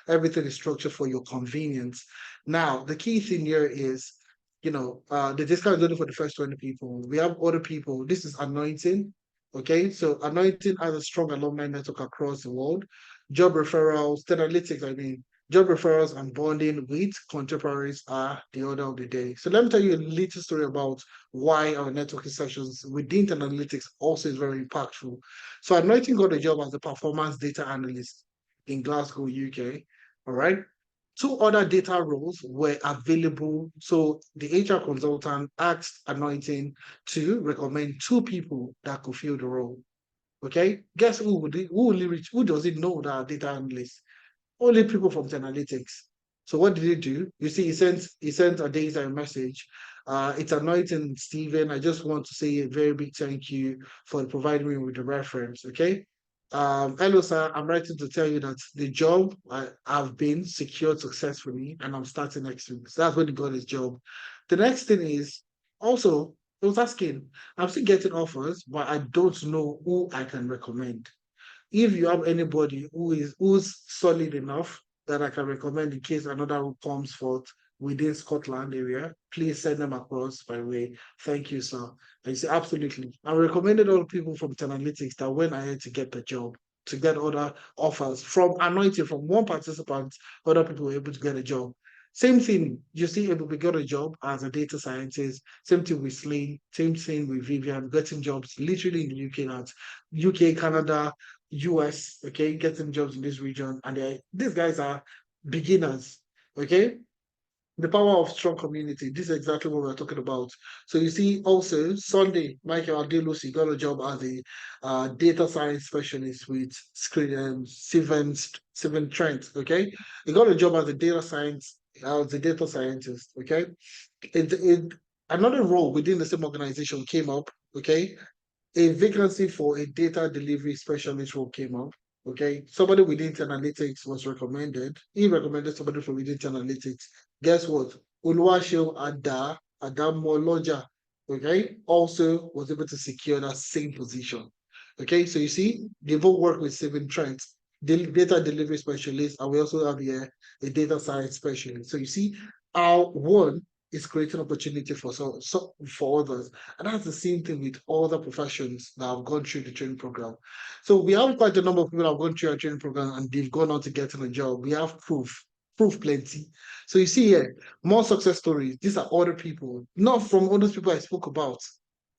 Everything is structured for your convenience. Now, the key thing here is, the discount is only for the first 20 people. We have other people. This is Anointing. Okay. So Anointing has a strong alumni network across the world. Job referrals, analytics, I mean, job referrals and bonding with contemporaries are the order of the day. So let me tell you a little story about why our networking sessions within analytics also is very impactful. So Anointing got a job as a performance data analyst in Glasgow, UK. All right. Two other data roles were available. So the HR consultant asked Anointing to recommend two people that could fill the role. Okay. Guess who does it know that are data analysts? Only people from Analytics. So what did he do? You see, he sent a data message. It's Anointing, Stephen. I just want to say a very big thank you for providing me with the reference. Okay. Hello, sir. I'm writing to tell you that the job I've been secured successfully, and I'm starting next week. So that's when he got his job. The next thing is also he was asking, I'm still getting offers, but I don't know who I can recommend. If you have anybody who's solid enough that I can recommend in case another role comes forth within Scotland area, please send them across by way. Thank you, sir. I say absolutely. I recommended all people from Analytics that went ahead to get the job, to get other offers from Anointing from one participant, other people were able to get a job. Same thing, you see, able to get a job as a data scientist. Same thing with Sling. Same thing with Vivian, getting jobs literally in the UK, not UK, Canada, US, okay, getting jobs in this region, and these guys are beginners, okay. The power of strong community. This is exactly what we're talking about. So you see, also Sunday, Michael Adelusi got a job as a data science specialist with Steven Trent. Okay, he got a job as a data scientist. Okay, it another role within the same organization came up. Okay, a vacancy for a data delivery specialist role came up. Okay, somebody with data analytics was recommended. He recommended somebody from data analytics. Guess what? Uluwasho Adamoloja, okay, also was able to secure that same position. Okay, so you see, they both work with seven trends. Data delivery specialist, and we also have here a data science specialist. So you see how one is creating opportunity for for others. And that's the same thing with other professions that have gone through the training program. So we have quite a number of people that have gone through our training program and they've gone on to getting a job. We have proof plenty. So you see here, more success stories. These are other people, not from all those people I spoke about.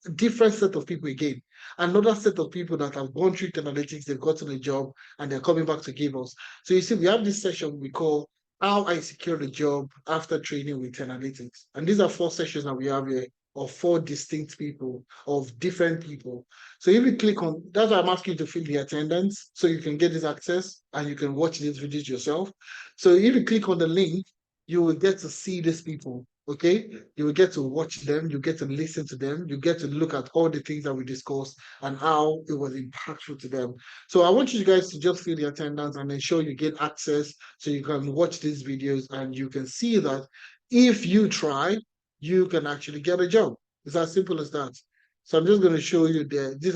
A different set of people again. Another set of people that have gone through analytics, they've gotten a job and they're coming back to give us. So you see, we have this session we call How I Secured a Job After Training with Analytics. And these are 4 sessions that we have here of 4 distinct people, of different people. So if you click on, that's why I'm asking you to fill the attendance so you can get this access and you can watch these videos yourself. So if you click on the link, you will get to see these people. Okay, you will get to watch them, you get to listen to them, you get to look at all the things that we discussed and how it was impactful to them. So I want you guys to just fill the attendance and ensure you get access so you can watch these videos and you can see that if you try, you can actually get a job. It's as simple as that. So I'm just going to show you there. These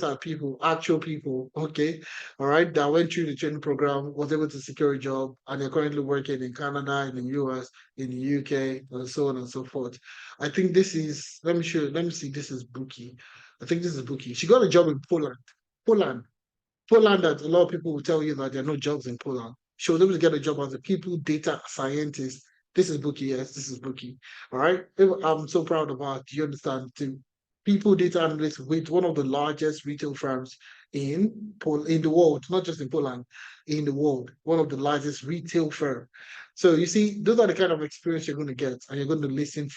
are people, actual people, okay, all right, that went through the training program, was able to secure a job, and they're currently working in Canada, in the US, in the UK, and so on and so forth. I think this is, let me show you, let me see, this is Buki. I think this is Buki. She got a job in Poland. Poland. Poland, that a lot of people will tell you that there are no jobs in Poland. She was able to get a job as a people data scientist. This is Buki, yes, this is Buki. All right. I'm so proud of her. Do you understand? To people data analyst with one of the largest retail firms in the world, not just in Poland, in the world, one of the largest retail firm. So you see, those are the kind of experience you're going to get, and you're going to listen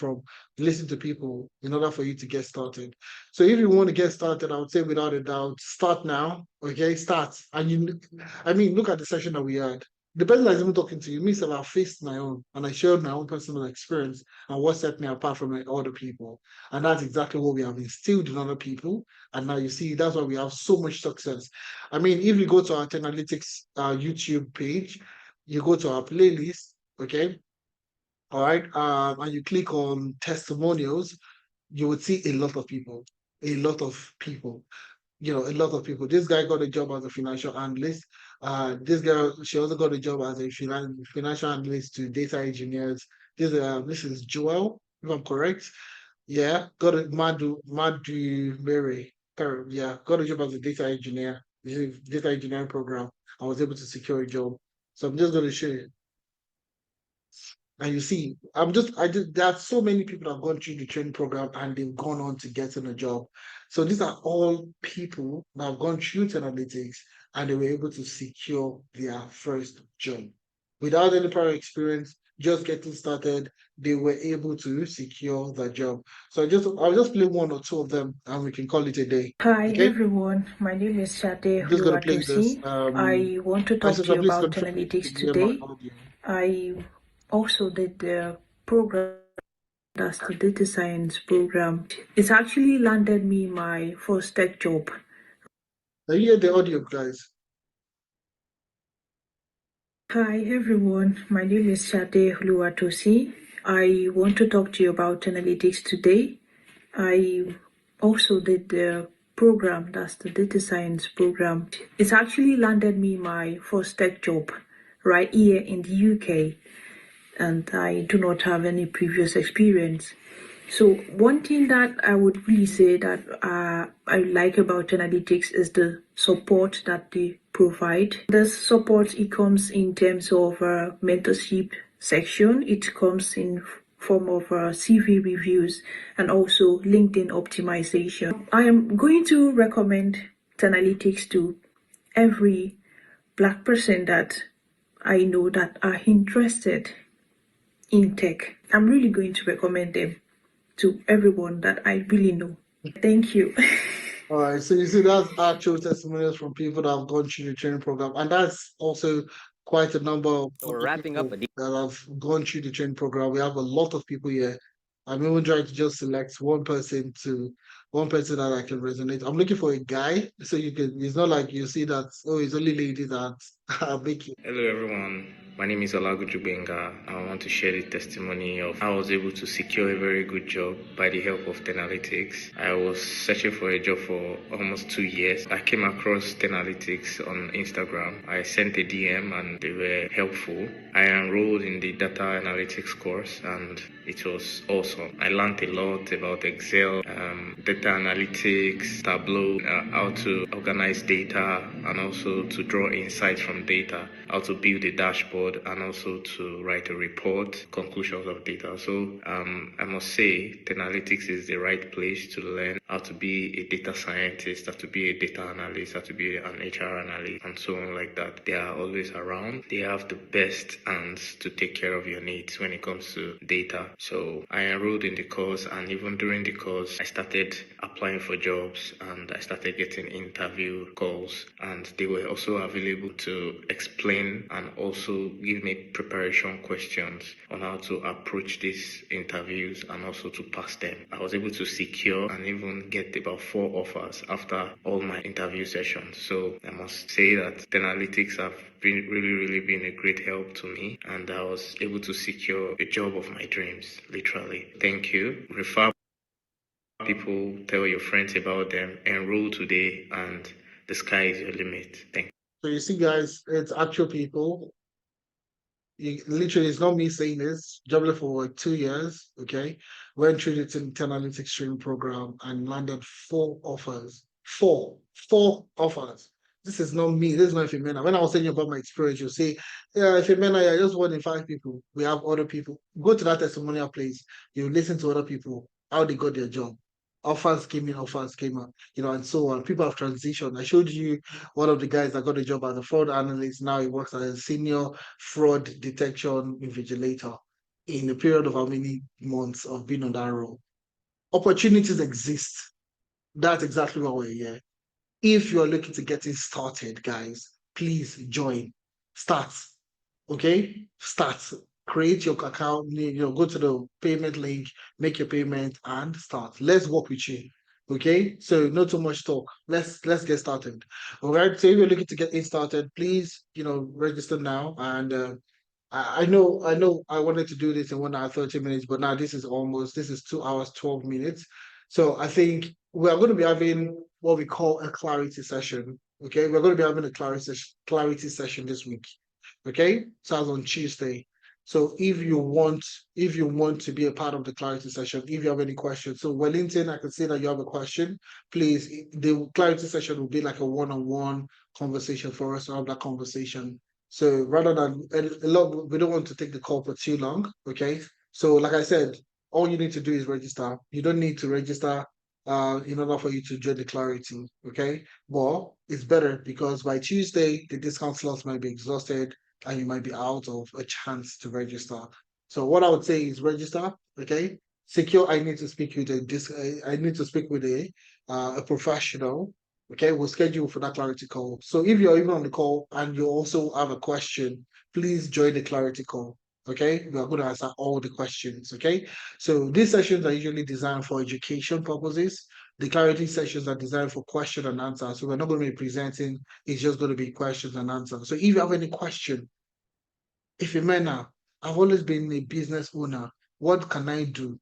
to people in order for you to get started. So if you want to get started, I would say without a doubt, start now. Okay, start. And I mean, look at the session that we had. The person that's even talking to you, me, so I faced my own and I shared my own personal experience and what set me apart from other people. And that's exactly what we have instilled in other people. And now you see, that's why we have so much success. I mean, if you go to our Analytics YouTube page, you go to our playlist, okay, all right, and you click on testimonials, you would see a lot of people, a lot of people, a lot of people. This guy got a job as a financial analyst. This girl, she also got a job as a financial analyst to data engineers. This is Joel, if I'm correct. Yeah, got a Madu Mary. Yeah, got a job as a data engineer, data engineering program. I was able to secure a job. So I'm just going to show you. And you see, there are so many people that have gone through the training program and they've gone on to getting a job. So these are all people that have gone through analytics and they were able to secure their first job. Without any prior experience, just getting started, they were able to secure the job. So I'll just play 1 or 2 of them and we can call it a day. Hi Okay? everyone, my name is Shade I'm just gonna play this. Oluwatosi. I want to My talk to sister, you please about confirm if you analytics can hear my today. audio. I also did the program, that's the data science program. It's actually landed me my first tech job. Can you hear the audio, guys? Hi everyone, my name is Shade Oluwatosi. I want to talk to you about analytics today. I also did the program, that's the data science program. It's actually landed me my first tech job right here in the UK, and I do not have any previous experience. So one thing that I would really say that I like about analytics is the support that they provide. The support, it comes in terms of mentorship section. It comes in form of CV reviews and also LinkedIn optimization. I am going to recommend analytics to every Black person that I know that are interested in tech. I'm really going to recommend them to everyone that I really know. Thank you. All right, so you see that's actual testimonials from people that have gone through the training program, and that's also quite a number of So we're other wrapping up people a that have gone through the training program. We have a lot of people here. I'm even trying to just select one person to one person that I can resonate. I'm looking for a guy, so you can. It's not like you see that. Oh, it's only ladies that are making. Hello everyone, my name is Olaguju Benga. I want to share the testimony of how I was able to secure a very good job by the help of Tenalytics. I was searching for a job for almost 2 years. I came across Tenalytics on Instagram. I sent a DM and they were helpful. I enrolled in the data analytics course and it was awesome. I learned a lot about Excel, data analytics, Tableau, how to organize data and also to draw insights from data, how to build a dashboard and also to write a report, conclusions of data. So I must say Tenalytics is the right place to learn how to be a data scientist, how to be a data analyst, how to be an HR analyst and so on like that. They are always around. They have the best hands to take care of your needs when it comes to data. So I enrolled in the course and even during the course I started applying for jobs and I started getting interview calls and they were also available to explain and also give me preparation questions on how to approach these interviews and also to pass them. I was able to secure and even get about 4 offers after all my interview sessions. So I must say that Tenalytics have really been a great help to me and I was able to secure a job of my dreams, literally. Thank you. Refer people, tell your friends about them, enroll today and the sky is your limit. Thank you. So you see, guys, it's actual people. Literally, it's not me saying this. Jobless for like 2 years. Okay, went through the analytics training program and landed 4 offers. Four offers. This is not me. This is not Femena. When I was telling you about my experience, you'll say, "Yeah, Femena, yeah, just one in 5 people. We have other people. Go to that testimonial place. You listen to other people how they got their job. Offers came in, offers came out, and so on. People have transitioned. I showed you one of the guys that got a job as a fraud analyst. Now he works as a senior fraud detection invigilator in a period of how many months of being on that role. Opportunities exist. That's exactly what we're here. If you're looking to get it started, guys, please join. Start. Okay? Start. Create your account, go to the payment link, make your payment, and start. Let's work with you. Okay, so not too much talk. Let's get started. All right. So if you're looking to get it started, please register now. And I know I wanted to do this in 1 hour 30 minutes, but now this is 2 hours 12 minutes. So I think we are going to be having what we call a clarity session. Okay, we're going to be having a clarity session this week. Okay, starts on Tuesday. So if you want to be a part of the clarity session, if you have any questions, so Wellington, I can see that you have a question. Please, the clarity session will be like a one-on-one conversation for us to have that conversation. So rather than a lot, we don't want to take the call for too long. Okay. So like I said, all you need to do is register. You don't need to register in order for you to join the clarity. Okay. But it's better because by Tuesday, the discount slots might be exhausted and you might be out of a chance to register. So what I would say is register, okay? Secure. I need to speak with a professional. Okay, we'll schedule for that clarity call. So if you're even on the call and you also have a question, please join the clarity call. Okay, we are going to answer all the questions. Okay, so these sessions are usually designed for education purposes. The clarity sessions are designed for question and answer. So we're not going to be presenting, it's just going to be questions and answers. So if you have any question, if a man now, I've always been a business owner, what can I do?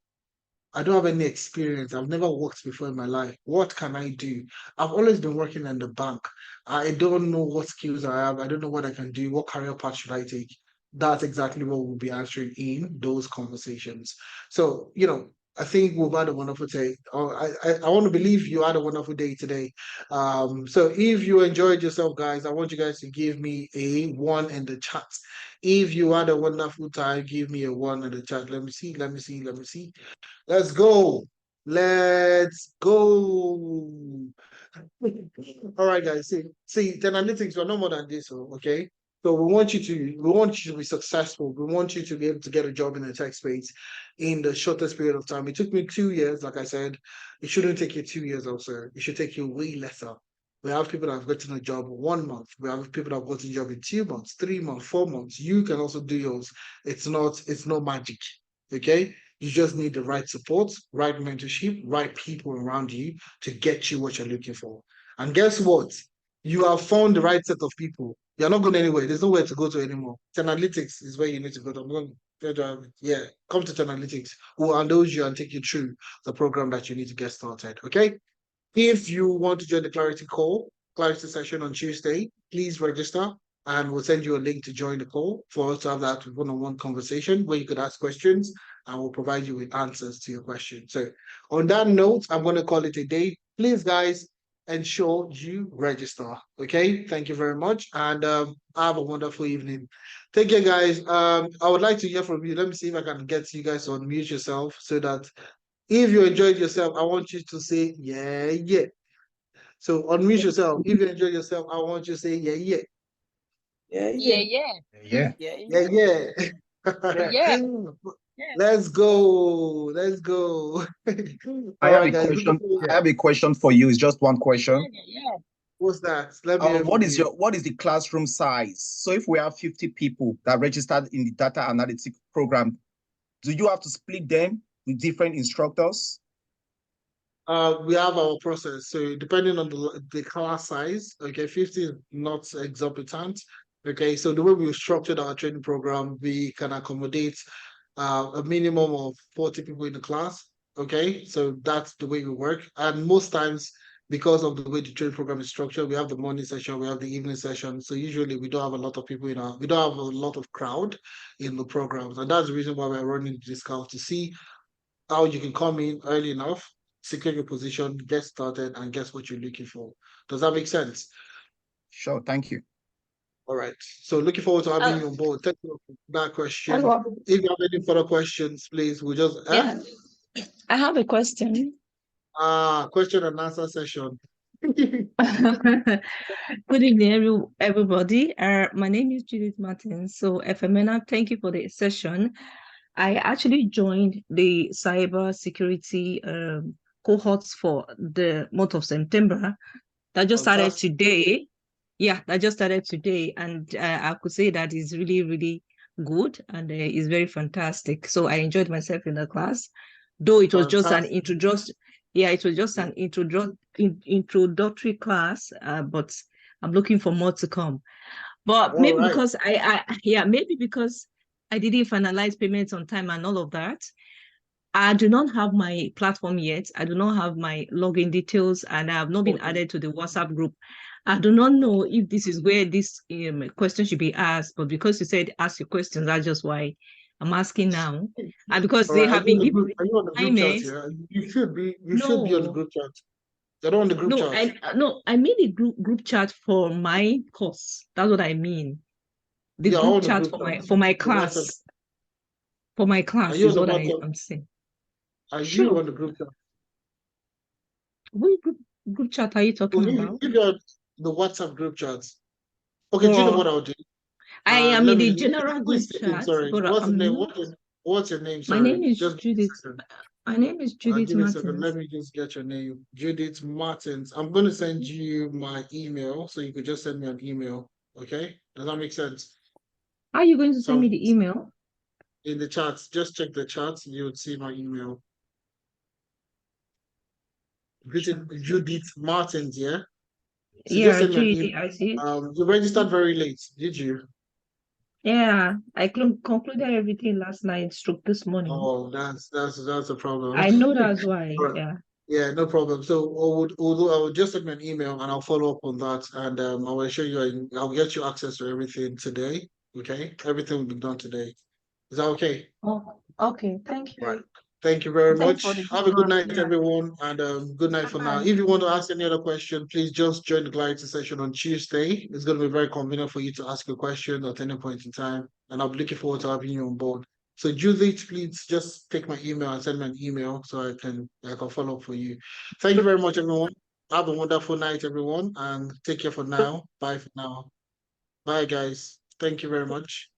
I don't have any experience. I've never worked before in my life. What can I do? I've always been working in the bank. I don't know what skills I have. I don't know what I can do. What career path should I take? That's exactly what we'll be answering in those conversations. So, I think we've had a wonderful day. I want to believe you had a wonderful day today. So if you enjoyed yourself, guys, I want you guys to give me a 1 in the chat. If you had a wonderful time, give me a 1 in the chat. Let me see. Let me see. Let me see. Let's go. Let's go. All right, guys. See, the analytics are no more than this, okay? So we want you to be successful. We want you to be able to get a job in the tech space in the shortest period of time. It took me 2 years, like I said. It shouldn't take you 2 years also. It should take you way lesser. We have people that have gotten a job in 1 month. We have people that have gotten a job in 2 months, 3 months, 4 months. You can also do yours. It's not magic. Okay. You just need the right support, right mentorship, right people around you to get you what you're looking for. And guess what? You have found the right set of people. You're not going anywhere. There's nowhere to go to anymore. Analytics is where you need to go to. I'm going yeah, come to Analytics. We'll endorse you and take you through the program that you need to get started. Okay. If you want to join the clarity session on Tuesday, please register and we'll send you a link to join the call for us to have that one-on-one conversation where you could ask questions and we'll provide you with answers to your questions. So on that note, I'm going to call it a day. Please, guys, ensure you register. Okay. Thank you very much. And have a wonderful evening. Take care, guys. I would like to hear from you. Let me see if I can get you guys to unmute yourself so that if you enjoyed yourself, I want you to say, yeah, yeah. So unmute yourself. If you enjoyed yourself, I want you to say, yeah, yeah. Yeah, Yeah, yeah. yeah, Yeah. Yeah, yeah. yeah. Let's go. Let's go. I All have right, a guys. question. I have a question for you. It's just one question. Yeah. What's that? Let me hear What from is you. what is the classroom size? So if we have 50 people that registered in the data analytics program, do you have to split them with different instructors? We have our process. So depending on the class size, okay, 50 is not exorbitant. Okay, so the way we structured our training program, we can accommodate a minimum of 40 people in the class. Okay, so that's the way we work. And most times, because of the way the training program is structured, we have the morning session, we have the evening session. So usually we don't have a lot of people we don't have a lot of crowd in the programs. And that's the reason why we're running the discount to see how you can come in early enough, secure your position, get started, and guess what you're looking for. Does that make sense? Sure, thank you. All right. So looking forward to having you on board. Thank you for that question. Hello. If you have any further questions, please, we'll just Yeah. I have a question. Question and answer session. Good evening, everybody. My name is Judith Martin. So, FMNA, thank you for the session. I actually joined the cyber security cohorts for the month of September. That just started today. Yeah, that just started today. And I could say that is really, really good and is very fantastic. So I enjoyed myself in the class, though it was just an introduction. Yeah, it was just an introductory class, but I'm looking for more to come. But maybe because maybe because I didn't finalize payments on time and all of that. I do not have my platform yet. I do not have my login details, and I have not been added to the WhatsApp group. I do not know if this is where this question should be asked, but because you said ask your questions, that's just why I'm asking now. And because they have been given are you on the group chat here? You should be on the group chat. You're not on the group chat. I made a group chat for my course. That's what I mean. The group chat for my class. For my class is what I'm saying. Are you on the group chat? What group chat are you talking about? If you're the WhatsApp group chat. Okay, do you know what I'll do? I am in the general group chat. Sorry, what's the name? What's your name? Sorry. My name is Judith. My name is Judith Martins. Let me just get your name. Judith Martins. I'm going to send you my email, so you could just send me an email. Okay? Does that make sense? How are you going to send me the email? In the chat. Just check the chat. You would see my email. Judith Martins, yeah? So yeah, I see. You registered very late, did you? Yeah, I concluded everything last night, stroke this morning. Oh, that's a problem. I know that's why. Right. Yeah. Yeah, no problem. So I would just send me an email and I'll follow up on that, and I will show you. I'll get you access to everything today. Okay, everything will be done today. Is that okay? Oh, okay. Thank you. Right. Thank you very Thanks much. Have a good night, everyone, and good night for now. Bye-bye. If you want to ask any other question, please just join the clarity session on Tuesday. It's going to be very convenient for you to ask a question at any point in time, and I'll be looking forward to having you on board. So Judith, please just take my email and send me an email so I can follow up for you. Thank you very much, everyone. Have a wonderful night, everyone, and take care for now. Bye for now. Bye, guys. Thank you very much.